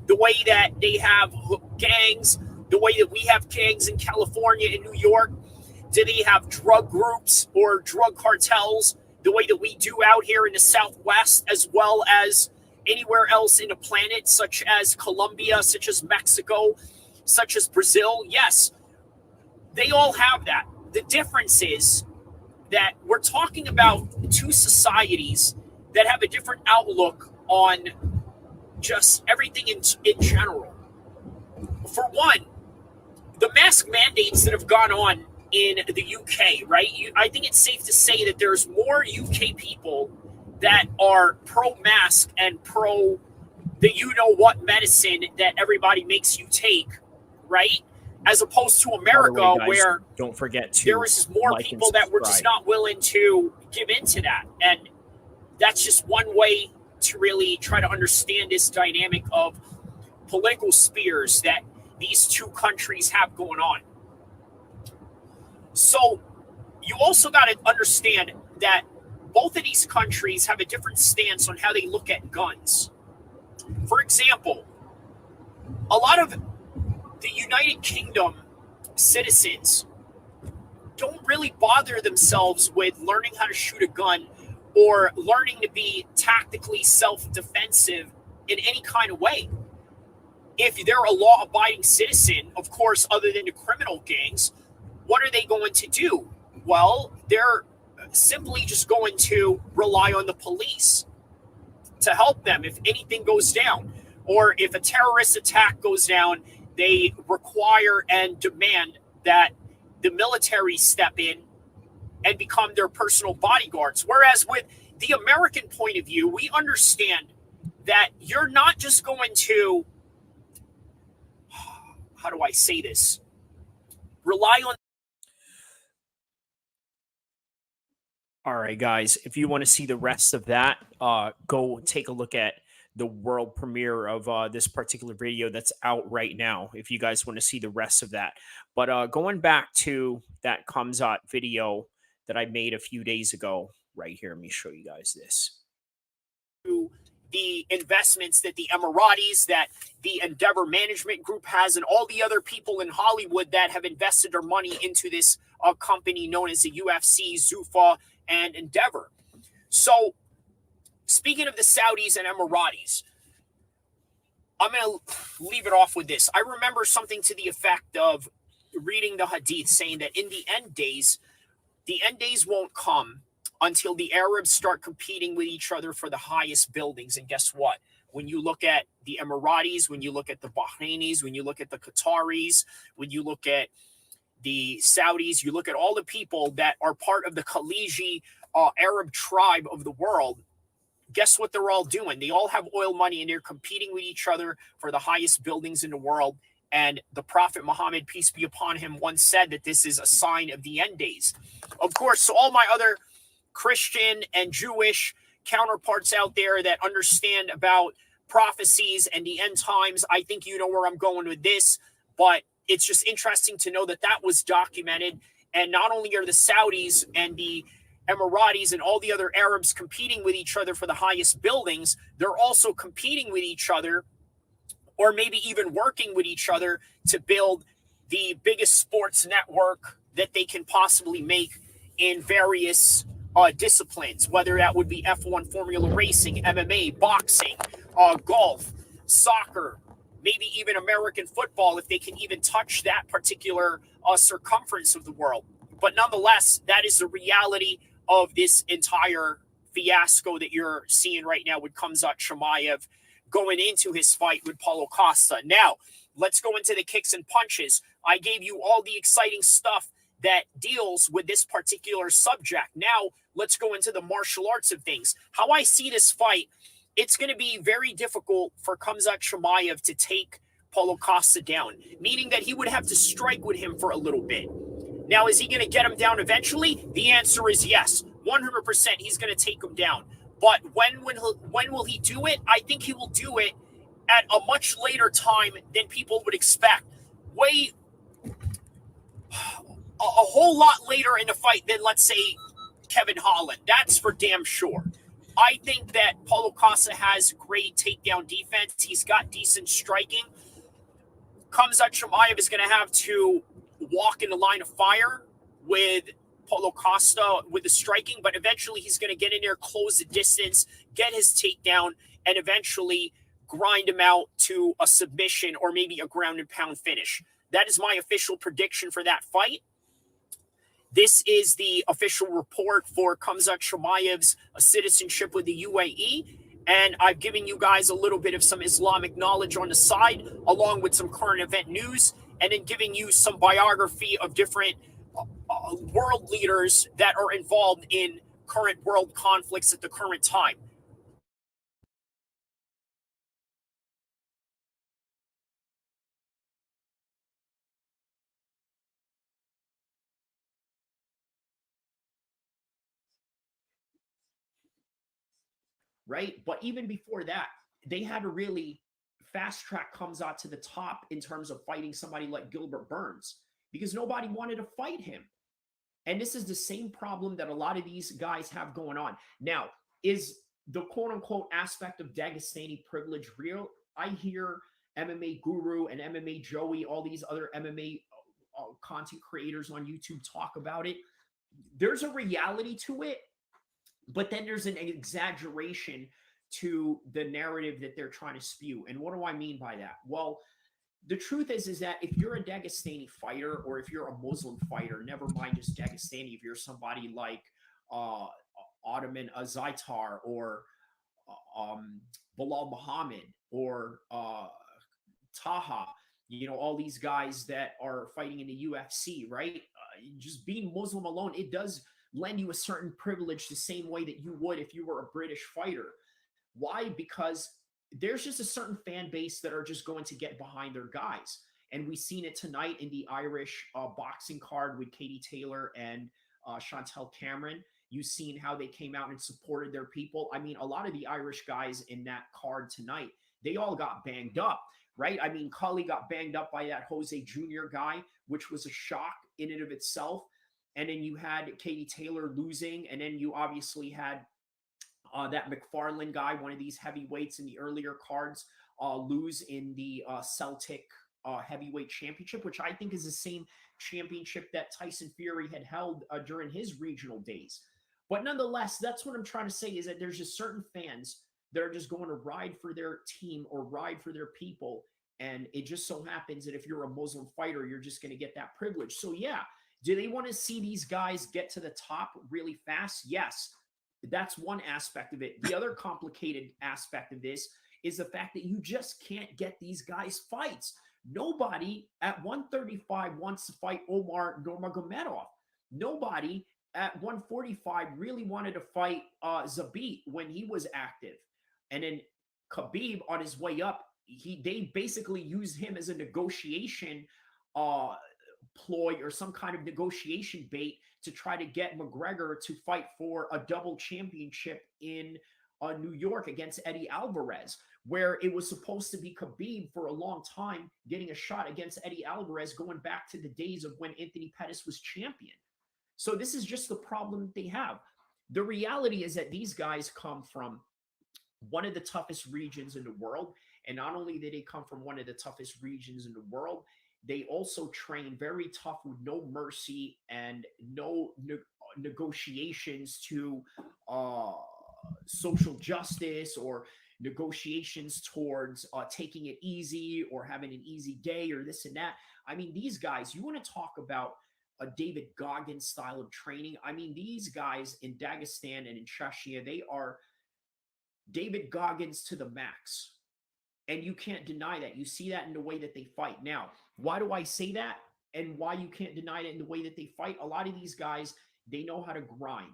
the way that they have gangs, the way that we have gangs in California and New York? Do they have drug groups or drug cartels the way that we do out here in the Southwest, as well as anywhere else in the planet, such as Colombia, such as Mexico, such as Brazil? Yes, they all have that. The difference is that we're talking about two societies that have a different outlook on just everything in general. For one, the mask mandates that have gone on in the UK, right? I think it's safe to say that there's more UK people that are pro-mask and pro the you-know-what medicine that everybody makes you take, right? As opposed to America, way, guys, where don't forget to there was just more people that were just not willing to give into that. And that's just one way to really try to understand this dynamic of political spears that these two countries have going on. So you also got to understand that both of these countries have a different stance on how they look at guns. For example, a lot of the United Kingdom citizens don't really bother themselves with learning how to shoot a gun or learning to be tactically self-defensive in any kind of way. If they're a law-abiding citizen, of course, other than the criminal gangs, what are they going to do? Well, they're simply just going to rely on the police to help them if anything goes down. Or if a terrorist attack goes down, they require and demand that the military step in and become their personal bodyguards. Whereas with the American point of view, we understand that you're not just going to, how do I say this? Rely on. All right, guys, if you want to see the rest of that, go take a look at the world premiere of this particular video that's out right now, if you guys want to see the rest of that. But going back to that Kamzat video that I made a few days ago, right here, let me show you guys this. The investments that the Emiratis, that the Endeavor Management Group has, and all the other people in Hollywood that have invested their money into this company known as the UFC, Zuffa, and Endeavor. So, speaking of the Saudis and Emiratis, I'm going to leave it off with this. I remember something to the effect of reading the Hadith saying that in the end days won't come until the Arabs start competing with each other for the highest buildings. And guess what? When you look at the Emiratis, when you look at the Bahrainis, when you look at the Qataris, when you look at the Saudis, you look at all the people that are part of the Khaliji Arab tribe of the world, guess what they're all doing? They all have oil money and they're competing with each other for the highest buildings in the world. And the Prophet Muhammad, peace be upon him, once said that this is a sign of the end days. Of course, so all my other Christian and Jewish counterparts out there that understand about prophecies and the end times, I think you know where I'm going with this, but it's just interesting to know that that was documented. And not only are the Saudis and the Emiratis and all the other Arabs competing with each other for the highest buildings, they're also competing with each other, or maybe even working with each other to build the biggest sports network that they can possibly make in various disciplines, whether that would be F1 Formula Racing, MMA, boxing, golf, soccer, maybe even American football, if they can even touch that particular circumference of the world. But nonetheless, that is the reality of this entire fiasco that you're seeing right now with Khamzat Chimaev going into his fight with Paulo Costa. Now, let's go into the kicks and punches. I gave you all the exciting stuff that deals with this particular subject. Now, let's go into the martial arts of things. How I see this fight, it's going to be very difficult for Khamzat Chimaev to take Paulo Costa down, meaning that he would have to strike with him for a little bit. Now, is he going to get him down eventually? The answer is yes. 100% he's going to take him down. But when will he do it? I think he will do it at a much later time than people would expect. A whole lot later in the fight than, let's say, Kevin Holland. That's for damn sure. I think that Paulo Costa has great takedown defense. He's got decent striking. Khamzat Chimaev is going to have to walk in the line of fire with Paulo Costa with the striking, but eventually he's going to get in there, close the distance, get his takedown, and eventually grind him out to a submission or maybe a ground and pound finish. That is my official prediction for that fight. This is the official report for Khamzat Chimaev's citizenship with the UAE. And I've given you guys a little bit of some Islamic knowledge on the side, along with some current event news, and then giving you some biography of different world leaders that are involved in current world conflicts at the current time. Right? But even before that, they had to really fast track Khamzat to the top in terms of fighting somebody like Gilbert Burns, because nobody wanted to fight him. And this is the same problem that a lot of these guys have going on. Now, is the quote-unquote aspect of Dagestani privilege real? I hear MMA Guru and MMA Joey, all these other MMA content creators on YouTube talk about it. There's a reality to it, but then there's an exaggeration to the narrative that they're trying to spew. And what do I mean by that? Well, the truth is that if you're a Dagestani fighter, or if you're a Muslim fighter, never mind just Dagestani, if you're somebody like Ottoman Azaitar or Bilal Muhammad or Taha, you know, all these guys that are fighting in the UFC, right? Just being Muslim alone, it does lend you a certain privilege the same way that you would if you were a British fighter. Why? Because there's just a certain fan base that are just going to get behind their guys. And we've seen it tonight in the Irish boxing card with Katie Taylor and Chantel Cameron. You've seen how they came out and supported their people. I mean, a lot of the Irish guys in that card tonight, they all got banged up, right? I mean, Cully got banged up by that Jose Jr. guy, which was a shock in and of itself. And then you had Katie Taylor losing. And then you obviously had that McFarlane guy, one of these heavyweights in the earlier cards, lose in the Celtic heavyweight championship, which I think is the same championship that Tyson Fury had held during his regional days. But nonetheless, that's what I'm trying to say, is that there's just certain fans that are just going to ride for their team or ride for their people. And it just so happens that if you're a Muslim fighter, you're just going to get that privilege. So yeah, do they want to see these guys get to the top really fast? Yes. That's one aspect of it. The other complicated aspect of this is the fact that you just can't get these guys fights. Nobody at 135 wants to fight Omar Nurmagomedov. Nobody at 145 really wanted to fight Zabit when he was active. And then Khabib, on his way up, they basically used him as a negotiation ploy or some kind of negotiation bait to try to get McGregor to fight for a double championship in New York against Eddie Alvarez, where it was supposed to be Khabib for a long time getting a shot against Eddie Alvarez, going back to the days of when Anthony Pettis was champion. So this is just the problem that they have. The reality is that these guys come from one of the toughest regions in the world. And not only did they come from one of the toughest regions in the world, they also train very tough with no mercy and no negotiations to social justice or negotiations towards taking it easy or having an easy day or this and that. I mean, these guys, you want to talk about a David Goggins style of training. I mean, these guys in Dagestan and in Chechnya, they are David Goggins to the max. And you can't deny that. You see that in the way that they fight. Now, why do I say that? And why you can't deny it in the way that they fight? A lot of these guys, they know how to grind,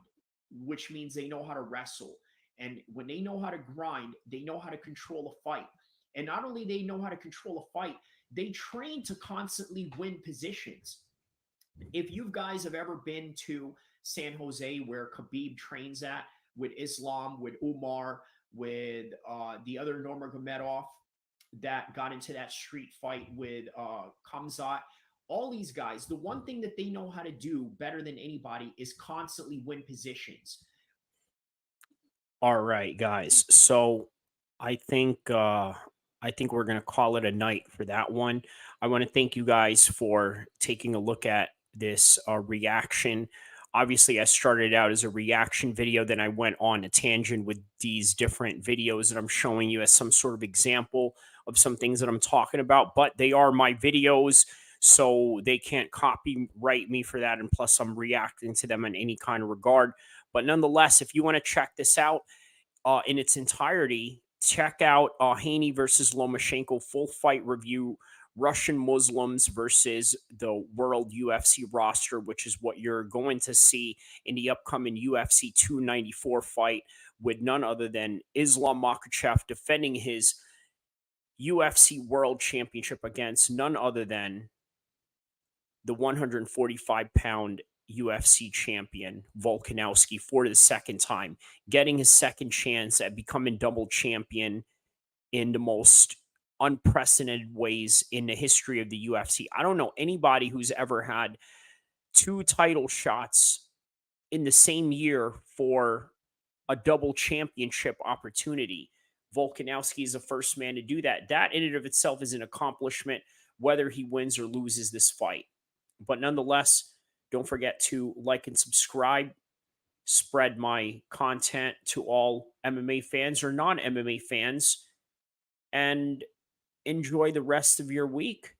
which means they know how to wrestle. And when they know how to grind, they know how to control a fight. And not only they know how to control a fight, they train to constantly win positions. If you guys have ever been to San Jose where Khabib trains at with Islam, with Umar, with the other Nurmagomedov that got into that street fight with Khamzat, all these guys, the one thing that they know how to do better than anybody is constantly win positions. All right, guys. So I think we're gonna call it a night for that one. I want to thank you guys for taking a look at this reaction. Obviously, I started out as a reaction video, then I went on a tangent with these different videos that I'm showing you as some sort of example of some things that I'm talking about, but they are my videos, so they can't copyright me for that. And plus, I'm reacting to them in any kind of regard. But nonetheless, if you want to check this out in its entirety, check out Haney versus Lomachenko full fight review. Russian Muslims versus the World UFC roster, which is what you're going to see in the upcoming UFC 294 fight with none other than Islam Makhachev defending his UFC World Championship against none other than the 145-pound UFC champion, Volkanovski, for the second time, getting his second chance at becoming double champion in the most unprecedented ways in the history of the UFC. I don't know anybody who's ever had 2 title shots in the same year for a double championship opportunity. Volkanovski is the first man to do that. That in and of itself is an accomplishment, whether he wins or loses this fight. But nonetheless, don't forget to like and subscribe, spread my content to all MMA fans or non-MMA fans, and enjoy the rest of your week.